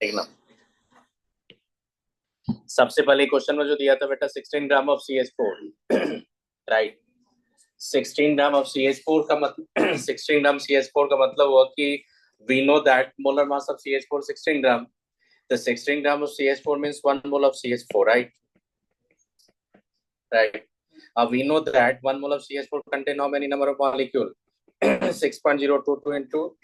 देखना, सबसे पहले क्वेश्चन में जो दिया था बेटा 16 gram of CH4 right. 16 gram of CH4 का मतलब 16 ग्राम CH4 का मतलब हुआ कि we know that molar mass of CH4 16 gram. The 16 gram of CH4 means 1 mole of CH4, right? Right. We know that 1 mole of CH4 contain how many number of molecule? 6.022 into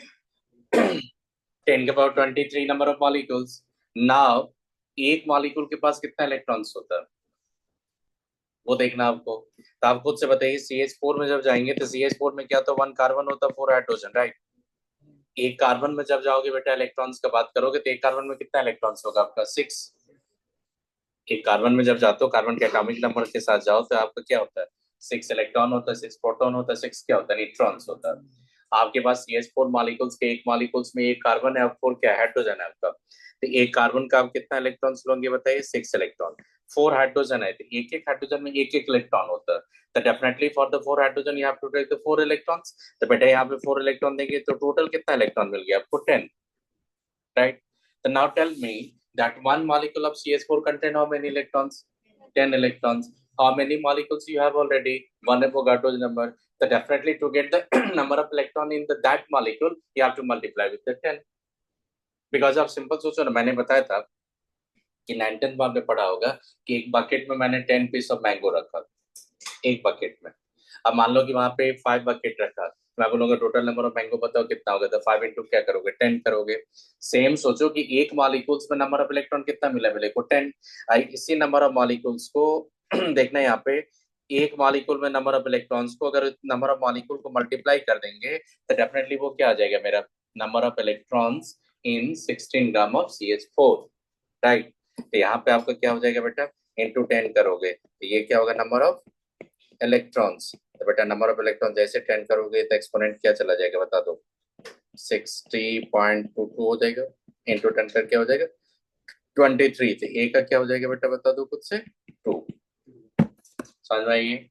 10 के power 23 number of molecules. Now एक molecule के पास कितना electrons होता है वो देखना आपको। तो आप खुद से बताइए CH4 में जब जाएंगे तो CH4 में क्या तो 1 कार्बन होता है 4 हाइड्रोजन, राइट। एक कार्बन में जब जाओगे बेटा इलेक्ट्रॉन्स का बात करोगे तो एक कार्बन में कितना इलेक्ट्रॉन्स होगा आपका 6। एक कार्बन में जब जाते हो कार्बन के एटॉमिक नंबर के साथ जाओ तो आपका क्या होता है 6 इलेक्ट्रॉन होता है, 6 प्रोटॉन होता है, 6 क्या होता है न्यूट्रॉन्स होता है। आपके पास CH4 मॉलिक्यूल्स के एक मॉलिक्यूल्स में एक कार्बन है और 4 क्या हाइड्रोजन है आपका। तो एक कार्बन का आप कितना इलेक्ट्रॉन्स लोगे बताइए 6 इलेक्ट्रॉन। 4 हाइड्रोजन है तो एक एक हाइड्रोजन में एक एक इलेक्ट्रॉन होता है। तो definitely for the 4 hydrogen you have to take the 4 electrons. तो बेटा यहाँ पे 4 इलेक्ट्रॉन देंगे तो टोटल कितना इलेक्ट्रॉन मिल गया आपको 10, right? So now tell me that one molecule of CH4 contain how many electrons? 10 electrons. How many molecules you have already? One Avogadro's number. So definitely to get the number of electron in that molecule, you have to multiply with the 10. Because आप simple सोचो ना, मैंने बताया था कि 9th बार में पढ़ा होगा कि एक बकेट में मैंने 10 पीस ऑफ मैंगो रखा एक बकेट में। अब मान लो कि वहां पे 5 बकेट रखा, मैं बोलूंगा टोटल नंबर ऑफ मैंगो बताओ कितना होगा, तो 5 इंटू क्या करोगे 10 करोगे। सेम सोचो कि एक मॉलिक्यूल्स में नंबर ऑफ इलेक्ट्रॉन कितना मिला मिले को 10। इसी नंबर ऑफ मॉलिक्यूल्स को देखना यहाँ पे एक मॉलिक्यूल में नंबर ऑफ इलेक्ट्रॉन्स को अगर नंबर ऑफ मॉलिक्यूल को मल्टीप्लाई कर देंगे तो डेफिनेटली वो क्या आ जाएगा मेरा number of electrons in 16 gram of CH4, right. तो यहाँ पे आपका क्या हो जाएगा बेटा इंटू 10 करोगे तो ये क्या होगा नंबर ऑफ इलेक्ट्रॉन्स। तो बेटा नंबर ऑफ इलेक्ट्रॉन जैसे 10 करोगे तो एक्सपोनेंट क्या चला जाएगा बता दो 60.22 हो जाएगा इंटू 10 कर क्या हो जाएगा 23। तो ए का क्या हो जाएगा बेटा बता दो खुद से 2। समझ में आइए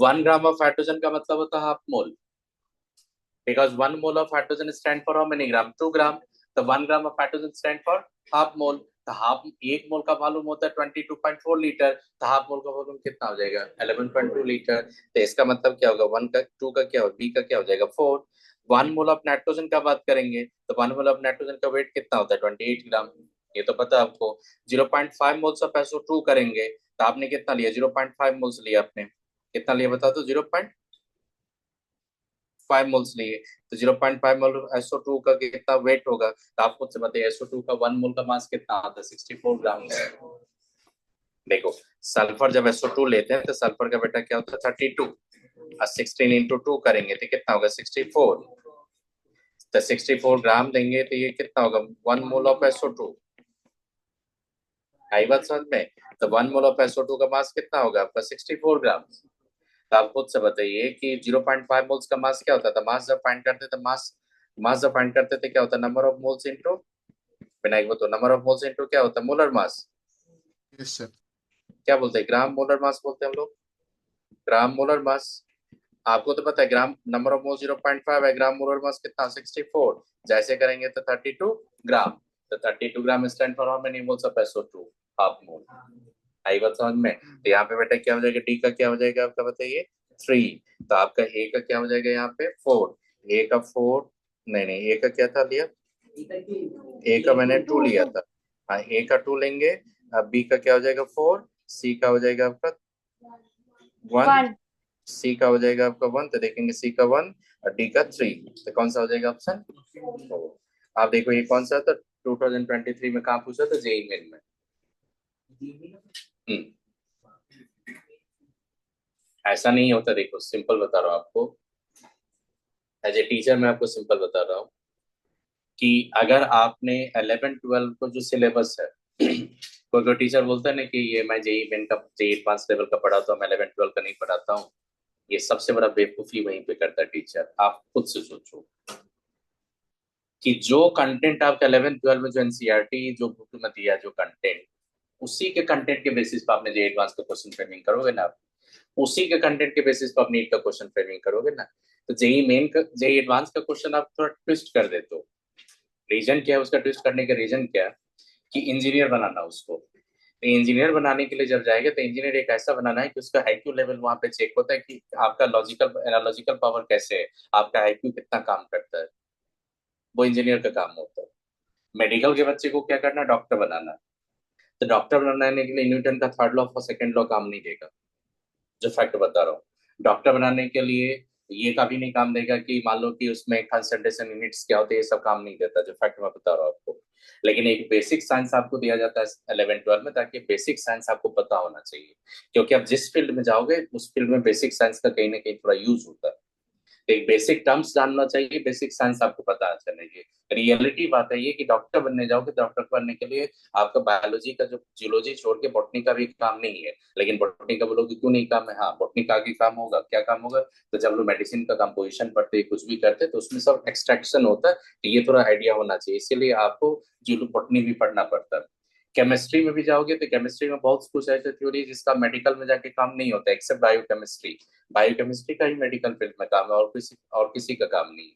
1 ग्राम ऑफ हाइड्रोजन का मतलब होता है half mole, because 1 mole of hydrogen stand for how many gram 2 gram. तो 1 gram of hydrogen stand for half mole. तो हाफ एक मोल का वॉल्यूम होता है 22.4 लीटर। तो हाफ मोल का वॉल्यूम कितना हो जाएगा 11.2 लीटर। तो इसका मतलब क्या होगा 1 का 2 का क्या होगा बी का क्या हो जाएगा 4। 1 मोल ऑफ नाइट्रोजन का बात करेंगे तो 1 मोल ऑफ नाइट्रोजन का वेट कितना होता है 28 ग्राम, ये तो पता है आपको। 0.5 मोल्स ऑफ SO2 करेंगे तो आपने कितना लिया 0.5 मोल्स लिया, आपने कितना लिया बता दो 0.5 मोल्स लिए। तो 0.5 मोल SO2 का कितना वेट होगा तो आप खुद से बताइए SO2 का 1 मोल का मास कितना आता है 64 ग्राम। देखो सल्फर जब SO2 लेते हैं तो सल्फर का बेटा क्या होता है 32 और 16 इंटू 2 करेंगे तो कितना होगा 64। तो 64 ग्राम देंगे तो ये कितना होगा 1 मोल ऑफ SO2। आई बात समझ में। तो 1 मोल ऑफ SO2 का मास कितना होगा आपका 64 ग्राम। तो आप खुद से बताइए कि 0.5 मोल्स का मास क्या होता था, मास जब फाइंड करते थे मास जब फाइंड करते थे क्या होता number of moles into Vinayak बताओ नंबर ऑफ मोल्स इनटू क्या होता है मोलर मास। Yes sir. क्या बोलते हैं ग्राम मोलर मास बोलते हैं हम लोग, ग्राम मोलर मास। आपको तो पता है ग्राम नंबर ऑफ मोल 0.5 है, ग्राम मोलर मास कितना 64। जैसे करेंगे तो 32 ग्राम। तो 32 gram stand for how many moles of SO2 half mole. आई बात समझ में। तो यहाँ पे बेटा क्या हो जाएगा डी का क्या हो जाएगा आपका बताइए 3। तो आपका ए का क्या हो जाएगा यहाँ पे 4। ए का 4 नहीं नहीं ए का क्या था लिया ए का मैंने 2 लिया था। हाँ ए का 2 लेंगे। अब बी का क्या हो जाएगा 4, सी का हो जाएगा आपका 1, सी का हो जाएगा आपका 1। तो देखेंगे सी का 1 और डी का 3। तो कौन सा हो जाएगा ऑप्शन। आप देखो ये कौन सा था 2023 में कहाँ पूछा था जेई मेन में। ऐसा नहीं होता, देखो सिंपल बता रहा हूँ आपको एज ए टीचर, मैं आपको सिंपल बता रहा हूँ कि अगर आपने 11-12 को जो सिलेबस है कोई कोई टीचर बोलता है ना कि ये मैं जेई मेन का जेई एडवांस लेवल का पढ़ाता हूँ मैं 11-12 का नहीं पढ़ाता हूँ। ये सबसे बड़ा बेवकूफी वहीं पे करता है टीचर। आप खुद से सोचो कि जो कंटेंट आपका 11-12 में जो एनसीईआरटी जो बुक में दिया जो कंटेंट उसी के कंटेंट के बेसिस पर आपने जेई एडवांस का क्वेश्चन फ्रेमिंग करोगे ना, उसी के कंटेंट के बेसिस पर आप नीट का क्वेश्चन फ्रेमिंग करोगे ना। तो जेई मेन का जेई एडवांस का क्वेश्चन आप थोड़ा ट्विस्ट कर देते हो रीजन क्या है उसका, ट्विस्ट करने का रीजन क्या है कि इंजीनियर बनाना उसको। तो इंजीनियर बनाने के लिए जब जाएगा तो इंजीनियर एक ऐसा बनाना है कि उसका आईक्यू लेवल वहां पे चेक होता है कि आपका लॉजिकल एनालॉजिकल पावर कैसे है, आपका आईक्यू कितना काम करता है, वो इंजीनियर का काम होता है। मेडिकल के बच्चे को क्या करना है, डॉक्टर बनाना है। तो डॉक्टर बनाने के लिए न्यूटन का थर्ड लॉ और सेकंड लॉ काम नहीं देगा, जो फैक्ट बता रहा हूँ। डॉक्टर बनाने के लिए ये कभी नहीं काम देगा कि मान लो कि उसमें कंसंट्रेशन यूनिट्स क्या होते हैं, ये सब काम नहीं देता, जो फैक्ट मैं बता रहा हूँ आपको। लेकिन एक बेसिक साइंस आपको दिया जाता है 11 12 में, ताकि बेसिक साइंस आपको पता होना चाहिए, क्योंकि आप जिस फील्ड में जाओगे उस फील्ड में बेसिक साइंस का कहीं ना कहीं थोड़ा यूज होता है। एक बेसिक टर्म्स जानना चाहिए, बेसिक साइंस आपको पता चलना चाहिए। रियलिटी बात है ये कि डॉक्टर बनने जाओगे, डॉक्टर बनने के लिए आपका बायोलॉजी का जो जियोलॉजी छोड़ के बॉटनी का भी काम नहीं है। लेकिन बॉटनी का बोलोगे क्यों नहीं काम है, हाँ बॉटनी का आगे काम होगा, क्या काम होगा, तो जब लोग मेडिसिन का कंपोजिशन पढ़ते हैं, कुछ भी करते हैं, तो उसमें सब एक्सट्रैक्शन होता है, तो ये थोड़ा आइडिया होना चाहिए, इसीलिए आपको जियो बॉटनी भी पढ़ना पड़ता है। केमिस्ट्री में भी जाओगे तो केमिस्ट्री में बहुत कुछ ऐसे थ्योरी जिसका मेडिकल में जाके काम नहीं होता, एक्सेप्ट बायोकेमिस्ट्री। बायोकेमिस्ट्री का ही मेडिकल फील्ड में काम है, और किसी का काम नहीं है।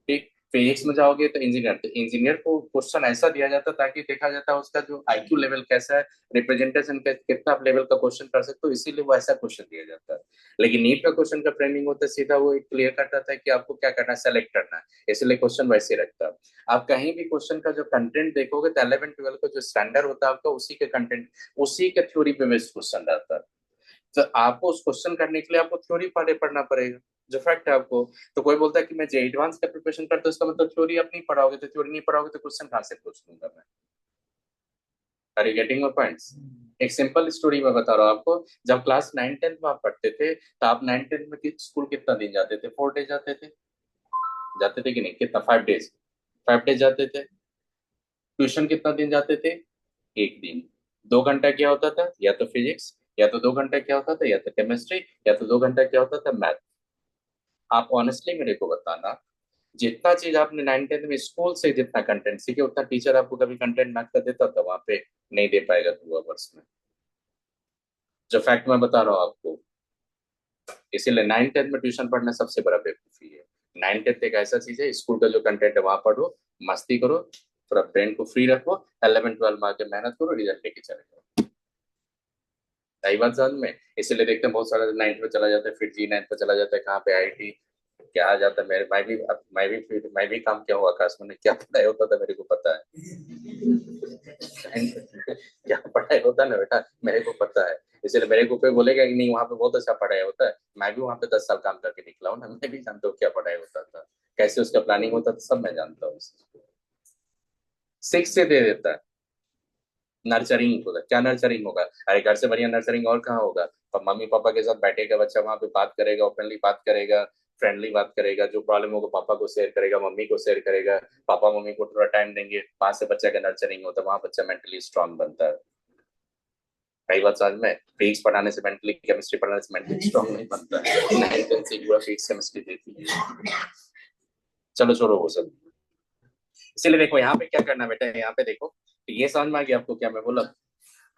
ठीक। फिजिक्स में जाओगे तो इंजीनियर, तो इंजीनियर को क्वेश्चन ऐसा दिया जाता है ताकि देखा जाता है उसका जो आईक्यू लेवल कैसा है, रिप्रेजेंटेशन का कितना आप लेवल का क्वेश्चन कर सकते हो, इसीलिए वो ऐसा क्वेश्चन दिया जाता है। लेकिन नीट का क्वेश्चन का फ्रेमिंग होता है सीधा, वो एक क्लियर कट रहता है कि आपको क्या करना है, सेलेक्ट करना है, इसलिए क्वेश्चन वैसे रखता है। आप कहीं भी क्वेश्चन का जो कंटेंट देखोगे तो 11 12 का जो स्टैंडर्ड होता है आपका, उसी के कंटेंट, उसी के थ्योरी पे बेस्ड क्वेश्चन रहता है। तो आपको उस क्वेश्चन करने के लिए आपको थ्योरी पढ़ना पड़ेगा, जो फैक्ट है आपको। तो कोई बोलता है कि मैं जे एडवांस का प्रिपरेशन करता हूँ, उसका मतलब थ्योरी आप नहीं पढ़ाओगे, तो थ्योरी नहीं पढ़ाओगे तो क्वेश्चन कहाँ से पूछ लूंगा मैं। Are you getting my points? एक सिंपल स्टोरी मैं बता रहा हूँ आपको। जब क्लास 9 10 में आप पढ़ते थे, तो आप 9 10 में स्कूल कितना दिन जाते थे, 4 डेज जाते थे कि नहीं, कितना, 5 डेज, 5 डेज जाते थे। ट्यूशन कितना दिन जाते थे, एक दिन। 2 घंटा क्या होता था, या तो फिजिक्स, या तो 2 घंटा क्या होता था, या तो केमिस्ट्री, या तो 2 घंटा क्या होता था, मैथ। आप ऑनेस्टली मेरे को बताना, जितना चीज आपने 9 10 में स्कूल से जितना कंटेंट सीखे, उतना टीचर आपको कभी कंटेंट मैथ का देता था वहां पे, नहीं दे पाएगा 2 आवर्स में, जो फैक्ट मैं बता रहा हूँ आपको। इसीलिए 9 10 में ट्यूशन पढ़ना सबसे बड़ा बेवकूफी है। 9 10 एक ऐसा चीज है, स्कूल का जो कंटेंट है वहां पढ़ो, मस्ती करो, थोड़ा ब्रेन को फ्री रखो, 11 12 में आके मेहनत करो, रिजल्ट लेके चले जाओ। सही बात समझ में। इसीलिए देखते हैं बहुत सारा 9th पे चला जाता है, फिर G9 पे चला जाता है, कहाँ पे IIT क्या आ जाता है। मेरे मैं भी काम किया हुआ आकाश में, क्या पढ़ाई होता था मेरे को पता है। क्या पढ़ाई होता है ना बेटा, मेरे को पता है। इसलिए मेरे को कोई बोलेगा कि नहीं वहां पे बहुत अच्छा पढ़ाई होता है, मैं भी वहां पे 10 साल काम करके निकला हूँ ना, मैं भी जानता हूँ क्या पढ़ाई होता था, कैसे उसका प्लानिंग होता था, सब मैं जानता हूँ। 6 से दे देता है, नर्सरिंग होगा, क्या नर्सरिंग होगा, अरे घर से बढ़िया नर्सरिंग और कहाँ होगा। तो मम्मी पापा के साथ बैठेगा बच्चा, वहां पे बात करेगा, ओपनली बात करेगा, फ्रेंडली बात करेगा, जो प्रॉब्लम होगा पापा को शेयर करेगा, मम्मी को शेयर करेगा, पापा मम्मी को थोड़ा टाइम देंगे, वहां से बच्चा का नर्सरिंग होता है, वहां बच्चा मेंटली स्ट्रांग बनता है। कई बात समझ में, फिजिक्स पढ़ाने से मेंटली, केमिस्ट्री पढ़ाने से मेंटली स्ट्रांग नहीं बनता है। 9 10 से पूरा फिजिक्स केमिस्ट्री देती है। चलो छोड़ो वो सब। इसीलिए देखो यहाँ पे क्या करना बेटा, यहाँ पे देखो, तो ये समझ में आ गया आपको क्या मैं बोला।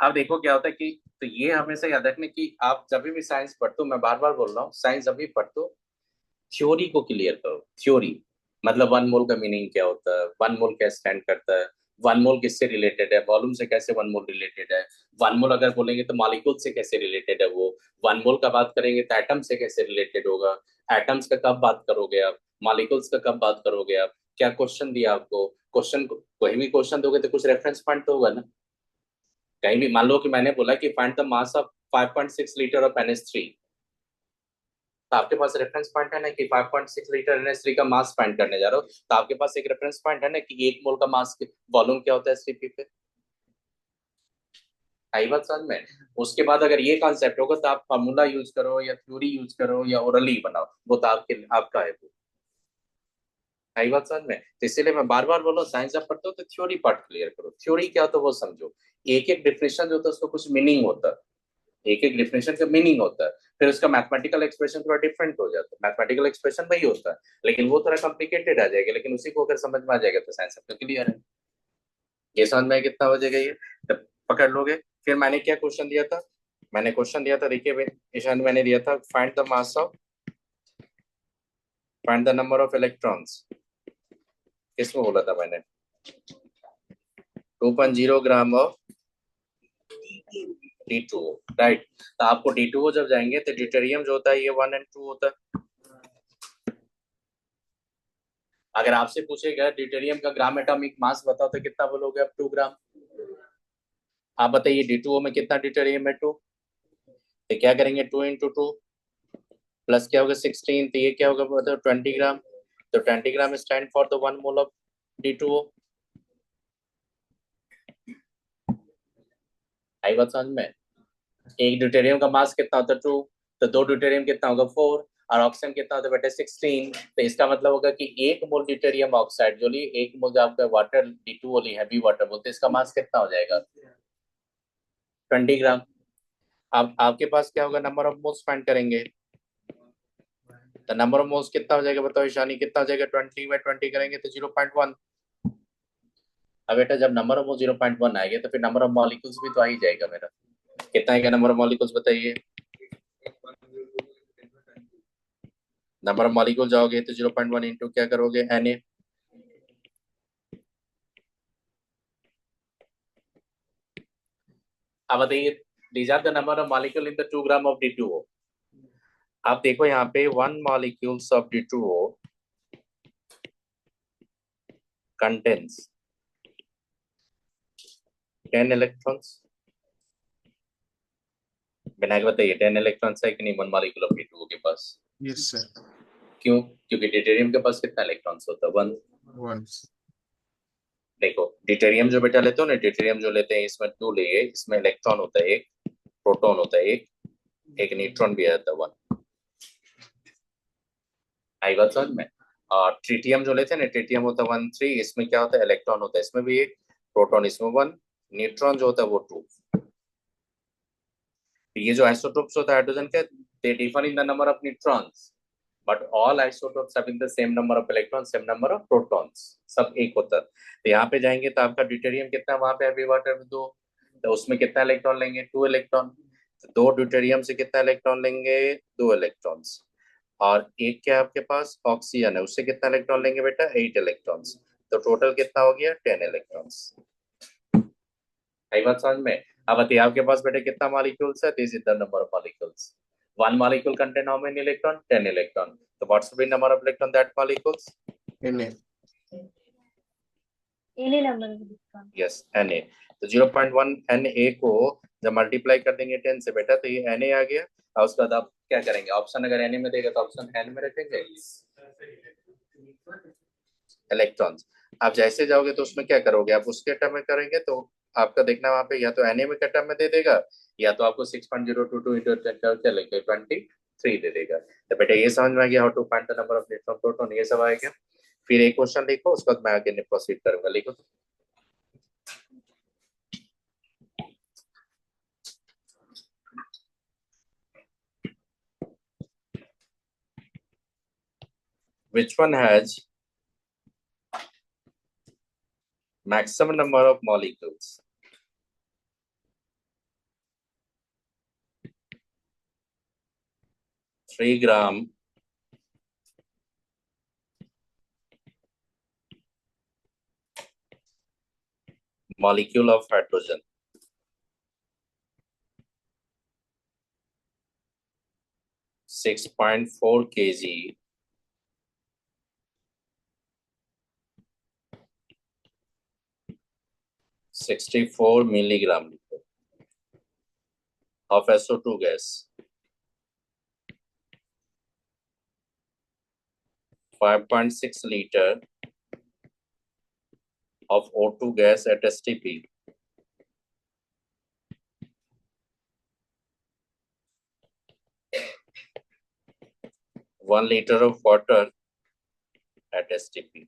अब देखो क्या होता है कि, तो ये हमेशा याद रखने की, आप जब भी साइंस पढ़ते हो, मैं बार बार बोल रहा हूँ, साइंस जब भी पढ़ते हो, थ्योरी को क्लियर करो। थ्योरी मतलब वन मोल का मीनिंग क्या होता है, वन मोल क्या स्टैंड करता है, वन मोल किससे रिलेटेड है, वॉल्यूम से कैसे वन मोल रिलेटेड है, वन मोल अगर बोलेंगे तो मॉलिक्यूल से कैसे रिलेटेड है वो, वन मोल का बात करेंगे तो एटम से कैसे रिलेटेड होगा, एटम्स का कब बात करोगे आप, मॉलिक्यूल्स का कब बात करोगे आप, क्या क्वेश्चन दिया आपको, क्वेश्चन कोई भी क्वेश्चन दोगे तो कुछ रेफरेंस पॉइंट तो होगा ना। कहीं भी मान लो कि मैंने बोला कि find the mass of 5.6 litre of NH3, तो आपके पास रेफरेंस पॉइंट है ना कि 5.6 लीटर NH3 का मास फाइंड करने जा रहे हो, तो आपके पास एक रेफरेंस पॉइंट है ना कि 1 मोल का मास वॉल्यूम क्या होता है STP पे। आई बात समझ में। उसके बाद अगर ये कॉन्सेप्ट होगा तो आप फार्मूला यूज करो या थ्योरी यूज करो या ओरली बनाओ, वो तो आपका है वो। आई बात समझ में। तो इसीलिए मैं बार बार बोलो, साइंस जब पढ़ते हो तो थ्योरी पार्ट क्लियर करो, थ्योरी क्या तो वो समझो। एक एक डिफिनेशन जो होता है उसका कुछ मीनिंग होता है, एक एक डिफिनेशन का मीनिंग होता है, फिर उसका मैथमेटिकल एक्सप्रेशन थोड़ा डिफरेंट हो जाता है, मैथमेटिकल एक्सप्रेशन वही होता है, लेकिन वो थोड़ा कॉम्प्लिकेटेड आ जाएगा, लेकिन उसी को अगर समझ में आ जाएगा तो साइंस आपका क्लियर है। ये समझ में कितना हो जाएगा ये, तब पकड़ लोगे। फिर मैंने क्या क्वेश्चन दिया था, मैंने क्वेश्चन दिया था, देखिए ईशान, मैंने दिया था find the mass of, find the number of electrons, किसमें बोला था मैंने, 2.0 ग्राम ऑफ D2O, राइट। तो आपको D2O जब जाएंगे तो ड्यूटेरियम जो होता है ये 1 and 2 होता है। अगर आपसे पूछेगा ड्यूटेरियम का ग्राम एटॉमिक मास बताओ तो कितना बोलोगे आप? 2 ग्राम। आप बताइए D2O में कितना ड्यूटेरियम है? 2। तो क्या करेंगे? 2 into 2 प्लस क्या होगा? 16। तो ये क्या होगा? मतलब 20 ग्राम। तो 20 gram stand for the 1 mole of D2O। आई बात समझ में? एक ड्यूटेरियम का मास कितना होता है? 2। तो 2 ड्यूटेरियम कितना होगा? 4। और ऑक्सीजन कितना होता है बेटे? 16। तो इसका मतलब होगा कि 1 मोल ड्यूटेरियम ऑक्साइड जो ली 1 मोल जो आपका वाटर D2O ली हैवी वाटर बोलते हैं, इसका मास कितना हो जाएगा? 20 ग्राम। अब आपके पास क्या होगा? नंबर ऑफ मोल्स फाइंड करेंगे। तो नंबर ऑफ मोल्स कितना हो जाएगा बताओ ईशानी? कितना हो जाएगा? 20 में 20 करेंगे तो 0.1। अब बेटा जब नंबर ऑफ मोल 0.1 आएगा तो फिर नंबर ऑफ मॉलिक्यूल्स भी तो आ ही जाएगा मेरा। कितना आएगा नंबर ऑफ मॉलिक्यूल्स बताइए? नंबर ऑफ मॉलिक्यूल जाओगे तो 0.1 इंटू क्या करोगे? Na। अब बताइए these are the number of molecule in the 2 gram of D2O। आप देखो यहाँ पे 1 molecules of D2O contains 10 electrons. बिना के बताइए 10 इलेक्ट्रॉन्स है कि नहीं 1 मॉलिक्यूल ऑफ D2O के पास? Yes sir. क्यों? क्योंकि ड्यूटेरियम के पास कितना इलेक्ट्रॉन्स होता है? 1। वंस। देखो ड्यूटेरियम जो बेटा लेते हो ना, ड्यूटेरियम जो लेते हैं इसमें 2 लिए, इसमें इलेक्ट्रॉन होता है एक, प्रोटॉन होता है एक न्यूट्रॉन भी आता है 1। आई बात समझ में? और ट्रिटियम जो लेते हैं ना, ट्रिटियम होता है 1 3, इसमें क्या होता है? इलेक्ट्रॉन होता है, इसमें भी एक प्रोटॉन, इसमें 1, न्यूट्रॉन जो होता है वो 2। ये जो आइसोटोप्स होता है हाइड्रोजन के, they differ in the number of neutrons but all isotopes having the same number of electron, same number of protons, सब एक होता है। तो यहाँ पे जाएंगे तो आपका ड्यूटेरियम कितना है? वहां पे हैवी वाटर में 2। तो उसमें कितना इलेक्ट्रॉन लेंगे? 2 इलेक्ट्रॉन। तो 2 ड्यूटेरियम से कितना इलेक्ट्रॉन लेंगे? 2 इलेक्ट्रॉन्स। और एक क्या आपके पास ऑक्सीजन है, उससे कितना इलेक्ट्रॉन लेंगे बेटा? 8 इलेक्ट्रॉन्स। तो टोटल कितना हो गया? 10 इलेक्ट्रॉन्स। सही बात समझ में? अब बताइए आपके पास बेटा कितना मॉलिक्यूल्स है? This is the number of molecules. One molecule contain how many electron? 10 electron. तो what's the number of electron that molecules? Na। Any number of electron. Yes Na। तो 0.1 Na को जब मल्टीप्लाई कर देंगे 10 से बेटा तो ये Na आ गया। और उसके बाद आप क्या करेंगे? ऑप्शन अगर Na में देगा तो ऑप्शन N में रखेंगे इलेक्ट्रॉन्स। आप जैसे जाओगे तो उसमें क्या करोगे? आप उसके टर्म में करेंगे तो आपका देखना वहां पे या तो Na में का टर्म में दे देगा या तो आपको 6.022 इंटू 10 क्या लेंगे? 23 दे देगा। तो बेटा ये समझ में आ गया how to find the number of neutron proton, ये सब आएगा। फिर एक क्वेश्चन लिखो, उसके बाद मैं आगे प्रोसीड करूंगा। लिखो which one has maximum number of molecules? Three gram molecule of hydrogen. 6.4 kg (64 milligram) of SO2 gas. 5.6 liter of O2 gas at STP. 1 liter of water at STP.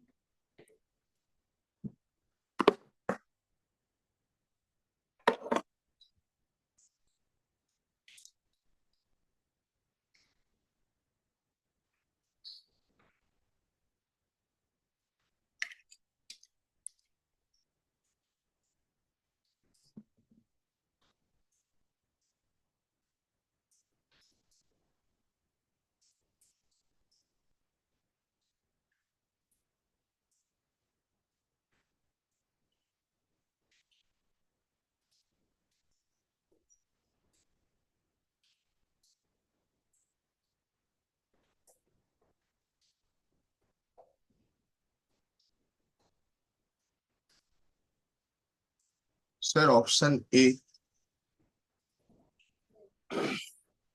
Sir option A.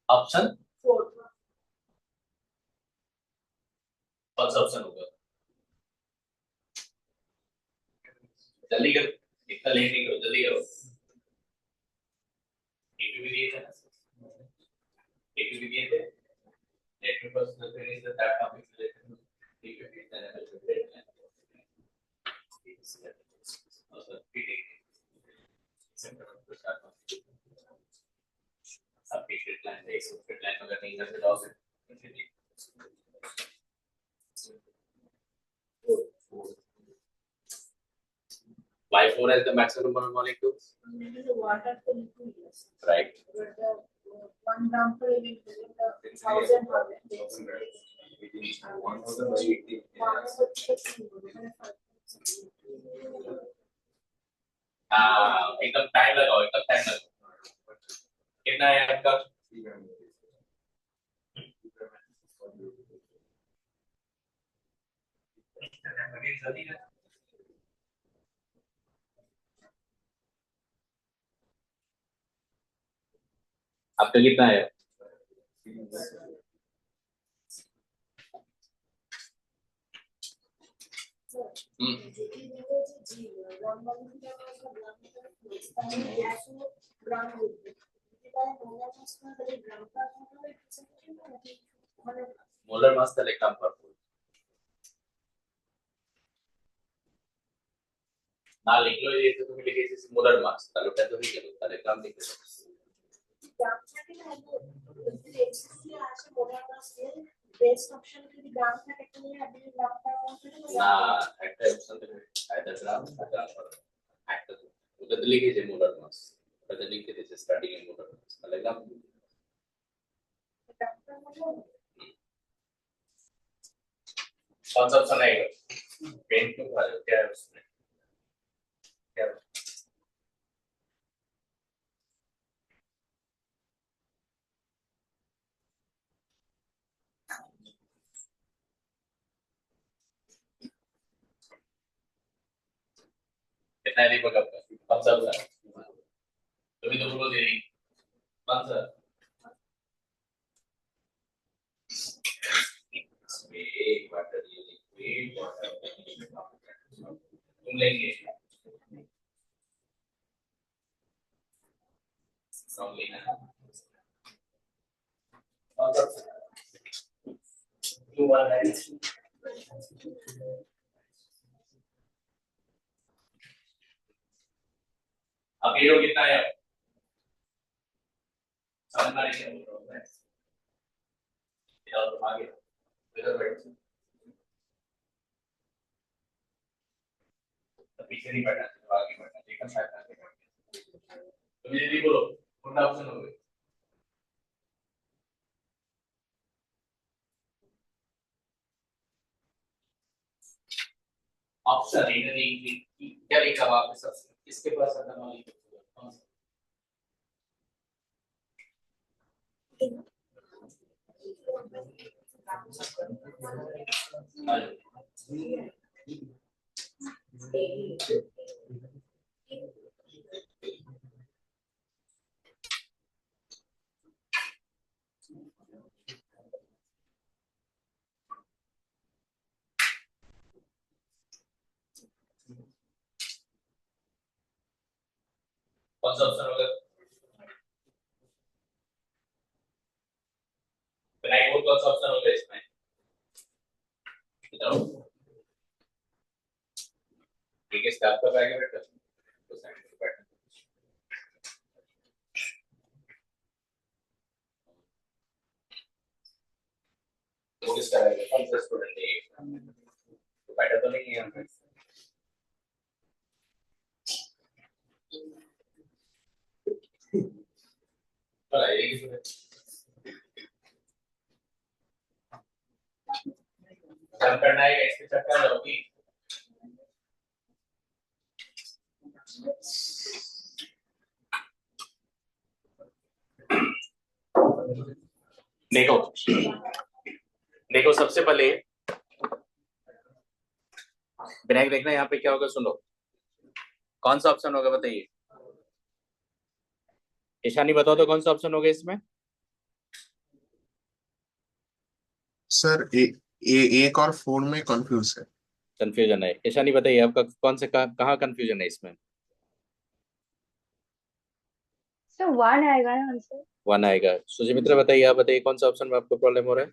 Option कौन सा option होगा? जल्दी करो, इतना late नहीं करो, जल्दी करो। एक भी दिए थे ना, एक भी दिए थे। लेट में बस finish the that topic related to PPT and analysis. Also, PPT. सब PPT लाइन है, इस PPT लाइन अगर नहीं करते तो why 4 is the maximum number of molecules? Right. But the 1 gram per unit is the 1000 एकदम टाइम लगाओ, एकदम टाइम लगाओ। कितना है आपका? आपका कितना है? मोलर मास टेलीग्राम पर ना लिख लो, ये तो तुम्हें लिखे इस मोलर मास तालुका तो ही चलो टेलीग्राम लिख लो। बेस्ट ऑप्शन के लिए ग्राम का टेक्निक है, अभी ग्राम का ना एक्टिव ऑप्शन तो आइदर ग्राम एक्टिव तो लिखे थे मोलर मास, तो लिखे थे starting in molar mass Telegram. कौन सा ऑप्शन आएगा? पेन क्यों खा रहे हो, क्या है उसमें? क्या कितना है दीपक आपका? कौन सा ऑप्शन? तुम्हें तो बोलो दे, कौन सा? एक वाटर लिक्विड वाटर तुम लेंगे सब लेना। अब हीरो कितना है? समझ में नहीं आ रहा है आगे इधर बैठ, पीछे नहीं बैठा तो आगे बैठा, देखा शायद आगे बैठा। तो मुझे भी बोलो कौन सा ऑप्शन होगा? ऑप्शन नहीं, क्या लिखा वहां पे सबसे इसके पास आता नॉलेज कौन सा? कौन सा ऑप्शन होगा? बनाई बोल कौन सा ऑप्शन होगा इसमें बताओ। ठीक है, स्टाफ का बैग बेटा तो साइड में बैठ। तो किस तरह का कौन सा स्टूडेंट है तो बैठा तो नहीं है यहाँ पे। जब करना है इसके चक्कर होगी। देखो देखो सबसे पहले विनायक देखना यहाँ पे क्या होगा, सुनो कौन सा ऑप्शन होगा बताइए। ईशानी बताओ तो कौन सा ऑप्शन होगा इसमें? सर एक और 4 में कंफ्यूज है। कंफ्यूजन है। ईशानी बताइए आपका कौन से कहाँ कंफ्यूजन है इसमें? सर 1 आएगा ना आंसर? 1 आएगा। सुजीमित्रा बताइए, आप बताइए कौन सा ऑप्शन में आपको प्रॉब्लम हो रहा है?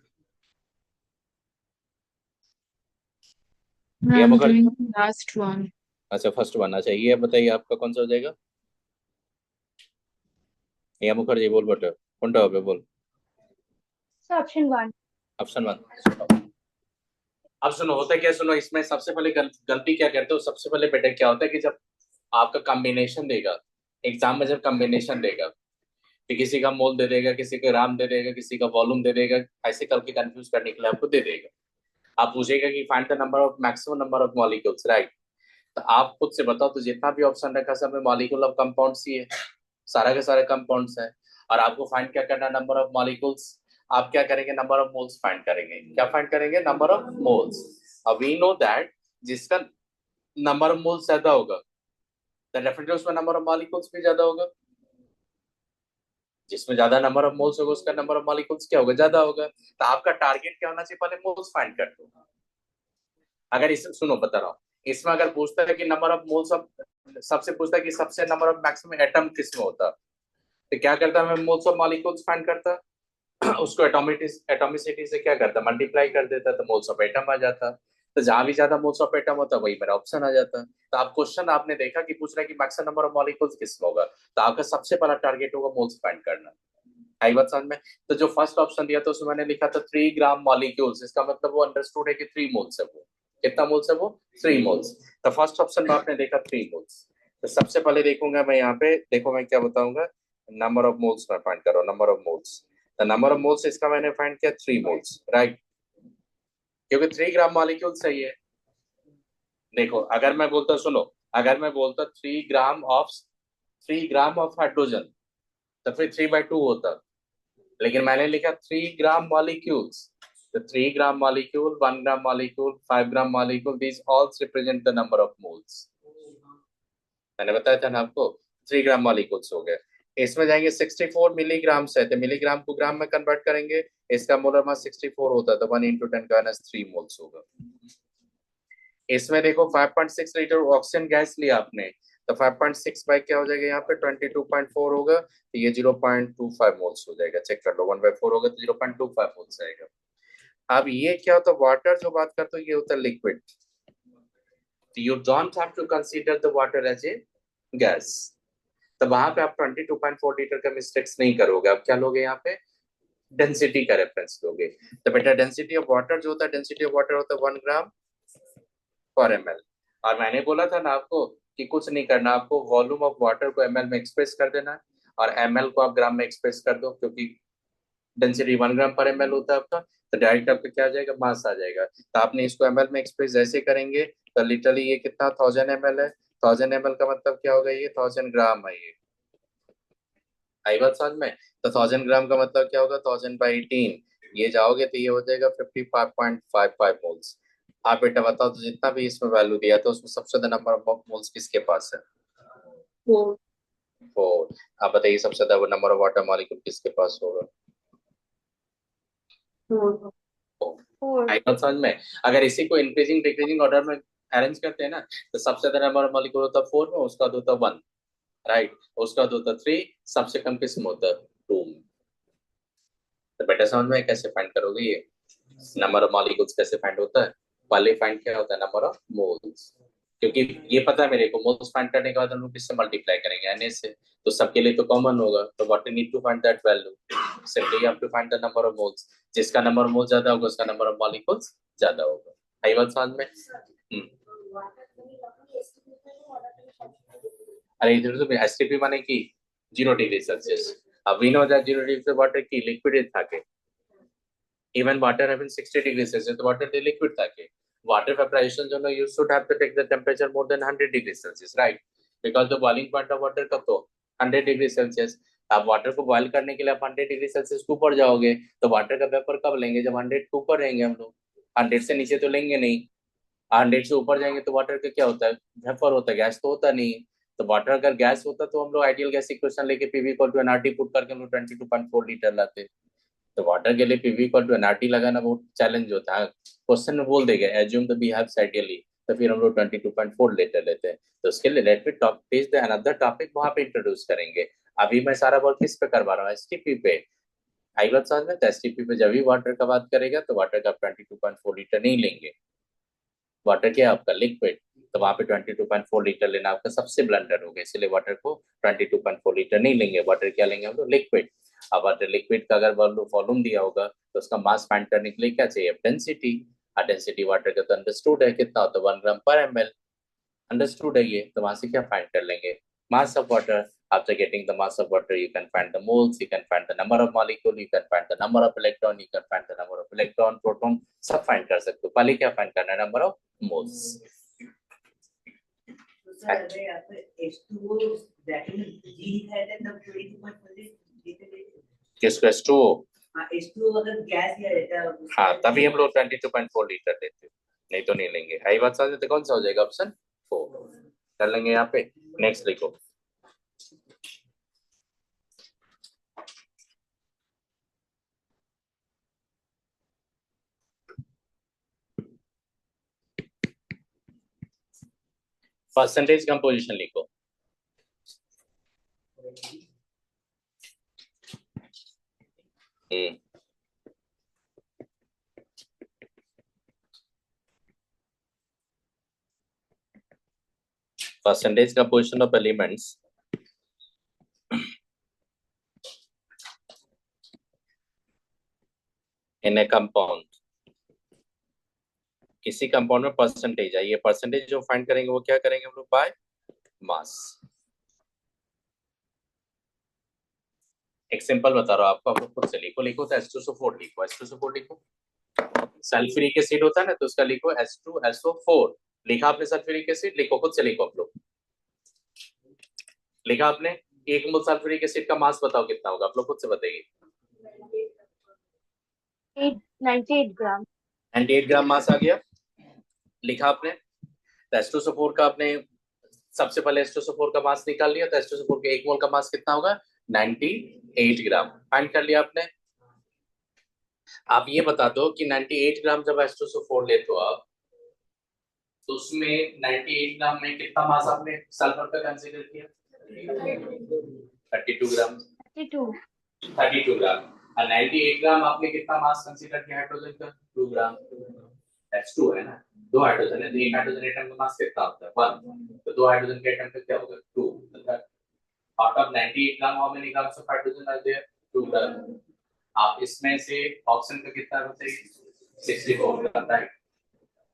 या I'm Mukherjee? doing last one. अच्छा, फर्स्ट वन। अच्छा, ये बताइए आपका कौन सा हो जाएगा? या मुखर्जी बोल बटे कौन टा হবে बोल? Sir option 1। ऑप्शन 1। अब सुनो, होता है क्या, सुनो, इसमें सबसे पहले गलती क्या करते हो, सबसे पहले बेटा क्या होता है कि जब आपका कॉम्बिनेशन देगा एग्जाम में, जब कॉम्बिनेशन देगा कि किसी का मोल दे देगा, किसी का ग्राम दे देगा, किसी का वॉल्यूम दे देगा, ऐसे करके कंफ्यूज करने के लिए आपको दे देगा। आप पूछेगा कि find the number of maximum number of molecules, right? तो आप खुद से बताओ, तो जितना भी ऑप्शन रखा सब में मॉलिक्यूल ऑफ कंपाउंड्स ही है, सारा के सारे कंपाउंड्स है। और आपको फाइंड क्या करना है, नंबर ऑफ मॉलिक्यूल्स। आप क्या करेंगे, नंबर ऑफ मोल्स फाइंड करेंगे। क्या फाइंड करेंगे? Number of moles. अब वी नो दैट जिसका नंबर ऑफ मोल्स ज्यादा होगा तो डेफिनेटली उसमें नंबर ऑफ मॉलिक्यूल्स भी ज्यादा होगा। जिसमें ज्यादा नंबर ऑफ मोल्स होगा उसका नंबर ऑफ मॉलिक्यूल्स क्या होगा? ज्यादा होगा। तो आपका टारगेट क्या होना चाहिए, पहले मोल्स फाइंड कर दो। अगर इस सुनो बता रहा हूँ, इसमें अगर पूछता है कि नंबर ऑफ मोल्स ऑफ, सबसे पूछता है कि सबसे नंबर ऑफ मैक्सिमम एटम किसमें होता, तो क्या करता है, मैं मोल्स ऑफ मॉलिक्यूल्स फाइंड करता, उसको एटॉमिसिटी से क्या करता, मल्टीप्लाई कर देता, तो मोल्स ऑफ एटम आ जाता। तो जहां भी ज्यादा मोल्स ऑफ एटम होता वही मेरा ऑप्शन आ जाता। तो आप क्वेश्चन आपने देखा कि पूछ रहा है कि मैक्सिमम नंबर ऑफ मॉलिक्यूल्स किसमें होगा, तो आपका सबसे पहला टारगेट होगा मोल्स फाइंड करना। आई बात समझ में? तो जो फर्स्ट ऑप्शन दिया था उसमें मैंने लिखा था 3 ग्राम मॉलिक्यूल्स, इसका मतलब वो अंडरस्टूड है कि 3 मोल्स है। वो कितना मोल्स है? वो 3 मोल्स। तो फर्स्ट ऑप्शन में आपने देखा 3 मोल्स। तो सबसे पहले देखूंगा मैं यहाँ पे, देखो मैं क्या बताऊंगा, नंबर ऑफ मोल्स में फाइंड करो, number of moles. The number of moles इसका मैंने फाइंड किया 3 मोल्स, राइट? क्योंकि 3 ग्राम मॉलिक्यूल सही है। देखो अगर मैं बोलता, सुनो, अगर मैं बोलता 3 ग्राम ऑफ हाइड्रोजन, तो फिर 3/2 होता। लेकिन मैंने लिखा 3 ग्राम मॉलिक्यूल्स, तो 3 gram molecule, 1 gram molecule, 5 gram molecule, these all represent the number of moles. मैंने बताया था ना आपको, 3 ग्राम मॉलिक्यूल्स हो गए। इसमें जाएंगे 64 मिलीग्राम से, तो मिलीग्राम को ग्राम में कन्वर्ट करेंगे, इसका मोलर मास 64 होता है, तो 1 × 10⁻³ मोल्स होगा। इसमें देखो 5.6 लीटर ऑक्सीजन गैस लिया आपने, तो 5.6 बाई क्या हो जाएगा, यहाँ पे 22.4 होगा, तो ये 0.25 मोल्स हो जाएगा। चेक कर लो, 1/4 होगा तो 0.25 मोल्स आएगा। अब ये क्या होता है, वाटर जो बात करते हो ये होता है लिक्विड, तो you don't have to consider the water as a gas. तो वहां पे आप 22.4 लीटर का मिस्टेक्स नहीं करोगे। आप क्या लोगे यहाँ पे, डेंसिटी का रेफरेंस लोगे। तो बेटा डेंसिटी ऑफ वाटर जो होता है, डेंसिटी ऑफ वाटर होता है 1 ग्राम पर ml। और मैंने बोला था ना आपको कि कुछ नहीं करना, आपको वॉल्यूम ऑफ वाटर को ml में एक्सप्रेस कर देना, और ml को आप ग्राम में एक्सप्रेस कर दो, क्योंकि डेंसिटी 1 ग्राम पर ml होता है आपका, तो डायरेक्ट आपका क्या आ जाएगा, मास आ जाएगा। तो आपने इसको ml में एक्सप्रेस जैसे करेंगे, तो लिटरली ये कितना 1000 ml है, 1000 ml का मतलब क्या होगा, ये 1000 ग्राम है। ये आई बात समझ में? तो 1000 ग्राम का मतलब क्या होगा, 1000/18, ये जाओगे तो ये हो जाएगा 55.55 मोल्स। आप बेटा बताओ, तो जितना भी इसमें वैल्यू दिया था उसमें सबसे ज्यादा नंबर ऑफ मोल्स किसके पास है? 4. 4। आप बताइए सबसे ज्यादा नंबर ऑफ वाटर मॉलिक्यूल किसके पास होगा? 4. 4। आई बात समझ में? अगर इसी को इंक्रीजिंग डिक्रीजिंग ऑर्डर में अरेंज करते हैं ना, तो सबसे ज्यादा नंबर ऑफ मॉलिक्यूल होता है 4 में, उसका होता है 1, राइट? उसका होता है 3, सबसे कम किसमें होता है 2 में। तो बेटा समझ में कैसे फाइंड करोगे, ये नंबर ऑफ मॉलिक्यूल्स कैसे फाइंड होता है? पहले फाइंड क्या होता है, नंबर ऑफ मोल्स। क्योंकि ये पता है मेरे को, मोल्स फाइंड करने के बाद हम लोग किससे मल्टीप्लाई करेंगे, Na से, तो सबके लिए तो कॉमन होगा। तो what you need to find that value, simply you have to find the number of moles. जिसका नंबर ऑफ मोल्स ज्यादा होगा उसका नंबर ऑफ मॉलिक्यूल्स ज्यादा होगा। आई बात समझ में? अरे इधर तो एसटीपी माने की 0 डिग्री सेल्सियस। अब we know that 0 degree water की लिक्विड থাকে। Even water having 60 degrees Celsius, the water the liquid থাকে। Water vaporization জন্য you should have to take the temperature more than 100 degrees Celsius, right? Because the boiling point of water कब तो 100 degrees Celsius। आप water को boil करने के लिए आप 100 डिग्री सेल्सियस के ऊपर जाओगे, तो वाटर का वेपर कब लेंगे, जब 100 के ऊपर रहेंगे हम लोग। 100 से नीचे तो लेंगे नहीं, 100 से ऊपर जाएंगे तो वाटर का क्या होता है, वेपर होता है, गैस तो होता नहीं। तो वाटर अगर गैस होता तो हम लोग आइडियल गैस इक्वेशन लेके PV equal to NRT put करके हम लोग 22.4 लीटर लाते। तो वाटर के लिए पीवी इक्वल टू एनआरटी लगाना बहुत चैलेंज होता है। क्वेश्चन में बोल देगा एज्यूम द बिहेव्स आइडियली, तो फिर हम लोग 22.4 लीटर लेते हैं। तो उसके लिए let me talk teach the another topic वहां पे इंट्रोड्यूस करेंगे। अभी मैं सारा वर्क किस पे करवा रहा हूँ, एसटीपी पे। आई बात समझ में? तो एसटीपी पे जब भी वाटर का बात करेगा तो वाटर का 22.4 लीटर नहीं लेंगे। वाटर क्या है आपका लिक्विड, तो वहां पे 22.4 लीटर लेना आपका सबसे ब्लंडर होगा, इसलिए वाटर को 22.4 लीटर नहीं लेंगे। वाटर क्या लेंगे हम लोग, लिक्विड। अब वाटर लिक्विड का अगर वॉल्यूम दिया होगा तो उसका मास फाइंड करने के लिए क्या चाहिए, डेंसिटी। डेंसिटी वाटर का तो अंडरस्टूड है, कितना होता है 1 ग्राम पर ml, अंडरस्टूड है ये। तो वहां से क्या फाइंड कर लेंगे, mass of water. After getting the mass of water, you can find the moles, you can find the number of molecule, you can find the number of electron, you can find the number of electron, proton, सब find कर सकते हो। पहले क्या find करना है, number of moles. Sir अगर यहाँ पे H2O ब्रैकेट में G लिखा है तब 22.4 लीटर किसको, H2O? हाँ H2O अगर गैस लिया रहता है हाँ तभी हम लोग 22.4 लीटर लेते हैं, नहीं तो नहीं लेंगे। आई बात समझ में? कौन सा हो जाएगा, ऑप्शन 4 कर लेंगे यहाँ पे। नेक्स्ट लिखो, परसेंटेज कंपोजिशन लिखो। Percentage composition of elements in A compound. किसी कंपाउंड में परसेंटेज है, ये परसेंटेज जो फाइंड करेंगे वो क्या करेंगे हम लोग, बाय मास। एक सिंपल बता रहा हूँ आपको, आप लोग खुद से लिखो। लिखो तो H2SO4 लिखो, H2SO4 लिखो। सल्फ्यूरिक एसिड होता है ना, तो उसका लिखो H2SO4। लिखा आपने सल्फ्यूरिक एसिड, लिखो खुद से लिखो आप लोग। लिखा आपने, 1 मोल सल्फ्यूरिक एसिड का मास बताओ कितना होगा, आप लोग खुद से बताइए। 98 ग्राम। 98 ग्राम मास आ गया। लिखा आपने, तो H2SO4 का आपने सबसे पहले H2SO4 का मास निकाल लिया, तो H2SO4 के 1 मोल का मास कितना होगा, 98 ग्राम। फाइंड कर लिया आपने। आप ये बता दो कि 98 ग्राम जब H2SO4 लेते हो आप, तो उसमें 98 ग्राम में कितना मास आपने सल्फर का कंसीडर किया, 32 ग्राम। 32 ग्राम। और 98 ग्राम आपने कितना मास कंसीडर किया हाइड्रोजन का, 2 ग्राम। H2 है ना, 2 हाइड्रोजन है, तो एक हाइड्रोजन एटम का मास कितना होता है, 1। तो 2 हाइड्रोजन के एटम का क्या होगा, 2। Out of 98 gram how many grams of hydrogen are there, 2 gram. आप इसमें से ऑक्सीजन का कितना बताइए, 64 ग्राम, राइट।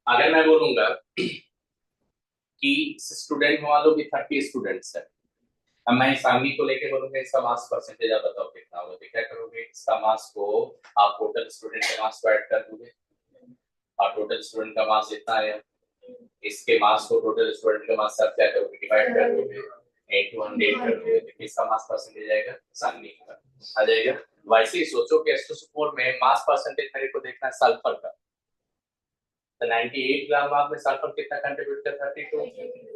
अगर मैं बोलूंगा कि स्टूडेंट मान लो कि 30 स्टूडेंट्स है, अब मैं सामने को लेके बोलूंगा इसका मास परसेंटेज आप बताओ कितना होगा, तो क्या करोगे, इसका मास को आप टोटल स्टूडेंट के मास को ऐड कर दोगे, और टोटल स्टूडेंट का मास इतना है, इसके मास को टोटल स्टूडेंट के मास से क्या करोगे, डिवाइड कर दोगे, 800 कर दोगे, तो इसका मास परसेंटेज आएगा, सामने का आ जाएगा। वैसे ही सोचो कि H2SO4 में मास परसेंटेज मेरे को देखना है सल्फर का, तो 98 ग्राम आपने सल्फर कितना कंट्रीब्यूट कर, 32,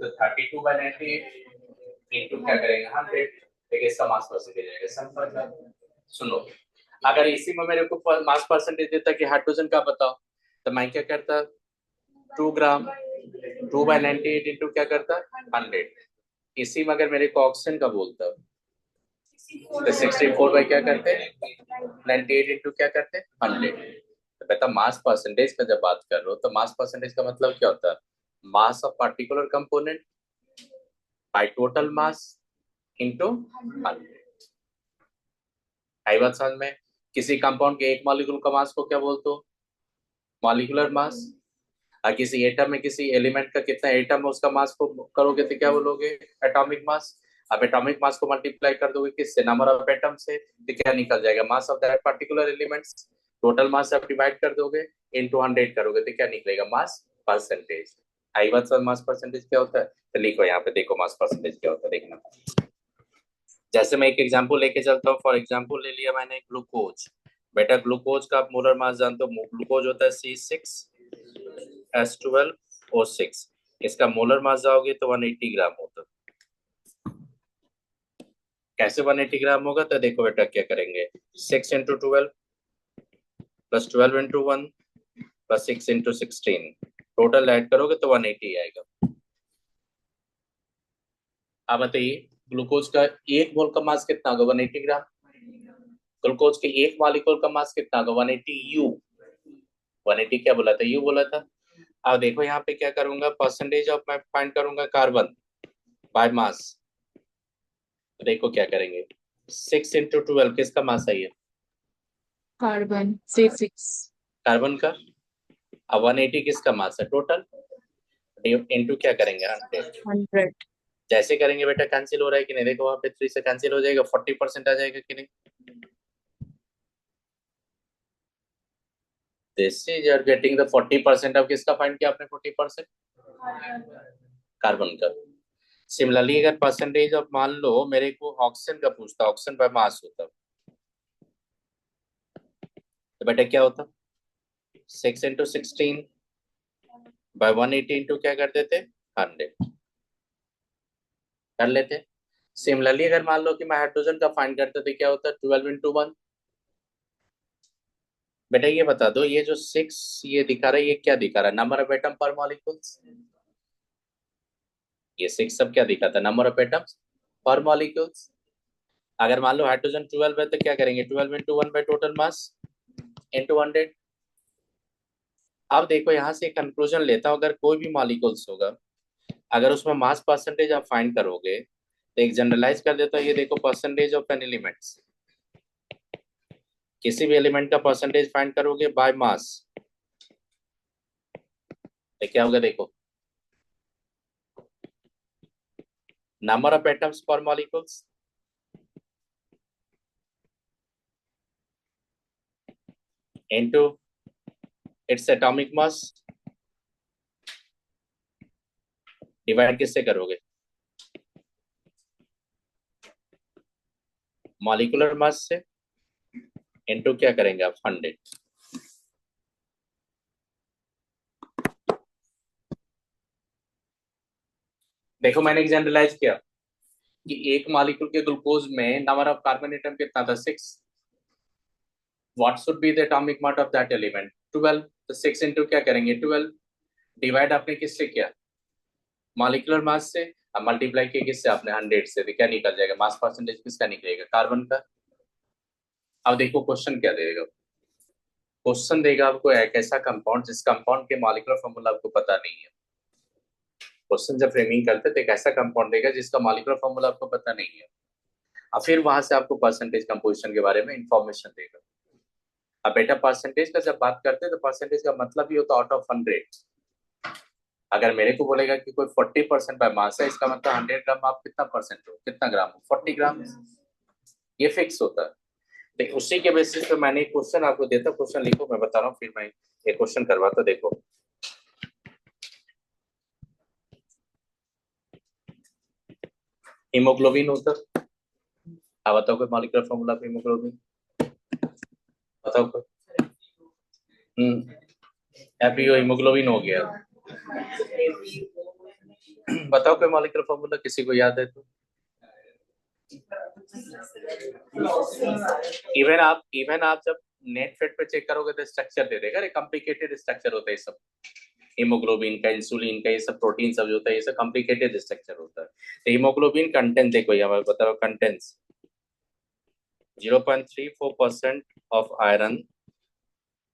तो 32 by 98 इनटू क्या करेंगे 100, देखिए इसका मास परसेंटेज आएगा सल्फर का। सुनो, अगर इसी में मेरे को मास परसेंटेज देता कि हाइड्रोजन का बताओ, तो मैं क्या करता, 2 ग्राम 2 by 98 इनटू क्या करता 100। इसी में अगर मेरे को ऑक्सीजन का बोलता तो 64 by क्या करते 98 इनटू क्या करते 100। तो बेटा मास परसेंटेज का जब बात कर रहे हो तो मास परसेंटेज का मतलब क्या होता है, mass of particular component by total mass into 100। आई बात समझ में? किसी कंपाउंड के एक मॉलिक्यूल का मास को क्या बोलते हो, मॉलिक्यूलर मास। और किसी एटम में किसी एलिमेंट का कितना एटम है उसका मास को करोगे तो क्या बोलोगे, एटॉमिक मास। अब एटॉमिक मास को मल्टीप्लाई कर दोगे किससे, नंबर ऑफ एटम से, तो क्या निकल जाएगा, mass of that particular elements. Total mass से आप डिवाइड कर दोगे, इनटू 100 करोगे तो क्या निकलेगा, मास परसेंटेज। आई बात समझ, मास परसेंटेज क्या होता है। तो लिखो यहाँ पे, देखो मास परसेंटेज क्या होता है, देखना। जैसे मैं एक एग्जांपल लेके चलता हूँ, फॉर एग्जांपल ले लिया मैंने ग्लूकोज। बेटा ग्लूकोज का आप मोलर मास जानते हो, ग्लूकोज होता है C6H12O6। इसका मोलर मास जाओगे तो 180 ग्राम होता है। कैसे 180 ग्राम होगा? तो देखो बेटा क्या करेंगे, 6 into 12 plus 12 into 1 plus 6 into 16, total add करोगे तो 180 आएगा। अब बताइए ग्लूकोज का एक मोल का मास कितना होगा? 180 ग्राम। ग्लूकोज के एक मॉलिक्यूल का मास कितना होगा? 180 यू। 180 क्या बोला था? यू बोला था। अब देखो यहाँ पे क्या करूंगा, परसेंटेज ऑफ मैं फाइंड करूंगा कार्बन बाय मास। तो देखो क्या करेंगे, 6 इंटू 12 किसका मास है ये? Carbon. Say 6. कार्बन का। अब 180 किसका मास है टोटल? इंटू क्या करेंगे? 100। 100. जैसे करेंगे बेटा कैंसिल हो रहा है कि नहीं? देखो वहां पे 3 से कैंसिल हो जाएगा, 40% आ जाएगा कि नहीं? This is you are getting the 40% of किसका फाइंड किया आपने? 40% कार्बन का। सिमिलरली अगर परसेंटेज ऑफ मान लो मेरे को ऑक्सीजन का पूछता, ऑक्सीजन बाय मास होता, तो बेटा क्या होता? 6 इंटू 16 बाय 180 इंटू क्या कर देते? 100 कर लेते। सिमिलरली अगर मान लो कि मैं हाइड्रोजन का फाइंड करते तो क्या होता? 12 इंटू 1। बेटा ये बता दो, ये जो 6 ये दिखा रहा है, ये क्या दिखा रहा है? नंबर ऑफ एटम पर मॉलिक्यूल्स। ये 6 सब क्या दिखाता है? नंबर ऑफ एटम्स पर मॉलिक्यूल्स। अगर मान लो हाइड्रोजन 12 है तो क्या करेंगे? 12 into 1 by total mass into 100। अब देखो यहाँ से कंक्लूजन लेता हूँ, अगर कोई भी मॉलिक्यूल्स होगा, अगर उसमें मास परसेंटेज आप फाइंड करोगे तो एक जनरलाइज कर देता हूँ, ये देखो परसेंटेज ऑफ एन एलिमेंट्स, किसी भी एलिमेंट का परसेंटेज फाइंड करोगे बाय मास तो क्या होगा? देखो नंबर ऑफ एटम्स पर molecules into its atomic mass, divide किससे करोगे? मॉलिक्यूलर मास से, इनटू क्या करेंगे आप? 100। देखो मैंने एक जनरलाइज किया कि एक मॉलिक्यूल के ग्लूकोज में नंबर ऑफ कार्बन एटम कितना था? 6। What should be the atomic mass of that element? 12। तो 6 इंटू क्या करेंगे? 12 डिवाइड आपने किससे किया? मॉलिक्यूलर मास से। अब मल्टीप्लाई किया किससे आपने? 100 से। तो क्या निकल जाएगा? मास परसेंटेज किसका निकलेगा? कार्बन का। अब देखो क्वेश्चन क्या देगा, क्वेश्चन देगा आपको एक ऐसा कंपाउंड जिस कंपाउंड के मॉलिक्यूलर फॉर्मूला आपको पता नहीं है। क्वेश्चन जब फ्रेमिंग करते तो एक ऐसा कंपाउंड देगा जिसका मॉलिक्यूलर फॉर्मूला आपको पता नहीं है, और फिर वहां से आपको परसेंटेज कंपोजिशन के बारे में इंफॉर्मेशन देगा। अब बेटा परसेंटेज का जब बात करते हैं तो परसेंटेज का मतलब ही होता है आउट ऑफ 100। अगर मेरे को बोलेगा कि कोई 40% बाय मास है, इसका मतलब 100 ग्राम आप कितना परसेंट हो, कितना ग्राम हो? 40 ग्राम। ये फिक्स होता है। तो उसी के बेसिस पे मैंने एक क्वेश्चन आपको देता, क्वेश्चन लिखो, मैं बता रहा हूँ, फिर मैं एक क्वेश्चन करवाता। देखो हीमोग्लोबिन होता, अब बताओ कोई मॉलिक्यूलर फॉर्मूला ऑफ हीमोग्लोबिन बताओ कोई। एपीओ हीमोग्लोबिन हो गया। बताओ कोई मॉलिक्यूलर फॉर्मूला, किसी को याद है तो। इवन आप जब नेट फेट पे चेक करोगे तो स्ट्रक्चर दे देगा, कॉम्प्लिकेटेड स्ट्रक्चर होता है सब, हीमोग्लोबिन का, इंसुलिन का, ये सब प्रोटीन सब जो होता है, ये सब कॉम्प्लिकेटेड स्ट्रक्चर होता है। तो हीमोग्लोबिन कंटेंट देखो यहाँ बता रहा हूँ, contents 0.34% of iron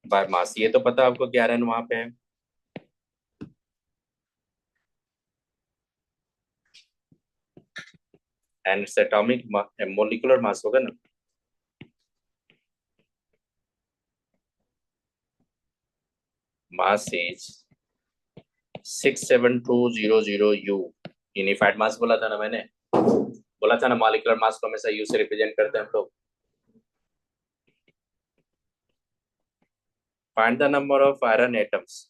by mass. ये तो पता आपको कि आयरन वहां पे है। And its atomic molecular mass होगा ना, मास इज 67200 U। यूनिफाइड मास बोला था ना मैंने, बोला था ना मॉलिक्यूलर मास को हमेशा यू से रिप्रेजेंट करते हैं हम लोग। Find the number of iron atoms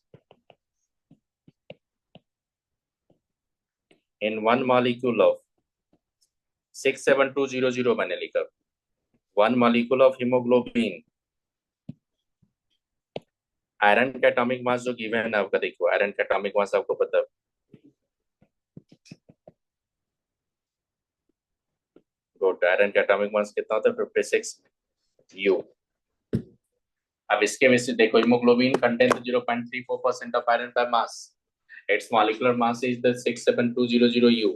in one molecule of 67200 मैंने लिखा, one molecule of haemoglobin. Iron का एटॉमिक मास जो गिवन है आपका, देखो आयरन का एटॉमिक मास आपको पता है। गुड। गुड। आयरन का एटॉमिक मास कितना होता है? 56 U। अब इसके में से देखो, haemoglobin contains 0.34% of iron per mass, it's molecular mass is the 67200 U।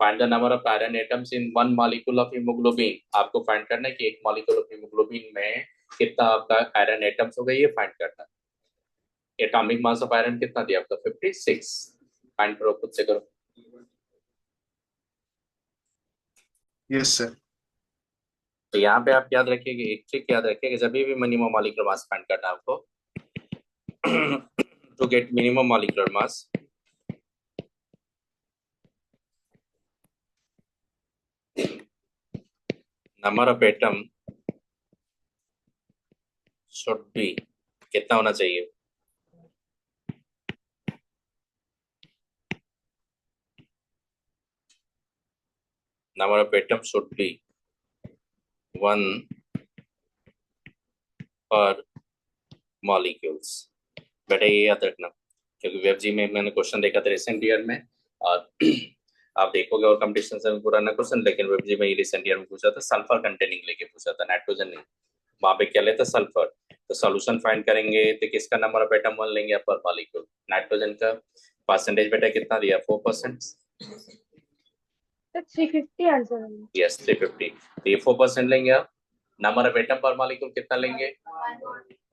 Find the number of iron atoms in one molecule of haemoglobin. आपको फाइंड करना है कि एक मॉलिक्यूल ऑफ हीमोग्लोबिन में कितना आपका आयरन एटम्स हो गए, ये फाइंड करना है। एटॉमिक मास ऑफ आयरन कितना दिया आपका? 56। फाइंड करो, खुद से करो। Yes sir. तो यहाँ पे आप याद रखिएगा, एक ट्रिक याद रखिएगा, जब भी मिनिमम मॉलिक्यूलर मास फाइंड करना है आपको, to get minimum molecular mass, number of atom should be, कितना होना चाहिए? Number of atom should be 1 per molecules. बेटा ये याद रखना, क्योंकि वेबजी में मैंने क्वेश्चन देखा था रिसेंट ईयर में, और आप देखोगे और कंपटीशन से पुराना क्वेश्चन, लेकिन वेबजी में ये रिसेंट ईयर में पूछा था, सल्फर कंटेनिंग लेके पूछा था, नाइट्रोजन नहीं। वहां पे क्या लेता? सल्फर। तो सॉल्यूशन फाइंड करेंगे तो किसका नंबर ऑफ एटम 1 लेंगे पर मॉलिक्यूल? नाइट्रोजन का। परसेंटेज बेटा कितना दिया? 4%। तो 350 आंसर है। यस 350। तो ये 4% लेंगे आप। नंबर ऑफ एटम पर मॉलिक्यूल कितना लेंगे?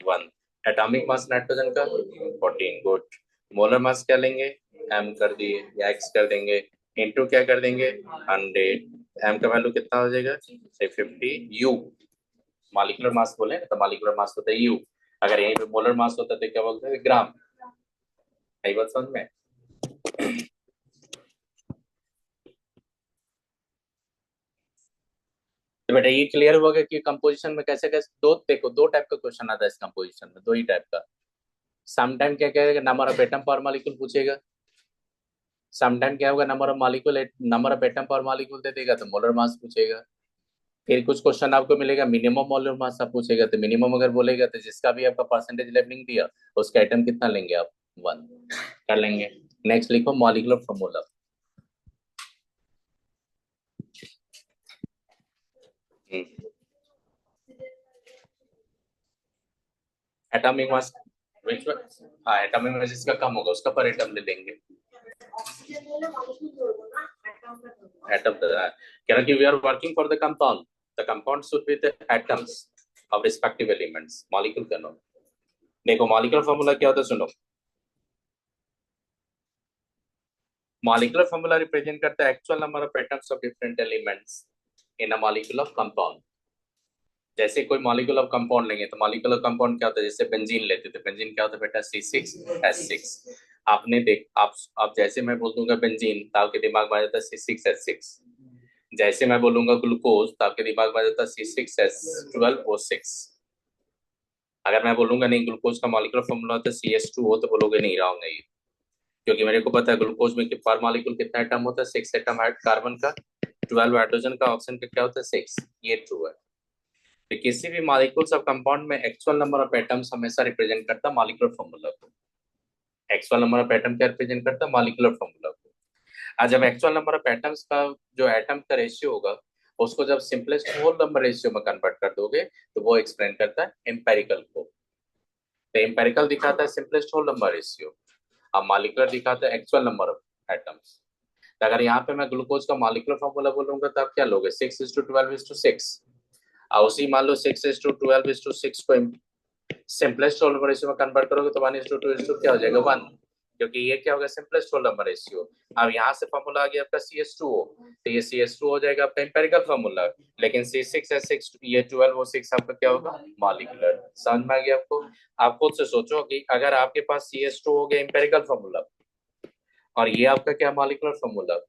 1। एटॉमिक मास नाइट्रोजन का 14। गुड। मोलर मास क्या लेंगे? m कर दिए या x कर देंगे, इनटू क्या कर देंगे? 100। m का वैल्यू कितना हो जाएगा? 350 U। मॉलिक्यूलर मास बोले तो मॉलिक्यूलर मास होता है U। अगर यहीं पे मोलर मास होता तो क्या बोलते हैं? ग्राम। सही बात समझ में? तो बेटा ये क्लियर हो गया कि कंपोजिशन में कैसे कैसे दो, देखो दो टाइप का क्वेश्चन आता है इस कंपोजिशन में, दो ही टाइप का। सम टाइम क्या कहेगा? नंबर ऑफ एटम पर मॉलिक्यूल पूछेगा। सम टाइम क्या होगा? Number of molecule, number of atom पर मॉलिक्यूल दे देगा तो मोलर मास पूछेगा। फिर कुछ क्वेश्चन आपको मिलेगा मिनिमम मोलर मास आप पूछेगा, तो मिनिमम अगर बोलेगा तो जिसका भी आपका परसेंटेज लेवलिंग दिया उसका एटम कितना लेंगे आप? 1 कर लेंगे। नेक्स्ट लिखो molecular formula. Atomic mass which one? हाँ, एटॉमिक मास जिसका कम होगा उसका पर एटम ले लेंगे। ऑक्सीजन में ना मॉलिक्यूल जोड़ दो ना, एटम का जोड़ दो। एटम क्योंकि we are working for the compound, the compound should be the atoms of respective elements. Molecule का नो। देखो मॉलिक्यूलर फॉर्मूला क्या होता है, सुनो। मॉलिक्यूलर फॉर्मूला रिप्रेजेंट करता है actual number of atoms of different elements in a molecule of compound. जैसे कोई मॉलिक्यूल ऑफ कंपाउंड लेंगे तो मॉलिक्यूल ऑफ कंपाउंड क्या होता है? जैसे बेंजीन लेते थे, बेंजीन क्या होता है बेटा? C6H6। आपने देख आप जैसे मैं बोल दूंगा बेंजीन तो आपके दिमाग में आ जाता है C6H6। जैसे मैं बोलूंगा ग्लूकोज तो आपके दिमाग में आ जाता है C6H12O6। अगर मैं बोलूंगा नहीं ग्लूकोज का मॉलिक्यूलर फॉर्मूला होता है CH2O, तो बोलोगे नहीं, रॉन्ग है ये। क्योंकि मेरे को पता है ग्लूकोज में पर मॉलिक्यूल कितना एटम होता है? 6 एटम है कार्बन का, 12 हाइड्रोजन का, ऑक्सीजन का क्या होता है? 6। ये ट्रू है। तो किसी भी मॉलिक्यूल्स ऑफ कंपाउंड में एक्चुअल नंबर ऑफ एटम्स हमेशा रिप्रेजेंट करता है मॉलिक्यूलर फॉर्मूला को। एक्चुअल नंबर ऑफ एटम क्या रिप्रेजेंट करता है? मॉलिक्यूलर फॉर्मूला को। आज जब एक्चुअल नंबर ऑफ एटम्स का जो एटम का रेशियो होगा उसको जब सिंपलेस्ट होल नंबर रेशियो में कन्वर्ट कर दोगे तो वो एक्सप्लेन करता है एम्पेरिकल को। तो एम्पेरिकल दिखाता है सिंपलेस्ट होल नंबर रेशियो, अब मॉलिक्यूलर दिखाता है एक्चुअल नंबर ऑफ एटम्स। तो अगर यहाँ पे मैं ग्लूकोज का मॉलिक्यूलर फॉर्मूला बोलूंगा तो आप क्या लोगे? 6:12:6। और उसी मान लो 6:12:6 को सिंपलेस्ट होल नंबर रेशियो में कन्वर्ट करोगे तो 1:2 क्या हो जाएगा? 1। क्योंकि ये क्या होगा? Simplest whole number ratio. अब यहाँ से फॉर्मूला आ गया आपका CH2O, तो ये CH2 हो जाएगा आपका एम्पेरिकल फॉर्मूला। लेकिन C6H6 ये 12O6 आपका क्या होगा? मॉलिक्यूलर। समझ में आ गया आपको? आप खुद से सोचो कि अगर आपके पास CH2 हो गया एम्पेरिकल फॉर्मूला और ये आपका क्या? Molecular formula.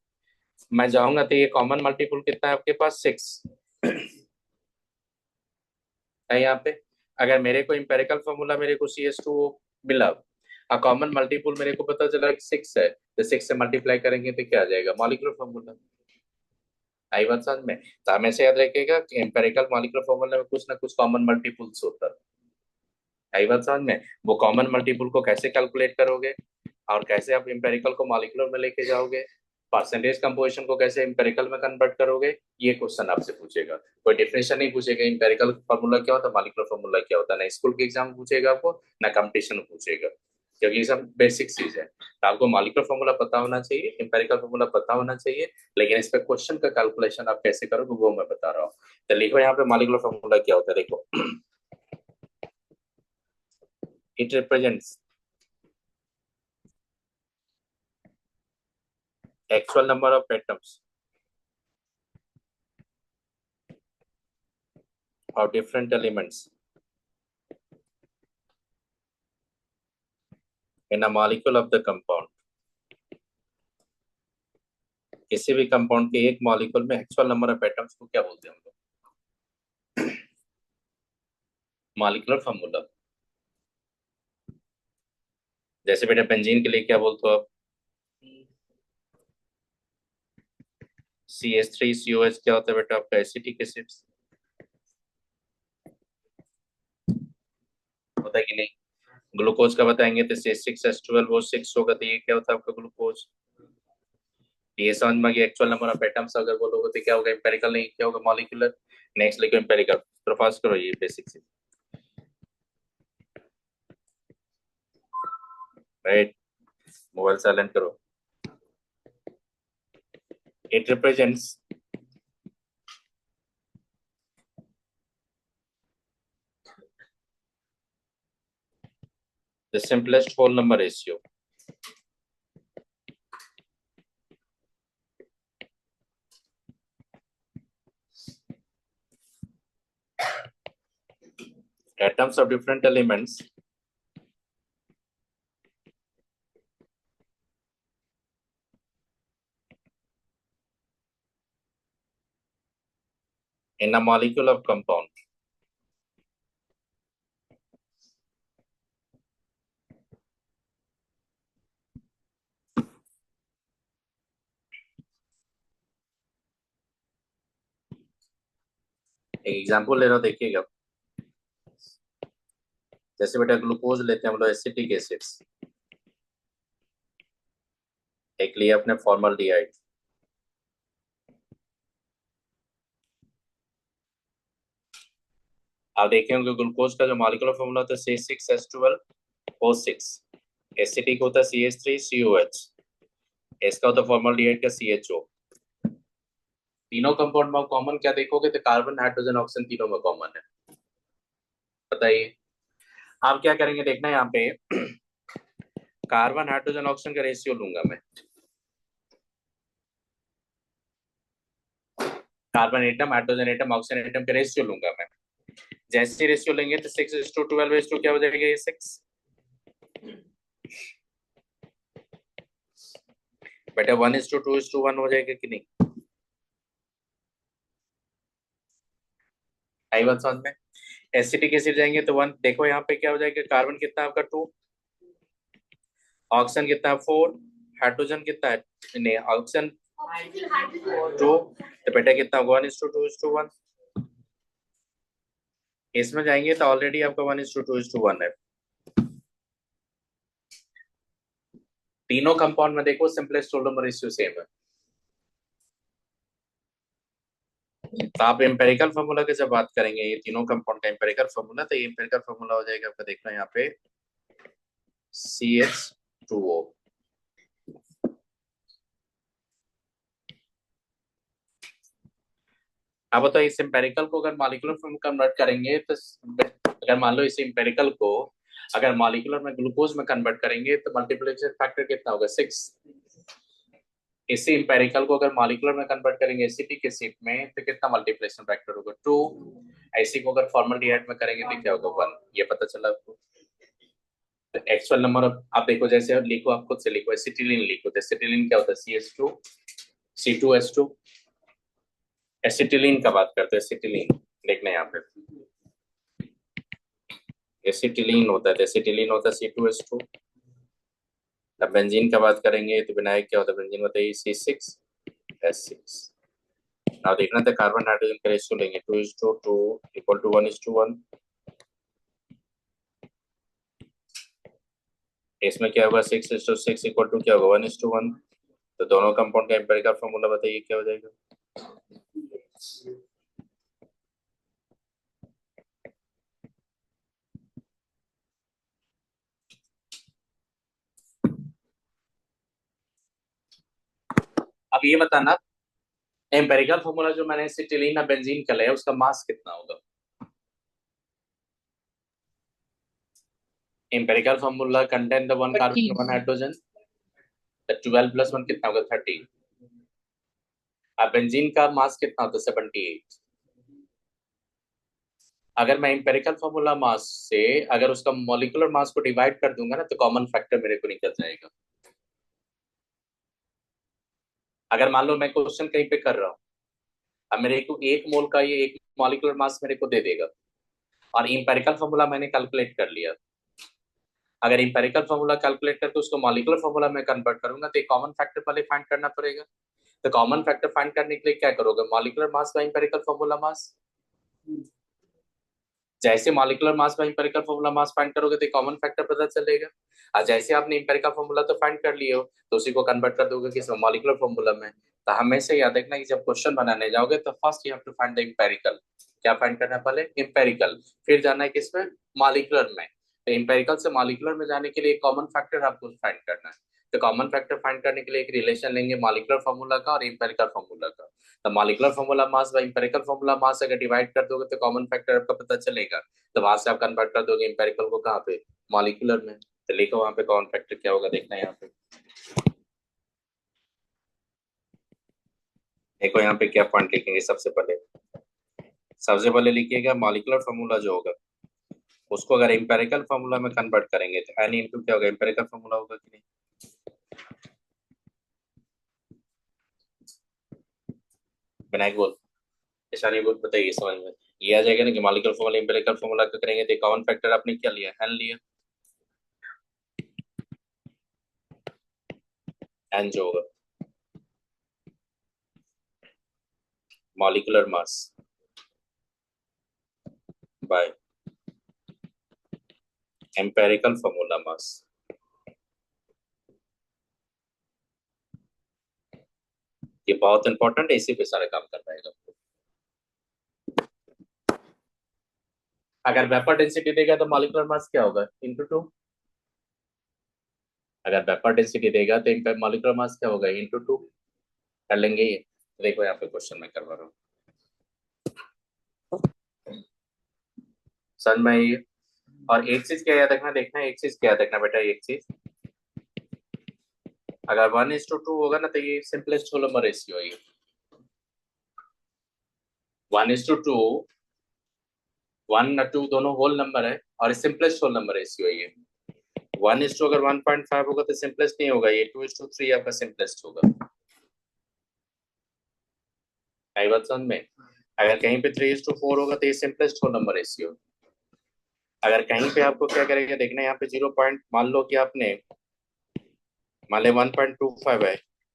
मैं जाऊंगा तो ये कॉमन मल्टीपल कितना है आपके पास? 6 है यहाँ पे। अगर मेरे को एम्पेरिकल फॉर्मूला मेरे को CH2O मिला और कॉमन मल्टीपल मेरे को पता चला कि 6 है, तो 6 से मल्टीप्लाई करेंगे तो क्या आ जाएगा? Molecular formula. आई बात समझ में? तो हमेशा याद रखिएगा कि एम्पेरिकल मॉलिक्यूलर फॉर्मूला में कुछ ना कुछ कॉमन मल्टीपल्स होता है। आई बात समझ में? वो कॉमन मल्टीपल को कैसे कैलकुलेट करोगे और कैसे आप एम्पेरिकल को मॉलिक्यूलर में लेके जाओगे, परसेंटेज कंपोजिशन को कैसे इंपेरिकल में कन्वर्ट करोगे, ये क्वेश्चन आपसे पूछेगा। कोई डेफिनेशन नहीं पूछेगा, इंपेरिकल फार्मूला क्या होता है, मॉलिक्यूलर फार्मूला क्या होता है, ना स्कूल के एग्जाम पूछेगा आपको, ना कंपटीशन में पूछेगा, क्योंकि ये सब बेसिक चीज है। तो आपको मॉलिक्यूलर फार्मूला पता होना चाहिए, इंपेरिकल फार्मूला पता होना चाहिए, लेकिन इस पे क्वेश्चन का कैलकुलेशन आप कैसे करोगे वो मैं बता रहा हूँ। तो लिखो यहाँ पे मॉलिक्यूलर फार्मूला क्या होता है, देखो it represents actual number of atoms of different elements in a molecule of the compound। किसी भी कंपाउंड के एक मॉलिक्यूल में एक्चुअल नंबर ऑफ एटम्स को क्या बोलते हैं हम लोग, मॉलिक्यूलर फार्मूला। जैसे बेटा बेंजीन के लिए क्या बोलते हो आप, CH3COH क्या होता है बेटा आपका, एसिटिक एसिड होता है कि नहीं। ग्लूकोज का बताएंगे तो CH6H12 वो 6 होगा, तो ये क्या होता है आपका ग्लूकोज। ये समझ में गया, एक्चुअल नंबर ऑफ एटम्स अगर बोलोगे तो क्या होगा, एम्पेरिकल नहीं क्या होगा, मॉलिक्यूलर। नेक्स्ट लिखो एम्पेरिकल, तो फास्ट करो, ये बेसिक चीज राइट। मोबाइल साइलेंट करो। It represents the simplest whole number ratio atoms of different elements in a molecule of compound। एक एग्जांपल ले रहा हूं, देखिएगा। जैसे बेटा ग्लूकोज लेते हैं हम लोग, एसिटिक एसिड्स, एक लिया अपने फॉर्मल्डिहाइड, आप देखे होंगे ग्लूकोज का जो मॉलिक्यूलर फार्मूला होता है C6H12O6, एसिटिक होता है CH3COH, इसका होता है फॉर्मल्डिहाइड का CHO। तीनों कंपाउंड में कॉमन क्या देखोगे तो कार्बन हाइड्रोजन ऑक्सीजन तीनों में कॉमन है। बताइए आप क्या करेंगे, देखना है यहाँ पे कार्बन हाइड्रोजन ऑक्सीजन का रेशियो लूंगा मैं, carbon atom hydrogen atom oxygen atom का रेशियो लूंगा मैं। जैसे रेशियो लेंगे तो 6:12 क्या हो जाएगा, ये 6 बेटा 1:2:1 हो जाएगा कि नहीं, आई बात समझ में। एसिटिक एसिड जाएंगे तो 1, देखो यहाँ पे क्या हो जाएगा, कार्बन कितना आपका 2, ऑक्सीजन कितना 4, हाइड्रोजन कितना है, नहीं ऑक्सीजन 2, तो बेटा कितना 1:2:1। इसमें जाएंगे तो ऑलरेडी आपका 1:2:1 है। तीनों कंपाउंड में देखो simplest roll number ratio same है। तो आप एम्पेरिकल फार्मूला की जब बात करेंगे, ये तीनों कंपाउंड का एम्पेरिकल फार्मूला, तो ये एम्पेरिकल फार्मूला हो जाएगा आपका, देखना यहाँ पे CH2O। अब बताओ इस एम्पेरिकल को अगर मॉलिक्यूलर फॉर्म कन्वर्ट करेंगे तो, अगर मान लो इस एम्पेरिकल को अगर मॉलिक्यूलर में ग्लूकोज में कन्वर्ट करेंगे तो मल्टीप्लिकेशन फैक्टर कितना होगा, 6। इसी एम्पेरिकल को अगर मॉलिक्यूलर में कन्वर्ट करेंगे एसिटिक एसिड में तो कितना मल्टीप्लिकेशन फैक्टर होगा, 2। ऐसी को अगर फॉर्मल्डिहाइड में करेंगे तो क्या होगा, 1। ये पता चला आपको। तो एक्चुअल नंबर आप देखो, जैसे आप लिखो, आप खुद से लिखो, एसिटिलीन लिखो, तो एसिटिलीन क्या होता है, CH2 C2H2। एसिटिलीन का बात करते हैं, एसिटिलीन देखना यहाँ पे एसिटिलीन होता है, तो एसिटिलीन होता है C2H2। अब बेंजीन का बात करेंगे तो विनायक क्या होता है, बेंजीन होता है C6H6। अब देखना था कार्बन हाइड्रोजन का रेशियो लेंगे 2:2 = 1:1। इसमें क्या होगा 6:6 = क्या होगा 1:1। तो दोनों कंपाउंड का एम्पिरिकल फॉर्मूला बताइए क्या हो जाएगा। अब ये बताना एम्पिरिकल फॉर्मूला जो मैंने सिटिलीन या बेंजीन का लिया उसका मास कितना होगा। Empirical formula contain the one carbon one hydrogen, तो 12 + 1 कितना होगा 30। अब बेंजीन का मास कितना होता है 78। अगर मैं एम्पिरिकल फॉर्मूला मास से अगर उसका मॉलिक्यूलर मास को डिवाइड कर दूंगा ना तो कॉमन फैक्टर मेरे को निकल जाएगा। अगर मान लो मैं क्वेश्चन कहीं पे कर रहा हूँ, अब मेरे को 1 मोल का ये 1 मॉलिक्यूलर मास मेरे को दे देगा और एम्पिरिकल फॉर्मूला मैंने कैलकुलेट कर लिया। अगर एम्पिरिकल फॉर्मूला कैलकुलेट करके उसको मॉलिक्यूलर फॉर्मूला में कन्वर्ट करूंगा तो कॉमन फैक्टर पहले फाइंड करना पड़ेगा। तो कॉमन फैक्टर फाइंड करने के लिए क्या करोगे, molecular mass by empirical formula mass. जैसे molecular mass by empirical formula mass find करोगे तो कॉमन फैक्टर पता चलेगा। और जैसे आपने एम्पिरिकल फॉर्मूला तो फाइंड कर लिए हो तो उसी को कन्वर्ट कर दोगे किस मॉलिक्यूलर फॉर्मूला में। तो हमेशा याद रखना कि जब क्वेश्चन बनाने जाओगे तो first you have to find the empirical. क्या फाइंड करना है पहले, एम्पिरिकल, फिर जाना है किसमें, मॉलिक्यूलर में। तो एम्पिरिकल से मॉलिक्यूलर में जाने के लिए कॉमन फैक्टर आपको फाइंड करना है। तो कॉमन फैक्टर फाइंड करने के लिए एक रिलेशन लेंगे मॉलिक्यूलर फॉर्मूला का और एम्पिरिकल फॉर्मूला का। तो molecular formula mass by empirical formula मास अगर डिवाइड कर दोगे तो कॉमन फैक्टर आपका पता चलेगा। तो वहां से आप कन्वर्ट कर दोगे एम्पिरिकल को कहाँ पे, मॉलिक्यूलर में। तो लिखो वहां पे कॉमन फैक्टर क्या होगा, देखना यहाँ पे। देखो यहाँ पे क्या पॉइंट लिखेंगे, सबसे पहले लिखिएगा मॉलिक्यूलर फॉर्मूला जो होगा उसको अगर एम्पिरिकल फॉर्मूला में कन्वर्ट करेंगे तो एन इंटू क्या होगा, एम्पिरिकल फॉर्मूला होगा कि नहीं। विनायक बोल, ऐसा नहीं बोल, बताइए समझ में ये आ जाएगा ना कि मॉलिक्यूलर फॉर्मूला एम्पिरिकल फॉर्मूला का करेंगे तो कॉमन फैक्टर आपने क्या लिया, एन लिया। एन जो होगा molecular mass by empirical formula मास। ये बहुत इंपॉर्टेंट है, इसी पे सारा काम कर पाएगा। अगर वेपर डेंसिटी देगा तो मॉलिक्यूलर मास क्या होगा, इनटू 2। अगर वेपर डेंसिटी देगा तो मॉलिक्यूलर मास क्या होगा, इनटू 2। कर लेंगे ये, देखो यहाँ पे क्वेश्चन में करवा रहा हूँ समझ में ये। और एक चीज क्या याद रखना, देखना एक चीज क्या याद रखना बेटा, एक चीज अगर 1:2 होगा ना तो ये सिंपलेस्ट होल नंबर रेशियो है। 1:2, 1 2 दोनों होल नंबर है और सिंपलेस्ट होल नंबर रेशियो है ये। 1:2 अगर 1.5 होगा तो सिंपलेस्ट नहीं होगा, ये 2:3 आपका सिंपलेस्ट होगा। आई बात समझ में। अगर कहीं पे 3:4 होगा तो ये सिंपलेस्ट होल नंबर रेशियो। अगर कहीं पे आपको क्या करेगा देखना, यहाँ पे 0 पॉइंट मान लो कि आपने मान लो 1.25 है,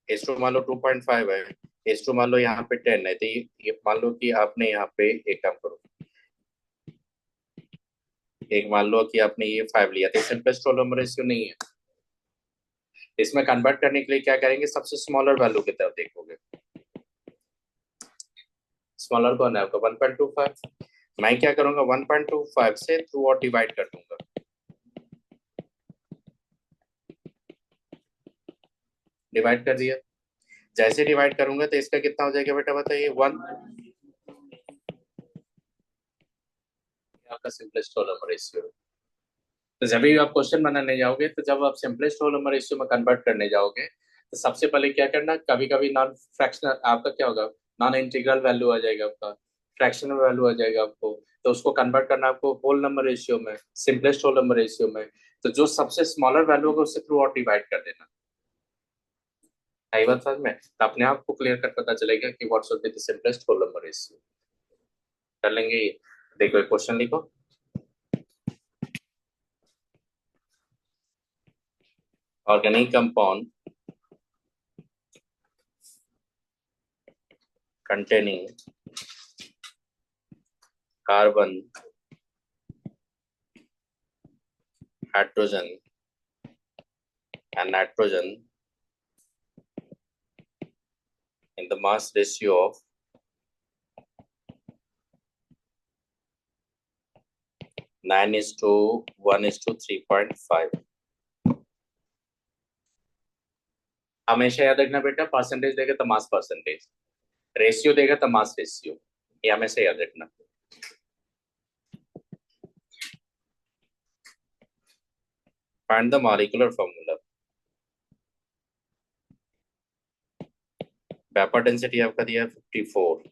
S2 मान लो 2.5 है, S2 मान लो यहाँ पे 10 है, तो ये मान लो कि आपने यहाँ पे एक काम करो, एक मान लो कि आपने ये 5 लिया तो सिंपलेस्ट होल नंबर रेशियो नहीं है। इसमें कन्वर्ट करने के लिए क्या करेंगे, सबसे स्मॉलर वैल्यू की तरफ देखोगे। स्मॉलर कौन है आपका 1.25। मैं क्या करूंगा 1.25 से थ्रू आउट डिवाइड कर दूंगा। डिवाइड कर दिया, जैसे डिवाइड करूंगा तो इसका कितना हो जाएगा बेटा बताइए, 1। आपका सिंपलेस्ट होल नंबर रेशियो। तो जब भी आप क्वेश्चन बनाने जाओगे तो जब आप सिंपलेस्ट होल नंबर रेशियो में कन्वर्ट करने जाओगे तो सबसे पहले क्या करना, कभी कभी नॉन फ्रैक्शनल आपका क्या होगा, नॉन इंटीग्रल वैल्यू आ जाएगा आपका, फ्रैक्शनल वैल्यू आ जाएगा आपको, तो उसको कन्वर्ट करना आपको होल नंबर रेशियो में, सिंपलेस्ट होल नंबर रेशियो में। तो जो सबसे स्मॉलर वैल्यू होगा उससे थ्रू आउट डिवाइड कर देना। आई बात समझ में, तो अपने आप को क्लियर कट पता चलेगा कि what should be the simplest whole number ratio. कर लेंगे ये, देखो एक क्वेश्चन लिखो। Organic compound containing carbon, hydrogen and nitrogen in the mass ratio of 9:1:3.5. हमेशा याद रखना बेटा, परसेंटेज देगा तो मास परसेंटेज, रेशियो देगा तो मास रेशियो, ये हमेशा याद रखना। Find the molecular formula. Vapour density आपका दिया है 54।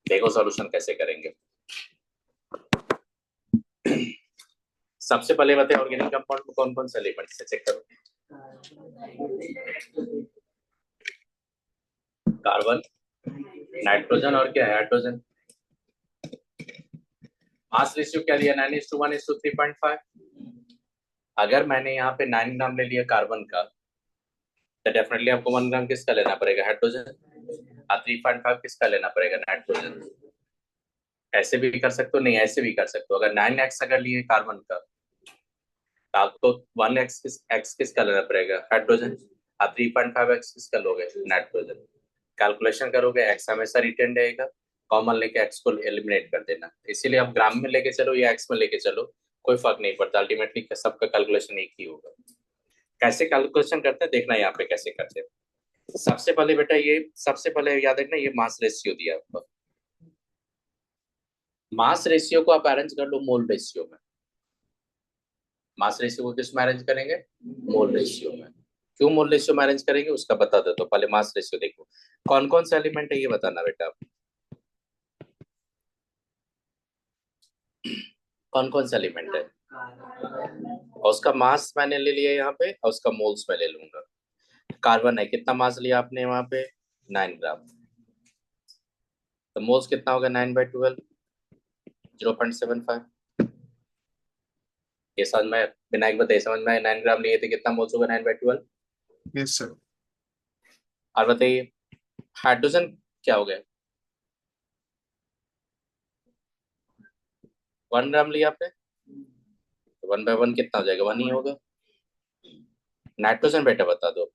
देखो सॉल्यूशन कैसे करेंगे। सबसे पहले बताए ऑर्गेनिक कंपाउंड में कौन कौन से एलिमेंट से चेक करो। कार्बन, नाइट्रोजन और क्या है हाइड्रोजन। मास रेशियो क्या दिया 9:1:3.5। अगर मैंने यहाँ पे 9 ग्राम ले लिया कार्बन का तो डेफिनेटली आपको 1 ग्राम किसका लेना पड़ेगा हाइड्रोजन, और 3.5 किसका लेना पड़ेगा नाइट्रोजन। ऐसे भी कर सकते हो, नहीं ऐसे भी कर सकते हो। अगर 9x अगर लिए कार्बन का तो आपको 1x किसका लेना पड़ेगा हाइड्रोजन, और 3.5x किसका लोगे नाइट्रोजन। कैलकुलेशन करोगे x हमेशा रिटेन रहेगा, कॉमन लेके x को एलिमिनेट कर देना। इसीलिए आप ग्राम में लेके चलो या x में लेके चलो कोई फर्क नहीं पड़ता, अल्टीमेटली सबका कैलकुलेशन एक ही होगा। कैसे कैलकुलेशन करते हैं देखना, यहाँ पे कैसे करते हैं। सबसे पहले बेटा ये सबसे पहले याद रखना, ये मास रेशियो दिया आपको। मास रेशियो को आप अरेंज कर लो मोल रेशियो में। मास रेशियो को किस में अरेंज करेंगे, मोल रेशियो में। क्यों मोल रेशियो में अरेंज करेंगे उसका बता दो। तो पहले मास रेशियो देखो कौन कौन सा एलिमेंट है ये बताना बेटा, कौन कौन सा एलिमेंट है। और उसका मास मैंने ले लिया यहाँ पे और उसका मोल्स में ले लूंगा। कार्बन है, कितना मास लिया आपने वहां पे 9 ग्राम, तो मोल्स कितना होगा 9/12 0.75। ये समझ में बिना एक बताइए, समझ में 9 ग्राम लिए थे कितना मोल्स होगा 9/12। Yes sir. और बताइए हाइड्रोजन क्या हो गया 1 ग्राम लिया आपने, तो 1/1 कितना हो जाएगा 1 ही होगा। नाइट्रोजन बेटा बता दो।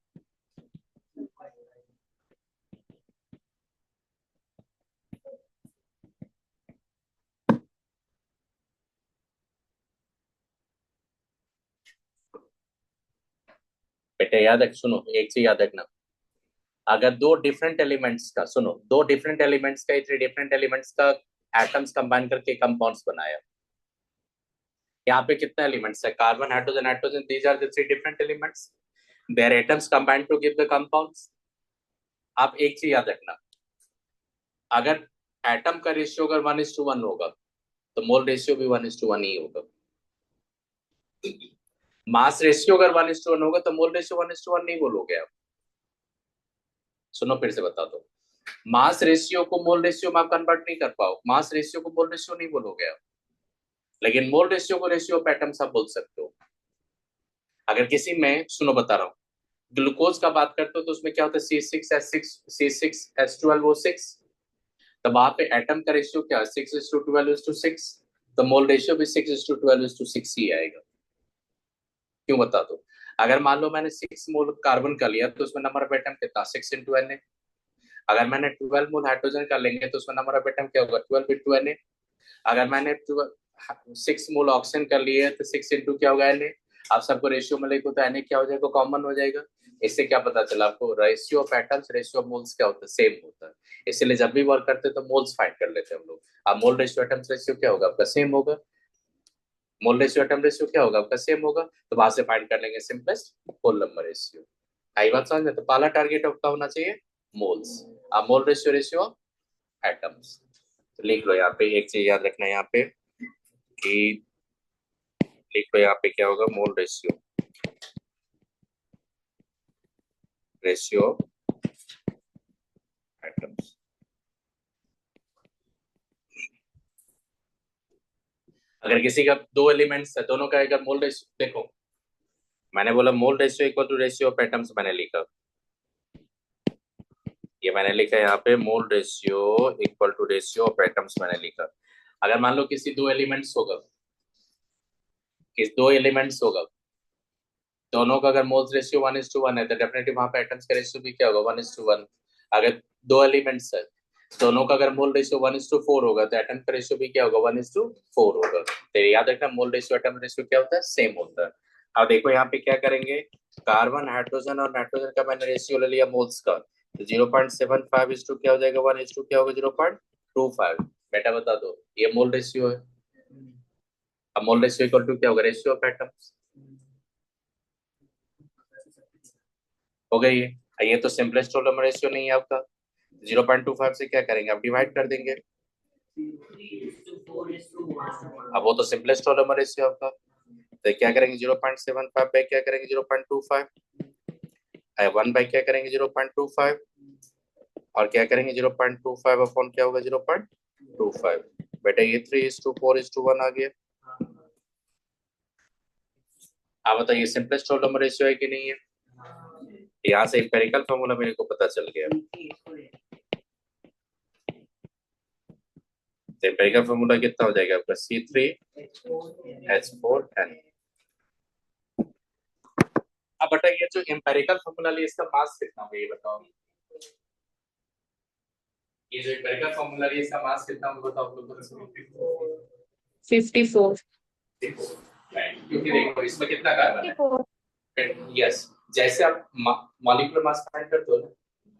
बेटा याद रख, सुनो एक चीज याद रखना, अगर दो डिफरेंट एलिमेंट्स का, सुनो दो डिफरेंट एलिमेंट्स का, 3 डिफरेंट एलिमेंट्स का एटम्स कंबाइन करके कंपाउंड्स बनाया। यहाँ पे कितने एलिमेंट्स है carbon hydrogen nitrogen, these are the 3 different elements, their atoms combine to give the compounds. आप एक चीज याद रखना, अगर एटम का रेशियो अगर 1:1 होगा तो मोल रेशियो भी 1:1 ही होगा। मास रेशियो अगर 1:1 होगा तो मोल रेशियो 1:1 नहीं बोलोगे आप। सुनो फिर से बता दो, मास रेशियो को मोल रेशियो में आप कन्वर्ट नहीं कर पाओ, मास रेशियो को मोल रेशियो नहीं बोलोगे आप, लेकिन मोल रेशियो को रेशियो ऑफ एटम्स आप बोल सकते हो। अगर किसी में, सुनो बता रहा हूँ, ग्लूकोज का बात करते हो तो उसमें क्या होता है C6H12O6, तब वहां पे एटम का रेशियो क्या है 6:12:6, तो मोल रेशियो भी 6:12:6 ही आएगा। क्यों बता दो, अगर मान लो मैंने 6 मोल कार्बन का लिया तो उसमें नंबर ऑफ एटम कितना 6 × Na। अगर मैंने 12 मोल हाइड्रोजन का लेंगे तो उसमें नंबर ऑफ एटम क्या होगा 12 × Na। अगर मैंने 6 मोल ऑक्सीजन का लिए तो 6 × क्या होगा Na। आप सबको रेशियो में लेको तो Na क्या हो जाएगा कॉमन हो जाएगा। इससे क्या पता चला आपको, ratio of atoms ratio of moles क्या होता है सेम होता है। इसलिए जब भी वर्क करते हैं तो मोल्स फाइंड कर लेते हैं हम लोग। अब मोल रेशियो एटम्स रेशियो क्या होगा आपका सेम होगा, मोल रेशियो एटम रेशियो क्या होगा आपका सेम होगा, तो वहां से फाइंड कर लेंगे सिंपलेस्ट होल नंबर रेशियो। आई बात समझ में। तो पहला टारगेट आपका होना चाहिए मोल्स, अब मोल रेशियो रेशियो एटम्स। तो लिख लो यहाँ पे, एक चीज याद रखना यहाँ पे कि लिख लो यहाँ पे क्या होगा मोल रेशियो रेशियो एटम्स। अगर किसी का 2 एलिमेंट्स है, दोनों का अगर मोल रेशियो देखो, मैंने बोला mole ratio equal to ratio of atoms, मैंने लिखा, ये मैंने लिखा यहाँ पे mole ratio equal to ratio of atoms मैंने लिखा। अगर मान लो किसी 2 एलिमेंट्स होगा, दोनों का अगर मोल्स रेशियो 1:1 है तो डेफिनेटली वहां पे एटम्स का रेशियो भी क्या होगा 1:1। अगर दो एलिमेंट्स है दोनों का अगर मोल रेशियो 1:4 होगा तो एटम का रेशियो भी क्या होगा 1:4 होगा। तो याद रखना मोल रेशियो एटम रेशियो क्या होता है सेम होता है। अब देखो यहाँ पे क्या करेंगे कार्बन हाइड्रोजन और नाइट्रोजन का मैंने रेशियो ले लिया मोल्स का तो 0.75 क्या हो जाएगा 1:2 क्या होगा 0.25। बेटा बता दो ये मोल रेशियो है। अब मोल रेशियो इक्वल टू क्या होगा रेशियो ऑफ एटम्स हो गई है। ये तो सिंपलेस्ट रोल रेशियो नहीं है आपका 0.25 से क्या करेंगे आप डिवाइड कर देंगे। 3:4:1. अब वो तो सिंपलेस्ट रोल रेशियो आपका तो क्या करेंगे 0.75 बाई क्या करेंगे 0.25 1 बाई क्या करेंगे 0.25 और क्या करेंगे 0.25 अपॉन क्या होगा 0.25। बेटा ये 3:4:1 आ गया। अब बताइए सिंपलेस्ट रोल रेशियो है कि नहीं है। यहाँ से एम्पिरिकल फॉर्मूला मेरे को पता चल गया। तो एम्पिरिकल फॉर्मूला कितना हो जाएगा आपका C3H4N। अब बेटा ये जो एम्पिरिकल फॉर्मूला लिया इसका मास कितना होगा ये बताओ। ये जो एम्पिरिकल फॉर्मूला लिया इसका मास कितना होगा बताओ तो 54. क्योंकि देखो इसमें कितना कार्बन है 54. यस जैसे आप मॉलिक्यूलर मास फाइंड करते हो ना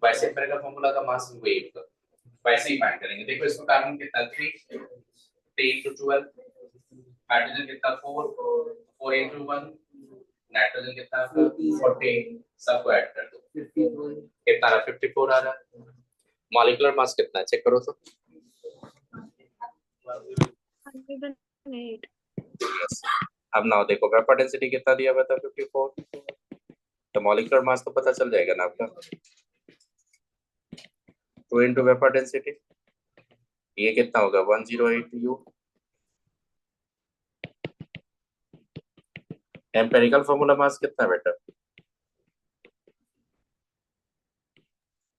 वैसे एम्पिरिकल फॉर्मूला का मास भी वही होगा वैसे ही फाइंड करेंगे। देखो इसमें कार्बन कितना 3 हाइड्रोजन कितना 4 नाइट्रोजन कितना 14 सबको ऐड कर दो कितना आ रहा 54 आ रहा है। मॉलिक्यूलर मास कितना है चेक करो तो 108. yes. अब ना देखो वेपर डेंसिटी कितना दिया हुआ था 54 तो मॉलिक्यूलर मास तो पता चल जाएगा ना आपका 2 into वेपर डेंसिटी ये कितना होगा 108 U। एम्पिरिकल फॉर्मूला मास कितना है बेटा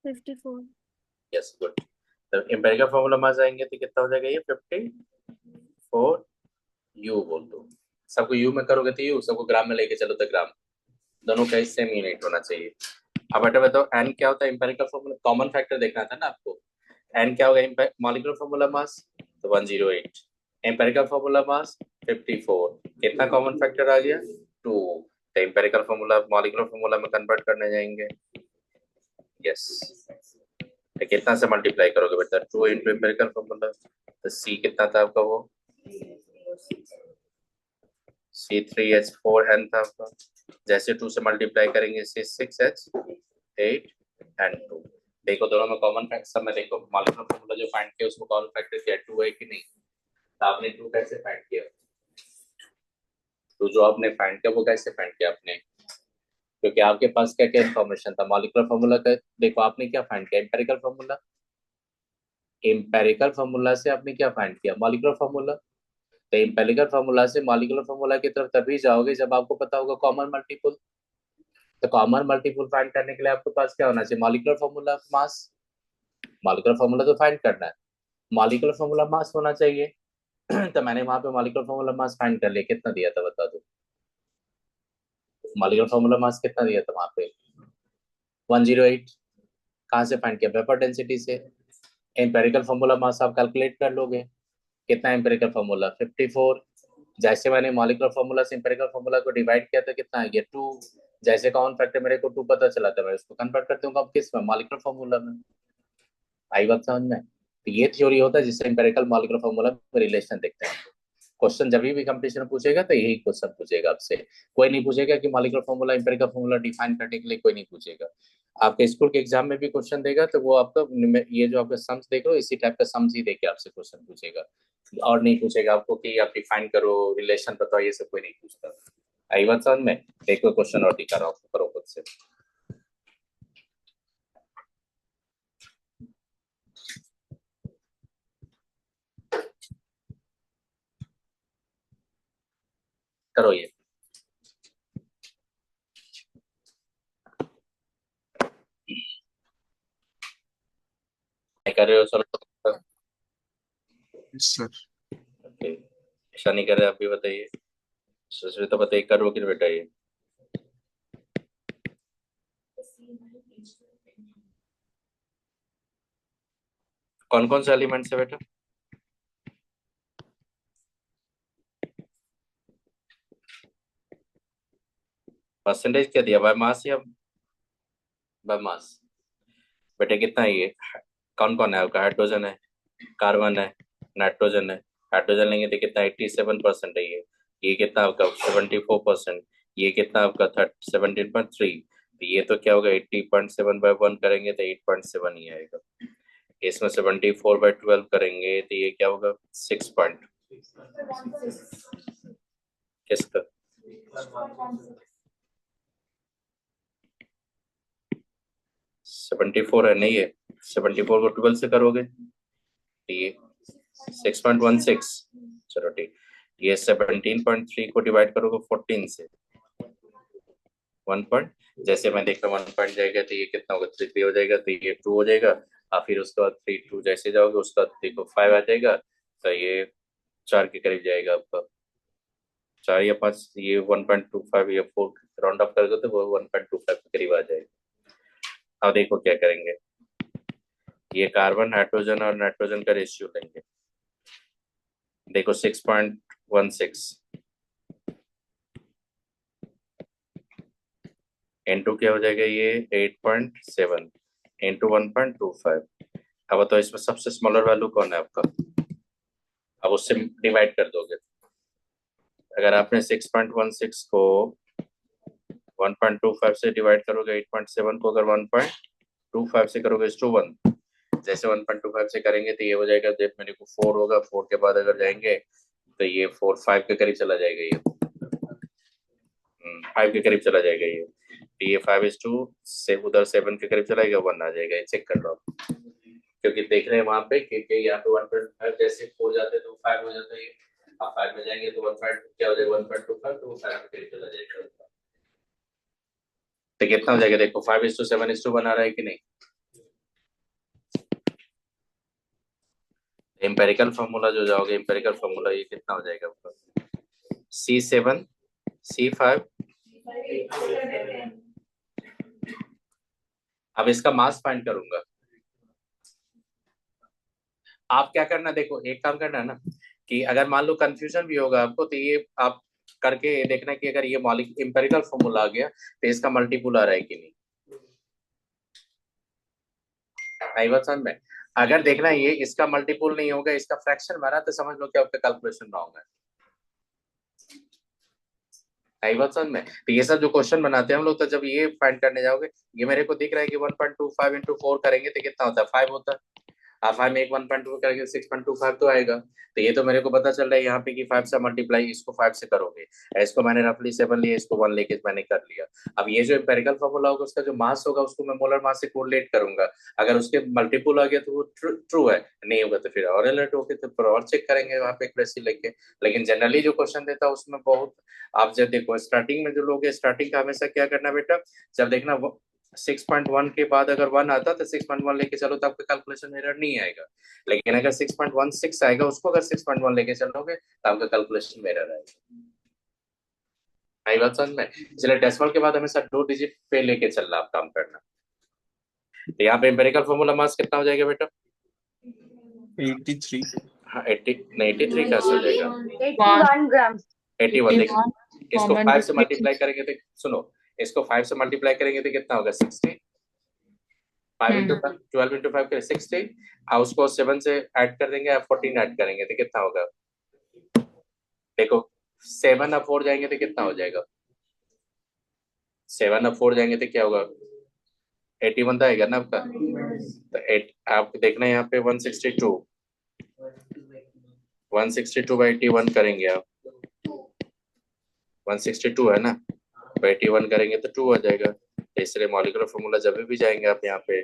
54. Yes good. तो एम्पिरिकल फॉर्मूला मास आएंगे तो कितना हो जाएगा ये 54 U बोल दो। सबको U में करोगे तो U सबको ग्राम में लेके चलो तो ग्राम दोनों का सेम यूनिट होना चाहिए। अब बेटा बताओ n क्या होता है एम्पिरिकल फॉर्मूला कॉमन फैक्टर देखना था ना आपको n क्या होगा मॉलिक्यूलर फॉर्मूला मास तो 108 एम्पिरिकल फॉर्मूला मास 54 कितना कॉमन फैक्टर आ गया 2 तो एम्पिरिकल फॉर्मूला मॉलिक्यूलर फॉर्मूला में कन्वर्ट करने जाएंगे यस तो कितना से मल्टीप्लाई करोगे बेटा 2 into एम्पिरिकल फॉर्मूला तो C कितना था आपका वो C3H4N था आपका जैसे 2 से मल्टीप्लाई करेंगे C6H8 and 2 देखो दोनों में कॉमन फैक्टर सब में देखो मॉलिक्यूलर फॉर्मूला जो फाइंड किया उसमें कॉमन फैक्टर क्या 2 है कि नहीं तो आपने 2 कैसे फाइंड किया तो जो आपने फाइंड किया वो कैसे फाइंड किया आपने क्योंकि आपके पास क्या क्या इन्फॉर्मेशन था मॉलिक्यूलर फॉर्मूला का देखो आपने क्या फाइंड किया एम्पेरिकल फॉर्मूला से आपने क्या फाइंड किया मॉलिक्यूलर फॉर्मूला तो एम्पेरिकल फॉर्मूला से मॉलिक्यूलर फॉर्मूला की तरफ तभी जाओगे जब आपको पता होगा कॉमन मल्टीपल। तो कॉमन मल्टीपल फाइंड करने के लिए आपके पास क्या होना चाहिए molecular formula mass molecular formula तो फाइंड करना है मॉलिक्यूलर फॉर्मूला मास होना चाहिए तो मैंने वहां पे मॉलिक्यूलर फॉर्मूला मास फाइंड कर लिया कितना दिया था बता दो मॉलिक्यूलर फॉर्मूला मास कितना दिया था वहां पे 108 कहाँ से फाइंड किया वेपर डेंसिटी से एम्पेरिकल फॉर्मूला मास आप कैलकुलेट कर लोगे कितना एम्पेरिकल फॉर्मूला 54 जैसे मैंने मॉलिक्यूलर फॉर्मूला से एम्पेरिकल फॉर्मूला को डिवाइड किया था कितना आ गया 2 जैसे कॉमन फैक्टर मेरे को 2 पता चला था मैं उसको कन्वर्ट कर दूंगा अब किस में मॉलिक्यूलर फॉर्मूला में आई बात समझ में। तो ये थ्योरी होता है जिससे एम्पेरिकल मॉलिक्यूलर फॉर्मूला में रिलेशन देखते हैं। क्वेश्चन जब भी कंपटीशन पूछेगा तो यही क्वेश्चन पूछेगा आपसे कोई नहीं पूछेगा कि molecular formula empirical formula define करने के लिए कोई नहीं पूछेगा। आपके स्कूल के एग्जाम में भी क्वेश्चन देगा तो वो आपका ये जो आपका सम्स देख रहे हो इसी टाइप का सम्स ही देके आपसे क्वेश्चन पूछेगा और नहीं पूछेगा आपको कि आप डिफाइन करो रिलेशन बताओ ये सब कोई नहीं पूछता। आई बात समझ में एक क्वेश्चन और दिखा रहा हूँ करो खुद से करो ये नहीं कर रहे हो चलो सर ऐसा नहीं कर रहे आप भी बताइए सुश्री तो बताइए करो कि बेटा ये कौन कौन से एलिमेंट्स है बेटा? परसेंटेज क्या दिया, बाय मास या बाय मास? बेटे कितना है ये? कौन कौन है आपका? हाइड्रोजन है, कार्बन है, नाइट्रोजन है। हाइड्रोजन लेंगे तो कितना? 87% है ये कितना आपका? 74%। ये कितना आपका? 17.3। तो ये तो क्या होगा? 80.7 बाय 1 करेंगे तो 8.7 ही आएगा। इसमें 74/12 करेंगे तो ये क्या होगा? 6 पॉइंट। किसका? 74 है नहीं, ये 74 को 12 से करोगे तो ये 6.16। चलो ठीक, ये 17.3 को डिवाइड करोगे 14 से 1 पॉइंट। जैसे मैं देख रहा हूँ 1 पॉइंट जाएगा तो ये कितना होगा? 3 हो जाएगा तो ये 2 हो जाएगा। और फिर उसके बाद 3 2 जैसे जाओगे उसका देखो 5 आ जाएगा तो ये 4 के करीब जाएगा आपका। 4 या 5, ये 1.25 या 4 राउंड अप करोगे तो वो 1.25 के करीब आ जाएगा। अब देखो क्या करेंगे, ये कार्बन, हाइड्रोजन और नाइट्रोजन का रेशियो लेंगे। देखो 6.16 इंटू क्या हो जाएगा? ये 8.7 इंटू 1.25। अब तो इसमें सबसे स्मॉलर वैल्यू कौन है आपका? अब उससे डिवाइड कर दोगे। अगर आपने 6.16 को 1.25 से डिवाइड करोगे, 8.7 को अगर 1.25 से करोगे इस टू 1, जैसे 1.25 से करेंगे तो ये हो जाएगा, जब मेरे को 4 होगा, 4 के बाद अगर जाएंगे तो ये 4 5 के करीब चला जाएगा। ये 5 के करीब चला जाएगा। ये 5:2 से उधर 7 के करीब चला जाएगा, 1 आ जाएगा। ये चेक कर लो क्योंकि देख रहे हैं वहां पे कि यहाँ पे 1.5 जैसे 4 जाते तो 5 हो जाता है। आप 5 में जाएंगे तो 1. क्या हो जाएगा? 1.25 तो वो 5 के करीब चला जाएगा। तो कितना हो जाएगा? देखो 5:7:1 आ रहा है कि नहीं? एम्पेरिकल फॉर्मूला जो जाओगे, एम्पेरिकल फॉर्मूला ये कितना हो जाएगा आपका? C7 C5। अब इसका मास फाइंड करूंगा। आप क्या करना, देखो एक काम करना ना कि अगर मान लो कंफ्यूजन भी होगा आपको तो ये आप करके देखना कि अगर ये मॉलिक एम्पेरिकल फॉर्मूला आ गया तो इसका मल्टीपल आ रहा है कि नहीं। आई बात समझ में? अगर देखना ये इसका मल्टीपल नहीं होगा, इसका फ्रैक्शन मारा तो समझ लो कि आपका कैलकुलेशन रॉन्ग है। आई बात समझ में? तो ये सब जो क्वेश्चन बनाते हैं हम लोग, तो जब ये फाइंड करने जाओगे, ये मेरे को दिख रहा है कि 1.25 इंटू 4 करेंगे तो कितना होता है? 5 होता है। आप 5 में एक 1.2 करेंगे 6.25 तो आएगा। तो ये तो मेरे को पता चल रहा है यहाँ पे कि 5 से मल्टीप्लाई इसको 5 से करोगे। इसको मैंने रफली 7 लिया, इसको 1 लेके मैंने कर लिया। अब ये जो एम्पेरिकल फॉर्मूला होगा उसका जो मास होगा उसको मैं मोलर मास से कोरिलेट करूंगा। अगर उसके मल्टीपल आ गया तो वो ट्रू है, नहीं होगा तो फिर और अलर्ट होके तो फिर और चेक करेंगे वहाँ पे एक्यूरेसी लेके। लेकिन जनरली जो क्वेश्चन देता है उसमें बहुत, आप जब देखो स्टार्टिंग में जो लोग है, स्टार्टिंग का हमेशा क्या करना बेटा, जब देखना 6.1 के बाद अगर 1 आता तो 6.1 लेके चलो तो आपका कैलकुलेशन एरर नहीं आएगा। लेकिन अगर 6.16 आएगा उसको अगर 6.1 लेके चलोगे तो आपका कैलकुलेशन एरर आएगा। आई बात समझ में? चलिए डेसिमल के बाद हमेशा 2 डिजिट पे लेके चलना, आप काम करना। तो यहाँ पे एम्पेरिकल फॉर्मूला मास कितना हो जाएगा बेटा? 83। हाँ 80 नहीं, 83 कैसे हो जाएगा? 81 grams. 81 देखो, इसको common 5 से between मल्टीप्लाई करेंगे तो सुनो, इसको 5 से मल्टीप्लाई करेंगे तो कितना होगा? 60। 5 इंटू 12 इंटू 5 करे 60। और उसको 7 से ऐड कर देंगे, 14 ऐड करेंगे तो कितना होगा? देखो 7 और 4 जाएंगे तो कितना हो जाएगा? 7 और 4 जाएंगे तो क्या होगा? 81 तो आएगा ना आपका। तो 8 आप देखना यहाँ पे 162 बाई 81 करेंगे आप, 162 है ना, तो 81 करेंगे तो 2 आ जाएगा। तो इसलिए मॉलिक्यूलर फॉर्मूला जब भी जाएंगे आप यहाँ पे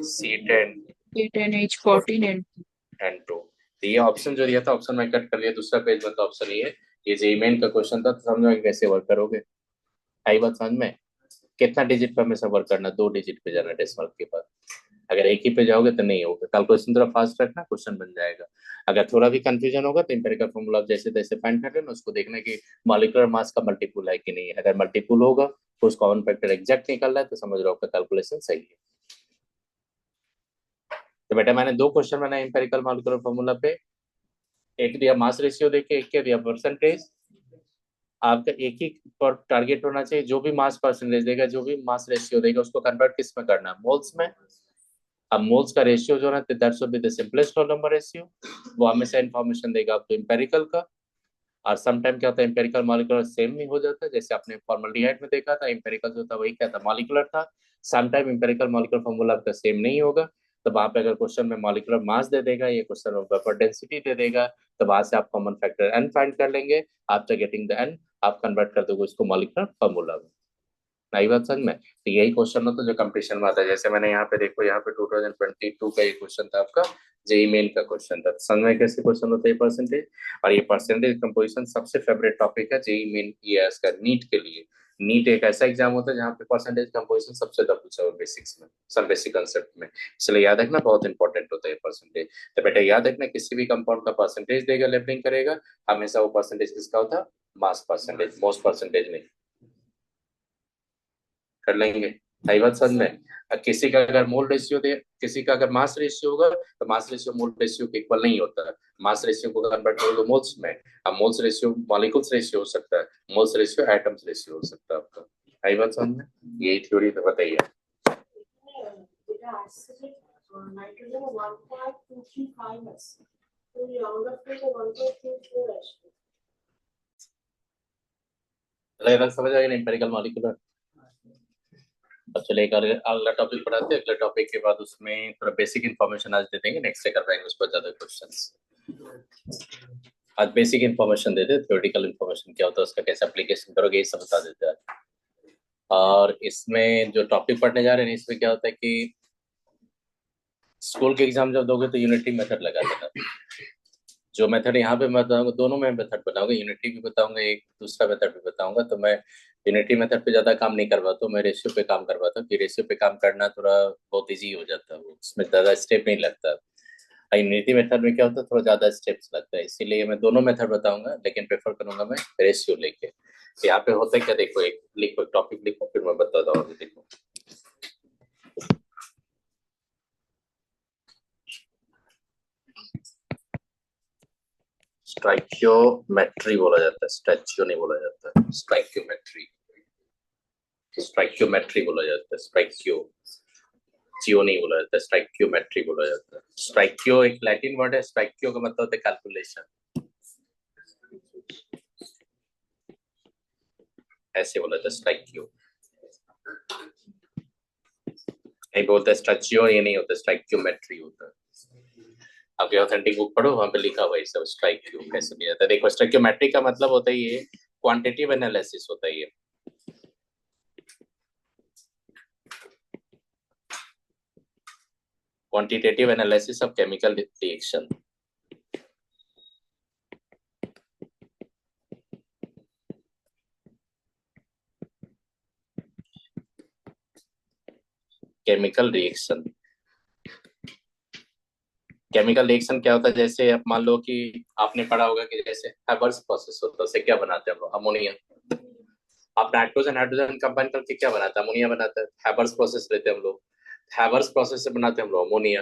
C10 H14 एंड 2। तो ये ऑप्शन जो दिया था, ऑप्शन में कट कर लिया, दूसरा पेज में तो ऑप्शन ये जेई मेन का क्वेश्चन था, तो समझो कैसे वर्क करोगे। आई बात समझ में? कितना डिजिट पे हमेशा वर्क करना? 2 डिजिट पे जाना डेसिमल के बाद। अगर एक ही पे जाओगे तो नहीं होगा। कैलकुलेशन थोड़ा फास्ट रखना, क्वेश्चन बन जाएगा। अगर थोड़ा भी कंफ्यूजन होगा तो एम्पिरिकल फॉर्मूला जैसे तैसे फाइंड कर लेना, उसको देखना कि मॉलिक्यूलर मास का मल्टीपल है कि नहीं है। अगर मल्टीपल होगा कुछ कॉमन फैक्टर एग्जैक्ट निकल रहा है तो समझ लो आपका कैलकुलेशन सही है। तो बेटा मैंने दो क्वेश्चन बनाए एम्पिरिकल मॉलिक्यूलर फॉर्मूला पे, एक दिया मास रेशियो देके, एक क्या दिया परसेंटेज। आपका एक ही पर टारगेट होना चाहिए, जो भी मास परसेंटेज देगा, जो भी मास रेशियो देगा, उसको कन्वर्ट किस में करना है, मोल्स में। अब मोल्स का रेशियो जो है that should be the simplest whole number ratio, वो हमेशा इन्फॉर्मेशन देगा आपको एम्पेरिकल का। और समटाइम क्या होता है एम्पेरिकल मॉलिक्यूलर सेम नहीं हो जाता, जैसे आपने फॉर्मल्डिहाइड में देखा था एम्पेरिकल जो था वही क्या था, मॉलिक्यूलर था। समटाइम एम्पेरिकल मॉलिक्यूलर फॉर्मूला आपका सेम नहीं होगा, तो वहां पे अगर क्वेश्चन में मॉलिक्यूलर मास दे देगा, ये क्वेश्चन में वेपर डेंसिटी दे देगा, तो वहां से आप कॉमन फैक्टर एन फाइंड कर लेंगे। आफ्टर गेटिंग द एन आप कन्वर्ट कर दोगे उसको मॉलिक्यूलर फॉर्मूला में। नई बात समझ में, तो यही क्वेश्चन होता है जो कंपटीशन में आता है। जैसे मैंने यहाँ पे देखो, यहाँ पे 2022 का ये क्वेश्चन था आपका, जेई मेन का क्वेश्चन था। समझ में कैसे क्वेश्चन होता है परसेंटेज, और ये परसेंटेज कंपोजिशन सबसे फेवरेट टॉपिक है जेई मेन ईएस का, नीट के लिए। नीट एक ऐसा एग्जाम होता है जहाँ पे परसेंटेज कंपोजिशन सबसे ज्यादा पूछा हुआ बेसिक्स में, सब बेसिक कंसेप्ट में, इसलिए याद रखना बहुत इंपॉर्टेंट होता है परसेंटेज। तो बेटा याद रखना किसी भी कंपाउंड का परसेंटेज देगा, लेबलिंग करेगा, हमेशा वो परसेंटेज किसका होता है, मास परसेंटेज, मोस्ट परसेंटेज नहीं। कर लेंगे, सही बात समझ में। किसी का अगर मोल रेशियो दे, किसी का अगर मास रेशियो होगा, तो मास रेशियो मोल रेशियो के इक्वल नहीं होता है। मास रेशियो को कन्वर्ट करोगे मोल्स में, अब मोल्स रेशियो मॉलिक्यूल्स रेशियो हो सकता है, मोल्स रेशियो एटम्स रेशियो हो सकता है आपका। सही बात समझ में, यही थ्योरी तो बताइए। नाइट्रोजन 1.235s, तो लॉन्गर फिर 1.24s। लगभग समझ आएगा एम्पिरिकल मॉलिक्यूलर। अब चले एक अगला टॉपिक पढ़ाते हैं, अगले टॉपिक के बाद उसमें थोड़ा बेसिक इन्फॉर्मेशन आज दे देंगे, नेक्स्ट से कर पाएंगे उसको ज्यादा क्वेश्चंस। आज बेसिक इन्फॉर्मेशन देते हैं, थ्योरेटिकल इन्फॉर्मेशन क्या होता है उसका कैसे एप्लीकेशन करोगे ये सब बता देते हैं। और इसमें जो टॉपिक पढ़ने जा रहे हैं इसमें क्या होता है कि स्कूल के एग्जाम जब दोगे तो यूनिटी मेथड लगा देना। जो मेथड यहाँ पे मैं बताऊंगा, दोनों में मेथड बताऊंगा, यूनिटी भी बताऊंगा, एक दूसरा मेथड भी बताऊंगा। तो मैं यूनिटी मेथड पे ज्यादा काम नहीं करवाता हूँ, मैं रेशियो पे काम करवाता हूँ कि रेशियो पे काम करना थोड़ा बहुत ईजी हो जाता है, उसमें ज्यादा स्टेप नहीं लगता। यूनिटी मेथड में क्या होता है थोड़ा ज्यादा स्टेप्स लगता है, इसीलिए मैं दोनों मेथड बताऊंगा, लेकिन प्रेफर करूंगा मैं रेशियो लेके। तो यहाँ पे होता है क्या, देखो एक लिखो, टॉपिक लिखो, फिर मैं बताता हूँ। देखो स्ट्राइक्योमेट्री बोला जाता है, स्ट्रैचियो नहीं बोला जाता है, स्ट्राइक्योमेट्री, स्ट्राइक्योमेट्री बोला जाता है, स्ट्राइक्यो जियो नहीं बोला जाता है, स्ट्राइक्योमेट्री बोला जाता है। स्ट्राइक्यो एक लैटिन वर्ड है, स्ट्राइक्यो का मतलब होता है कैलकुलेशन, ऐसे बोला जाता है स्ट्राइक्यो, नहीं बोलते स्ट्रैचियो, ये नहीं होता, स्ट्राइक्योमेट्री होता है। आपके ऑथेंटिक बुक पढ़ो, वहां पे लिखा हुआ है सब स्ट्राइक्यो कैसे लिया जाता है। देखो स्ट्राइक्योमेट्री का मतलब होता है ये क्वांटिटेटिव एनालिसिस होता है, ये quantitative analysis of chemical reaction। Chemical reaction, chemical reaction क्या होता है, जैसे आप मान लो कि आपने पढ़ा होगा कि जैसे हैबर्स प्रोसेस होता है, उससे क्या बनाते हैं हम लोग, अमोनिया। आप नाइट्रोजन हाइड्रोजन कंबाइन करके क्या बनाता है, अमोनिया बनाता है। हैबर्स प्रोसेस लेते हैं हम लोग, हैबर्स प्रोसेस से बनाते हैं हम लोग अमोनिया।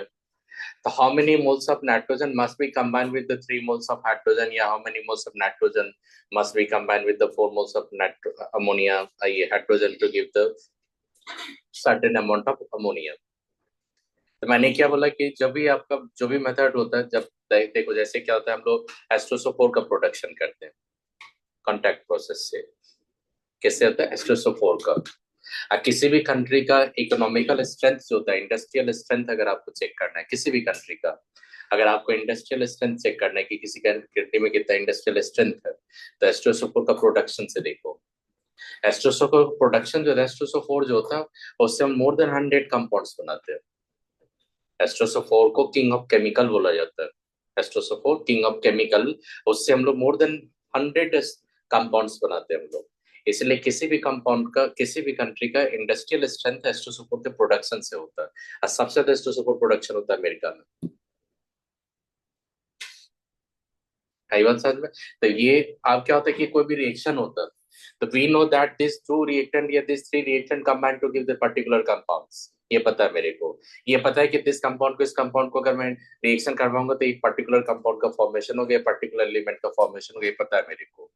तो how many moles of nitrogen must be combined with the 3 moles of hydrogen, या how many moles of nitrogen must be combined with the 4 moles of ammonia, ये hydrogen to give the certain amount of ammonia. तो मैंने क्या बोला कि जब भी आपका जो भी मेथड होता है, जब देखो जैसे क्या होता है हम लोग एस्ट्रोसोफोर का प्रोडक्शन करते हैं कॉन्टैक्ट प्रोसेस से, किससे होता है, एस्ट्रोसोफोर का। किसी भी कंट्री का इकोनॉमिकल स्ट्रेंथ जो होता है, इंडस्ट्रियल स्ट्रेंथ अगर आपको चेक करना है किसी भी कंट्री का, अगर आपको इंडस्ट्रियल स्ट्रेंथ चेक करना है कि किसी कंट्री में कितना इंडस्ट्रियल स्ट्रेंथ है, तो एस्ट्रोसोफोर का प्रोडक्शन से देखो। एस्ट्रोसोफोर प्रोडक्शन जो है, एस्ट्रोसोफोर जो होता है उससे हम मोर देन 100 कंपाउंड्स बनाते हैं। एस्ट्रोसोफोर को किंग ऑफ केमिकल बोला जाता है, एस्ट्रोसोफोर किंग ऑफ केमिकल, उससे हम लोग मोर देन 100 कंपाउंड्स बनाते हैं हम लोग। इसलिए किसी भी कंपाउंड का, किसी भी कंट्री का इंडस्ट्रियल स्ट्रेंथ एस्ट्रोसोफोर के प्रोडक्शन से होता है, और सबसे ज्यादा एस्ट्रोसोफोर प्रोडक्शन होता है अमेरिका में। कई बात समझ में। तो ये आप क्या होता है कि कोई भी रिएक्शन होता है, तो we know that this two reactant या this three reactant combine to give the particular compounds, ये पता है मेरे को। ये पता है कि दिस कंपाउंड को इस कंपाउंड को अगर मैं रिएक्शन करवाऊंगा तो एक पर्टिकुलर कंपाउंड का फॉर्मेशन हो गया, पर्टिकुलर एलिमेंट का फॉर्मेशन हो गया, ये पता है मेरे को।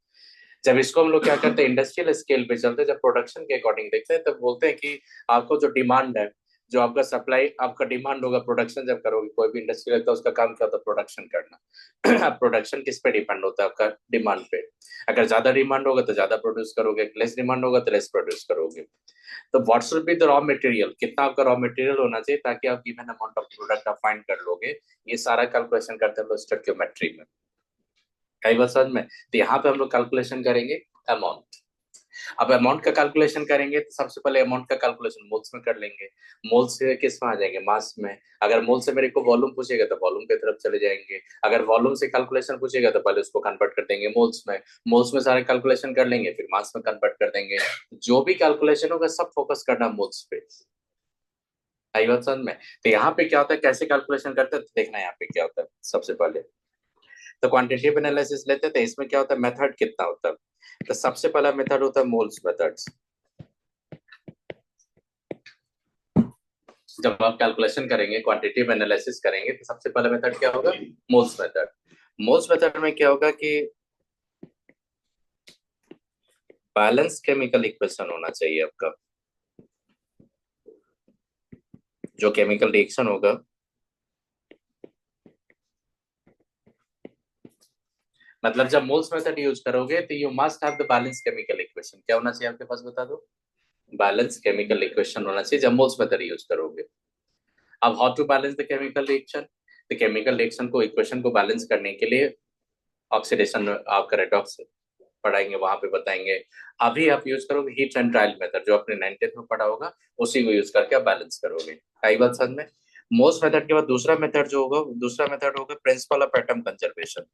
जब इसको हम लोग क्या करते हैं, इंडस्ट्रियल स्केल पे चलते हैं, जब प्रोडक्शन के अकॉर्डिंग देखते हैं, तब बोलते हैं कि आपको जो डिमांड है, जो आपका सप्लाई, आपका डिमांड होगा, प्रोडक्शन जब करोगे कोई भी इंडस्ट्री लगता है, उसका काम क्या होता है, प्रोडक्शन करना। अब प्रोडक्शन किस पे डिपेंड होता है, आपका डिमांड पे। अगर ज्यादा डिमांड होगा तो ज्यादा प्रोड्यूस करोगे, लेस डिमांड होगा तो लेस प्रोड्यूस करोगे। तो what should be the raw material, कितना आपका रॉ मटेरियल होना चाहिए ताकि आप गिवन अमाउंट ऑफ प्रोडक्ट आप फाइंड कर लोगे। ये सारा कैलकुलेशन करते हैं हम लोग स्टोइकियोमेट्री में, कई बार समझ में। तो यहाँ पे हम लोग कैलकुलेशन करेंगे अमाउंट। अब अमाउंट का कैलकुलेशन करेंगे तो सबसे पहले अमाउंट का कैलकुलेशन मोल्स में कर लेंगे। मोल्स से किस में आ जाएंगे, मास में। अगर मोल से मेरे को वॉल्यूम पूछेगा तो वॉल्यूम की तरफ चले जाएंगे। अगर वॉल्यूम से कैलकुलेशन पूछेगा तो पहले उसको कन्वर्ट कर देंगे मोल्स में। मोल्स में सारे कैलकुलेशन कर लेंगे, फिर मास में कन्वर्ट कर देंगे। जो भी कैलकुलेशन होगा सब फोकस करना मोल्स पे। आई बात समझ में। तो यहाँ पे क्या होता है, कैसे कैलकुलेशन करते हैं, तो देखना यहाँ पे क्या होता है। सबसे पहले तो क्वांटिटेटिव एनालिसिस लेते हैं, तो इसमें क्या होता है, मेथड कितना होता है। तो सबसे पहला मेथड होता है मोल्स मेथड्स। जब आप कैलकुलेशन करेंगे, क्वांटिटेटिव एनालिसिस करेंगे, तो सबसे पहला मेथड क्या होगा, मोल्स मेथड। मोल्स मेथड में क्या होगा कि बैलेंस केमिकल इक्वेशन होना चाहिए आपका। जो केमिकल रिएक्शन होगा, मतलब जब मोल्स मेथड यूज करोगे तो you must have the balance chemical equation. क्या होना चाहिए आपके पास, बता दो। बैलेंस केमिकल इक्वेशन होना चाहिए जब मोल्स मेथड यूज करोगे। अब how to balance the chemical reaction, the chemical reaction को, इक्वेशन को बैलेंस करने के लिए ऑक्सीडेशन आपका रेडॉक्स पढ़ाएंगे, वहां पे बताएंगे। अभी आप यूज करोगे हीट एंड ट्रायल मेथड, जो आपने 9th में पढ़ा होगा, उसी को यूज करके आप बैलेंस करोगे। आई बात समझ में। मोल्स मेथड के बाद दूसरा मेथड जो होगा, दूसरा मेथड होगा principle of atom conservation.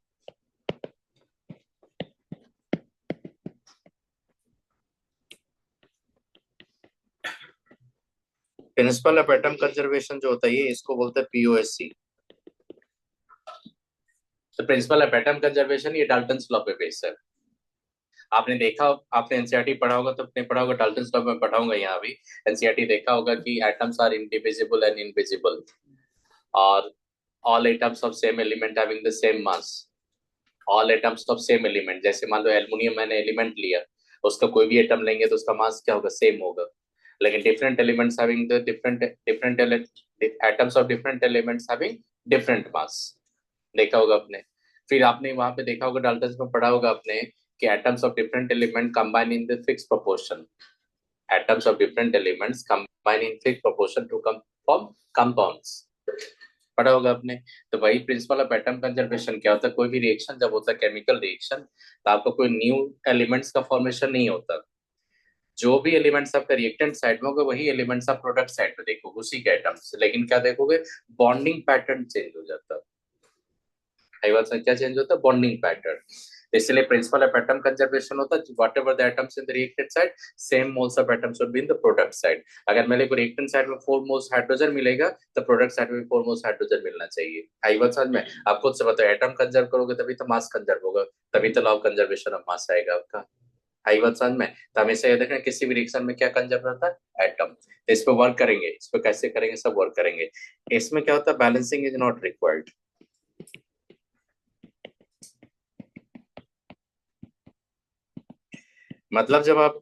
Principle of atom conservation जो होता है, ये इसको बोलते हैं पीओएससी। तो प्रिंसिपल ऑफ एटम कंजर्वेशन ये डाल्टन्स लॉ पे बेस्ड है। आपने देखा, आपने एनसीईआरटी पढ़ा होगा, तो आपने पढ़ा होगा डाल्टन्स लॉ में, पढ़ाऊंगा यहाँ भी। एनसीईआरटी देखा होगा कि atoms are indivisible and invisible, और all atoms of same element having the same mass. All atoms of same element, जैसे मान लो एल्युमिनियम मैंने एलिमेंट लिया, उसका कोई भी एटम लेंगे तो उसका मास क्या होगा, सेम होगा। लेकिन different elements having the different atoms of different elements having different mass, देखा होगा आपने। फिर आपने वहां पे देखा होगा, डाल्टन्स में पढ़ा होगा आपने कि atoms of different element combine in the fix proportion. Atoms of different elements combine in fix proportion to form compounds, पढ़ा होगा आपने। तो वही प्रिंसिपल ऑफ एटम कंजर्वेशन क्या होता है, कोई भी रिएक्शन जब होता है, केमिकल रिएक्शन, तो आपको कोई न्यू एलिमेंट्स का फॉर्मेशन नहीं होता। जो भी एलिमेंट्स आपका रिएक्टेंट साइड में होगा, वही एलिमेंट्स आप प्रोडक्ट साइड में देखोगे, उसी के एटम्स। लेकिन क्या देखोगे, बॉन्डिंग पैटर्न चेंज हो जाता है। क्या चेंज होता है, बॉन्डिंग पैटर्न। इसलिए प्रिंसिपल ऑफ एटम कंजर्वेशन होता है, whatever the atoms in the reactant side, same moles of atoms would be in the product side. अगर मेरे को रिएक्टेंट साइड में 4 मोल्स हाइड्रोजन मिलेगा, तो प्रोडक्ट साइड में 4 मोल्स हाइड्रोजन मिलना चाहिए। आई बात समझ में। आप खुद से बताओ, एटम कंजर्व करोगे तभी तो मास कंजर्व होगा, तभी तो law of conservation of mass आएगा आपका। आई बात समझ में। तो हमेशा याद रखना, किसी भी रिएक्शन में क्या कंजर्व रहता है, एटम। तो इस पे वर्क करेंगे, इस पे कैसे करेंगे, सब वर्क करेंगे। इसमें क्या होता है, बैलेंसिंग इज नॉट रिक्वायर्ड। मतलब जब आप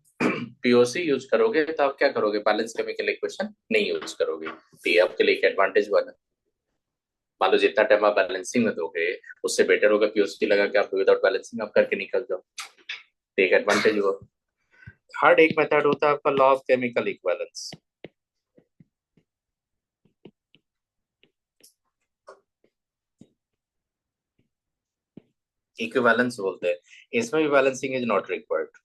पीओसी यूज करोगे तो आप क्या करोगे, बैलेंस केमिकल इक्वेशन नहीं यूज करोगे। तो ये आपके लिए एक एडवांटेज बना। मान लो जितना टाइम आप बैलेंसिंग में दोगे, उससे बेटर होगा पीओसी लगा के आप विदाउट बैलेंसिंग आप करके निकल जाओ। तो एक एडवांटेज हुआ। थर्ड एक मेथड होता है आपका law of chemical equivalence. Equivalence बोलते हैं, इसमें भी बैलेंसिंग इज नॉट रिक्वायर्ड।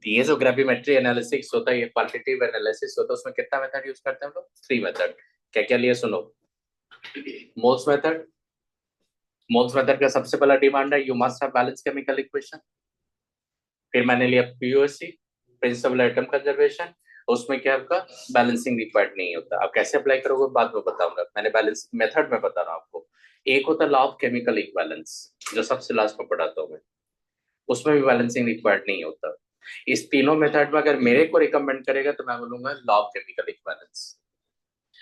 ये जो ग्रेविमेट्री एनालिसिस होता है, ये क्वांटिटेटिव एनालिसिस होता है, उसमें कितना मेथड यूज करते हैं हम लोग, 3 मेथड। क्या क्या लिए सुनो। मोल्स मेथड, मोल्स मेथड का सबसे पहला डिमांड है, you must have balance chemical equation. फिर मैंने लिया पीओसी, प्रिंसिपल एटम कंजर्वेशन, उसमें क्या आपका बैलेंसिंग रिक्वायर्ड नहीं होता। आप कैसे अप्लाई करोगे बाद में बताऊंगा, मैंने बैलेंस मेथड में बता रहा हूँ आपको। एक होता है लॉ ऑफ केमिकल इक्विवेलेंस, जो सबसे लास्ट में पढ़ाता हूँ मैं, उसमें भी बैलेंसिंग रिक्वायर्ड नहीं होता। इस तीनों मेथड में अगर मेरे को रिकमेंड करेगा तो मैं बोलूंगा लॉ ऑफ केमिकल इक्विवेलेंस।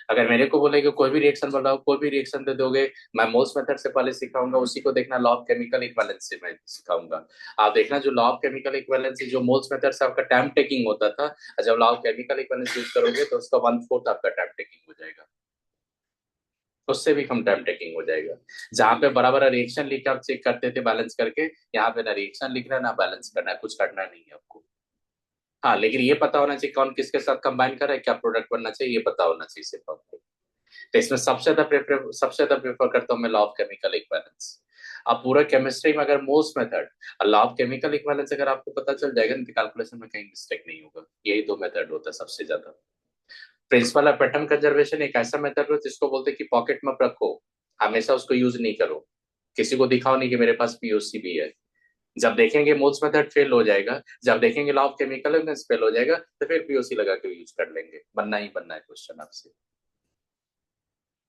अगर मेरे को बोलेगा कोई भी रिएक्शन बताओ, कोई भी रिएक्शन दे दोगे, मैं मोल्स मेथड से पहले सिखाऊंगा, उसी को देखना लॉ ऑफ केमिकल इक्विवेलेंस से मैं सिखाऊंगा। आप देखना जो लॉ ऑफ केमिकल इक्विवेलेंस जो मोल्स मेथड से आपका टाइम टेकिंग होता था, जब law of chemical equivalence use करोगे तो उसका 1/4 आपका टाइम टेकिंग हो जाएगा, उससे भी कम टाइम टेकिंग हो जाएगा। जहां पे बराबर रिएक्शन लिख के आप चेक करते थे बैलेंस करके, यहाँ पे ना रिएक्शन लिखना है ना बैलेंस करना है, कुछ करना नहीं है आपको। हाँ, लेकिन ये पता होना चाहिए कौन किसके साथ कंबाइन कर रहा है, क्या प्रोडक्ट बनना चाहिए, ये पता होना चाहिए सिर्फ आपको। तो इसमें सबसे ज्यादा प्रेफर करता हूँ मैं लॉ ऑफ केमिकल इक्विवेलेंस। अब पूरा केमिस्ट्री में अगर मोस्ट मेथड और लॉ ऑफ केमिकल इक्विवेलेंस अगर आपको पता चल जाएगा तो कैलकुलेशन में कहीं मिस्टेक नहीं होगा। यही दो मेथड होता है सबसे ज्यादा। प्रिंसिपल ऑफ एटम कंजर्वेशन एक ऐसा मेथड है जिसको बोलते हैं कि पॉकेट में रखो, हमेशा उसको यूज नहीं करो, किसी को दिखाओ नहीं कि मेरे पास पीओसी भी है। जब देखेंगे मोल्स मेथड फेल हो जाएगा, जब देखेंगे law of chemical equivalence fail हो जाएगा, तो फिर पीओसी लगा के यूज कर लेंगे। बनना ही बनना है क्वेश्चन आपसे।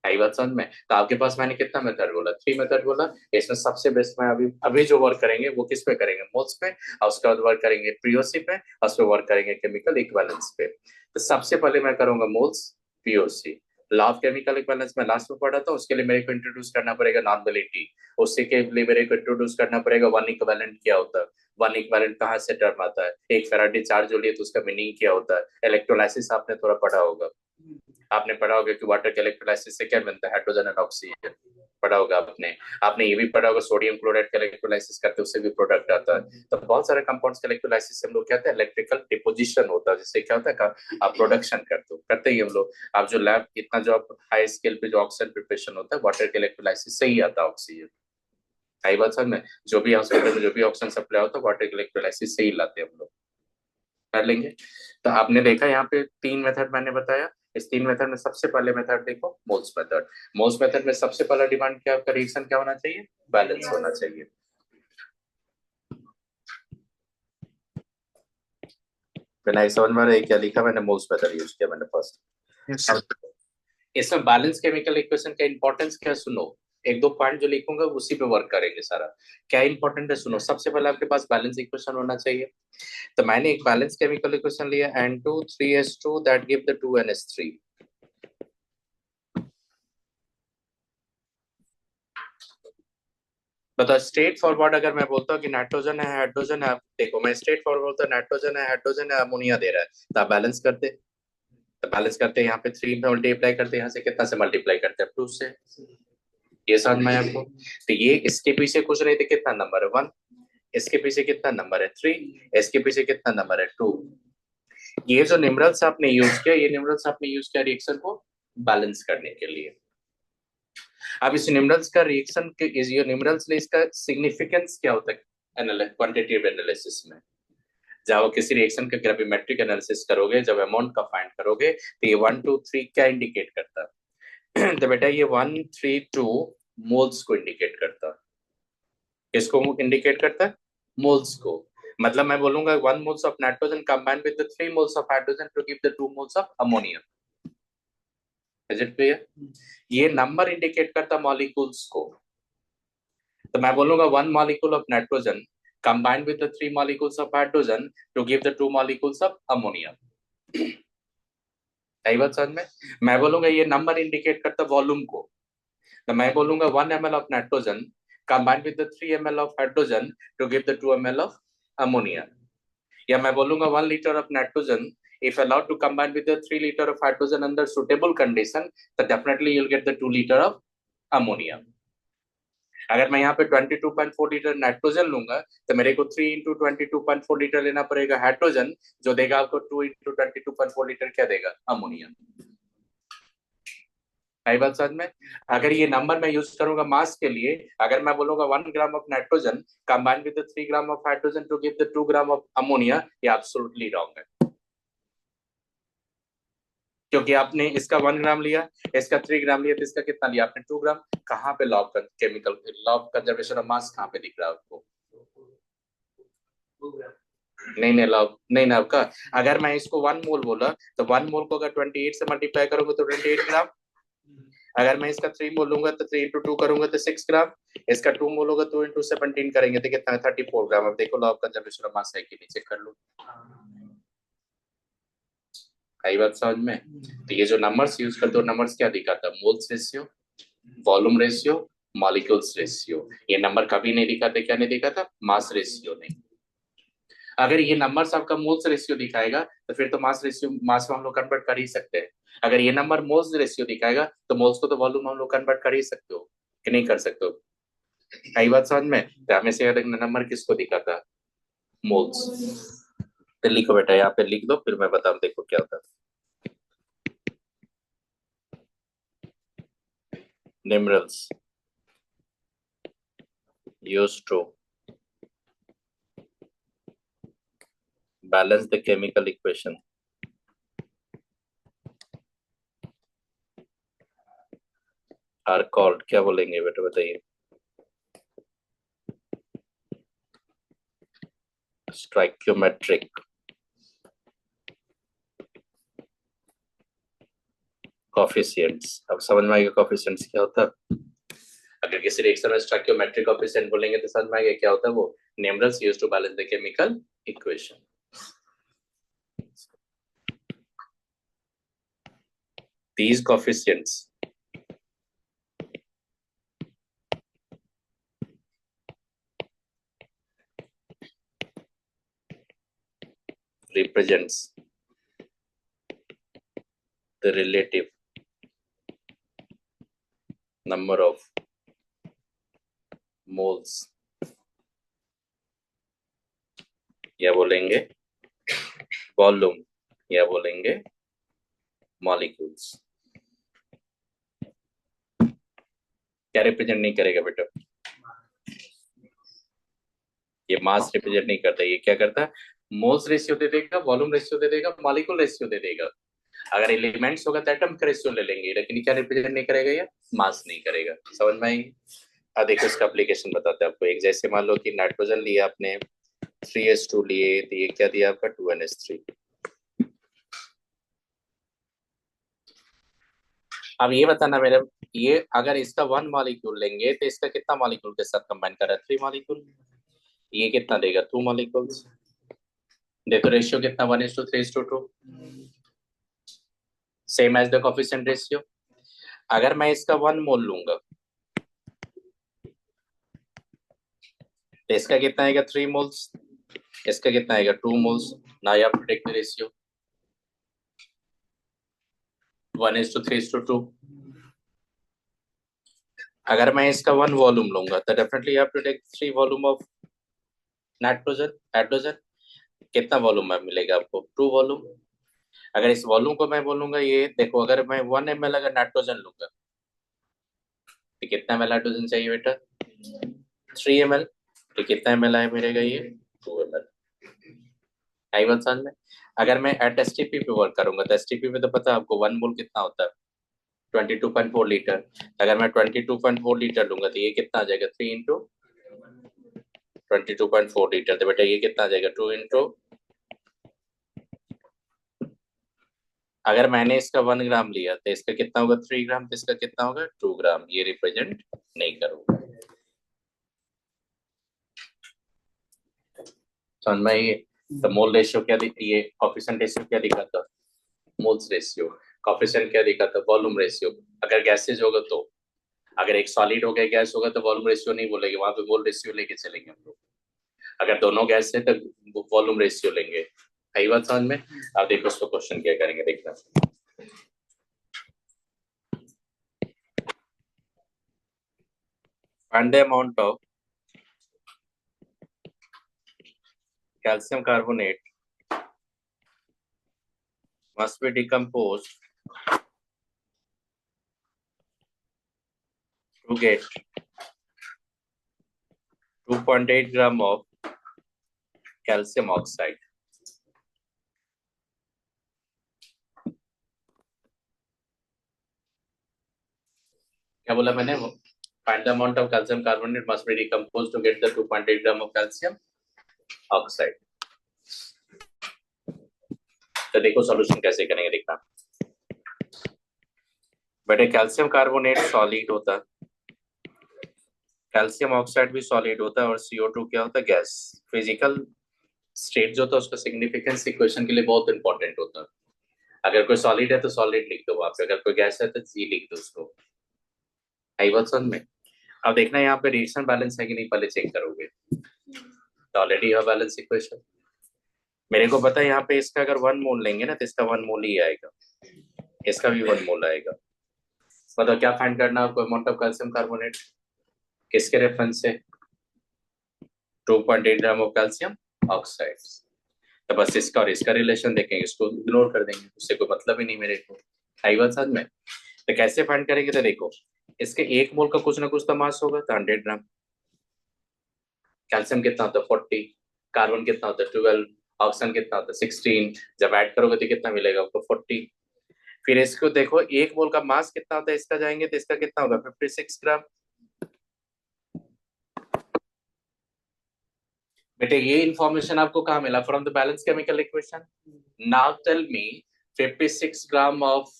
आई बात समझ में? तो आपके पास मैंने कितना मेथड बोला, 3 मेथड बोला। इसमें सबसे बेस्ट मैं अभी अभी जो वर्क करेंगे वो किस पे करेंगे, मोल्स पे, और उसके बाद वर्क करेंगे पीओसी पे, और उसके वर्क करेंगे केमिकल इक्विवेलेंस पे। तो सबसे पहले मैं करूंगा moles, POC. Law of chemical equivalence में लास्ट में पढ़ा था, उसके लिए मेरे को इंट्रोड्यूस करना पड़ेगा नॉर्मलिटी, उससे के लिए मेरे को इंट्रोड्यूस करना पड़ेगा वन इक्विवेलेंट क्या होता है, वन इक्विवेलेंट कहाँ से टर्म आता है, एक फैराडे चार्ज हो लिया तो उसका मीनिंग क्या होता है, इलेक्ट्रोलाइसिस आपने थोड़ा पढ़ा होगा, आपने पढ़ा होगा कि वाटर के इलेक्ट्रोलाइसिस से क्या बनता है, हाइड्रोजन एंड ऑक्सीजन, पढ़ा होगा आपने। आपने ये भी पढ़ा होगा सोडियम क्लोराइड का इलेक्ट्रोलाइसिस करते हैं उससे भी प्रोडक्ट आता है। तो बहुत सारे कंपाउंड्स के इलेक्ट्रोलाइसिस से हम लोग क्या होता है, इलेक्ट्रिकल डिपोजिशन होता है, जिससे क्या होता है आप प्रोडक्शन करते ही हम लोग। आप जो लैब इतना जो आप हाई स्केल पे जो ऑक्सीजन प्रिपरेशन होता है वाटर के इलेक्ट्रोलाइसिस से ही आता है ऑक्सीजन। सही बात समझ में? जो भी हॉस्पिटल में जो भी ऑक्सीजन सप्लाई होता है वाटर के इलेक्ट्रोलाइसिस से ही लाते हैं हम लोग, कर लेंगे। तो आपने देखा यहाँ पे 3 मेथड मैंने बताया। इस 3 मेथड में सबसे पहले मेथड देखो मोल्स मेथड। मोल्स मेथड में सबसे पहला डिमांड क्या आपका, रिएक्शन क्या होना चाहिए, बैलेंस होना चाहिए। बिना समझ में रहा है क्या लिखा मैंने, मोल्स मेथड यूज किया मैंने फर्स्ट। Yes, sir. इसमें बैलेंस केमिकल इक्वेशन का इंपॉर्टेंस क्या, सुनो। एक दो पॉइंट जो लिखूंगा उसी पे वर्क करेंगे सारा। क्या इंपॉर्टेंट है सुनो, सबसे पहले आपके पास बैलेंस इक्वेशन होना चाहिए। तो मैंने एक बैलेंस केमिकल इक्वेशन लिया N2 3s2 that give the 2NH3। बताओ स्ट्रेट फॉरवर्ड अगर मैं बोलता हूँ कि नाइट्रोजन है हाइड्रोजन है, देखो मैं स्ट्रेट फॉरवर्ड बोलता हूँ नाइट्रोजन है हाइड्रोजन है अमोनिया दे रहा है, तो आप बैलेंस करते, तो बैलेंस करते यहाँ पे 3 में मल्टीप्लाई करते, यहाँ से कितना से मल्टीप्लाई करते हैं 2 से। ये समझ में आया आपको? तो ये इसके पीछे कुछ नहीं थे, कितना नंबर है 1, इसके पीछे कितना नंबर है 3, इसके पीछे कितना नंबर है 2। ये जो न्यूमरल्स आपने यूज किया, ये न्यूमरल्स आपने यूज किया रिएक्शन को बैलेंस करने के लिए। अब इस न्यूमरल्स का रिएक्शन के ये न्यूमरल्स में इसका सिग्निफिकेंस क्या होता है क्वांटिटेटिव एनालिसिस में? जब आप किसी रिएक्शन का ग्रेविमेट्रिक एनालिसिस करोगे, जब अमाउंट का फाइंड करोगे, तो ये 1 2 3 क्या इंडिकेट करता है? तो बेटा ये 1 3 2 मोल्स को इंडिकेट करता है। किसको इंडिकेट करता है? मोल्स को। मतलब मैं बोलूंगा 1 moles of nitrogen combined with the 3 moles of hydrogen to give the 2 moles of ammonia. Is it clear? ये नंबर इंडिकेट करता मॉलिक्यूल्स को। तो मैं बोलूंगा 1 molecule of nitrogen combined with the 3 molecules of hydrogen to give the 2 molecules of ammonia। सही बात समझ में? मैं बोलूंगा ये नंबर इंडिकेट करता वॉल्यूम को। तो मैं बोलूंगा 1 ml of nitrogen combined with the 3 ml of hydrogen to give the 2 ml of ammonia। या मैं बोलूंगा 1 liter of nitrogen if allowed to combine with the 3 liter of hydrogen under suitable condition, then definitely you'll get the 2 liter of ammonia। अगर मैं यहाँ पे 22.4 litre nitrogen लूंगा तो मेरे को 3 इंटू 22.4 लीटर लेना पड़ेगा हाइड्रोजन, जो देगा आपको 2 इंटू 22.4 लीटर क्या देगा, अमोनिया। आई बात समझ में? अगर ये नंबर मैं यूज करूंगा मास के लिए, अगर मैं बोलूंगा 1 gram of nitrogen combined with 3 gram of hydrogen to give the 2 gram of ammonia, ये एब्सोल्युटली रॉन्ग है। क्योंकि आपने इसका 1 ग्राम लिया, इसका 3 ग्राम लिया, तो इसका कितना लिया आपने 2 ग्राम। कहाँ पे law of chemical law of conservation of mass कहाँ पे दिख रहा है आपको? नहीं नहीं लाभ नहीं ना आपका। अगर मैं इसको 1 मोल बोला तो 1 मोल को अगर 28 से मल्टीप्लाई करूंगा तो 28 ग्राम। अगर मैं इसका 3 मोल लूंगा तो 3 × 2 करूंगा तो 6 ग्राम। इसका 2 मोल होगा 2 × 17 करेंगे तो कितना है 34 ग्राम। अब देखो लो आपका जब मास है कि नहीं, चेक कर लो। आई बात समझ में? तो ये जो नंबर्स यूज करते हो, नंबर्स क्या दिखाता है? Moles ratio, volume ratio, molecules ratio. ये नंबर कभी नहीं दिखाते, क्या नहीं दिखाता? मास रेशियो नहीं। अगर ये नंबर्स आपका मोल्स रेशियो दिखाएगा तो फिर तो मास रेशियो, मास में हम लोग कन्वर्ट कर ही सकते हैं। अगर ये नंबर मोल्स रेशियो दिखाएगा तो मोल्स को तो वॉल्यूम हम लोग कन्वर्ट कर ही सकते हो कि नहीं कर सकते हो? आई बात समझ में? तो हमें से नंबर किसको दिखाता है? मोल्स। तो लिखो बेटा, यहाँ पे लिख दो, फिर मैं बताऊं देखो क्या होता है। Numerals used to balance the chemical equation are called, क्या बोलेंगे बेटा बताइए? Stoichiometric coefficients। अब समझ में आएगा coefficients क्या होता है? अगर किसी रिएक्शन में स्टोइकियोमेट्रिक कोएफिशिएंट बोलेंगे तो समझ में आएगा क्या होता है वो? Numerals used to balance the chemical equation। These coefficients represents the relative number of moles, या बोलेंगे वॉल्यूम, या बोलेंगे मॉलिक्यूल्स। क्या रिप्रेजेंट नहीं करेगा बेटा? ये मास रिप्रेजेंट नहीं करता, ये क्या करता है? मोल्स रेशियो दे देगा, वॉल्यूम रेशियो दे देगा, मॉलिक्यूल रेशियो दे देगा। अगर एलिमेंट्स होगा तो एटम का रेशियो ले लेंगे, लेकिन क्या रिप्रेजेंट नहीं करेगा? ये मास नहीं करेगा। समझ में आएगी? अब देखो इसका एप्लीकेशन बताते हैं आपको। एक जैसे मान लो कि नाइट्रोजन लिया आपने, 3s2 लिए, तो ये क्या दिया आपका? 2NH3। अब ये बताना मेरे, ये अगर इसका 1 मॉलिक्यूल लेंगे तो इसका कितना मॉलिक्यूल के साथ कंबाइन कर रहा है? 3 मॉलिक्यूल। ये कितना देगा? 2 मॉलिक्यूल्स। देखो रेशियो कितना? 1:3:2, same as the coefficient ratio. अगर मैं इसका 1 मोल लूंगा तो इसका कितना आएगा? 3 मोल्स। इसका कितना आएगा? 2 moles. Now you have to take the ratio 1:3:2। अगर मैं इसका 1 वॉल्यूम लूंगा तो definitely you have to take 3 volume of nitrogen, hydrogen. कितना वॉल्यूम में मिलेगा आपको? 2 वॉल्यूम। अगर इस वॉल्यूम को मैं बोलूंगा, ये देखो, अगर मैं 1 ml अगर नाइट्रोजन लूंगा तो कितना ml हाइड्रोजन चाहिए बेटा? 3 ml। तो कितना ml आया मेरे का? ये 2 ml। आई बात समझ में? अगर मैं एट एसटीपी पे वर्क करूंगा तो एसटीपी पे तो पता है आपको 1 मोल कितना होता है? 22.4 लीटर। अगर मैं 22.4 लीटर लूंगा तो ये कितना आ जाएगा? 3 × 22.4 लीटर। तो बेटा ये कितना आ जाएगा? 2 × अगर मैंने इसका 1 ग्राम लिया तो इसका कितना होगा? 3 ग्राम। तो इसका कितना होगा? 2 ग्राम। ये रिप्रेजेंट नहीं करूंगा। समझ में? ये तो मोल रेशियो क्या दिखती है? कोएफिशिएंट रेशियो क्या दिखाता? Moles ratio. कोएफिशिएंट क्या दिखाता? Volume ratio. अगर गैसेज होगा तो, अगर एक सॉलिड हो गया गैस होगा तो वॉल्यूम रेशियो नहीं बोलेंगे, वहां पे मोल रेशियो लेके चलेंगे हम लोग। अगर दोनों गैस है तो वॉल्यूम रेशियो लेंगे। सही बात समझ में? अब देखो उसको क्वेश्चन क्या करेंगे, देखना। Find the amount of calcium carbonate must be decomposed to get 2.8 gram of calcium oxide। क्या बोला मैंने? Find the amount of calcium carbonate must be decomposed to get the 2.8 gram of calcium oxide। तो देखो solution कैसे करेंगे देखना बेटे। Calcium carbonate solid होता है, कैल्शियम ऑक्साइड भी सॉलिड होता है और CO2 क्या होता है? गैस। फिजिकल स्टेट जो होता है उसका सिग्निफिकेंस इक्वेशन के लिए बहुत इंपॉर्टेंट होता है। अगर कोई सॉलिड है तो सॉलिड लिख दो वहां पे, अगर कोई गैस है तो जी लिख दो उसको। आई बात समझ में? अब देखना यहाँ पे रिएक्शन बैलेंस है कि नहीं, पहले चेक करोगे। तो ऑलरेडी है बैलेंस इक्वेशन। मेरे को पता है यहाँ पे इसका अगर 1 मोल लेंगे ना तो इसका 1 मोल ही आएगा, इसका भी 1 मोल आएगा। मतलब क्या फाइंड करना है? अमाउंट ऑफ कैल्शियम कार्बोनेट किसके रेफरेंस से? 2.8 ग्राम ऑफ कैल्शियम ऑक्साइड। तो बस इसका और इसका रिलेशन देखेंगे, इसको इग्नोर कर देंगे, उससे कोई मतलब ही नहीं मेरे को। आई बात समझ में? तो कैसे फाइंड करेंगे? तो देखो इसके 1 मोल का कुछ ना कुछ तो मास होगा, तो 100 ग्राम। कैल्शियम कितना होता है? 40। कार्बन कितना होता है? 12। ऑक्सीजन कितना होता है? 16। जब ऐड करोगे तो कितना मिलेगा आपको? 40। फिर इसको देखो 1 मोल का मास कितना होता है इसका, जाएंगे तो इसका कितना होगा? 56 ग्राम। बेटे ये इंफॉर्मेशन आपको कहाँ मिला? From the balance chemical equation. Now tell me 56 gram of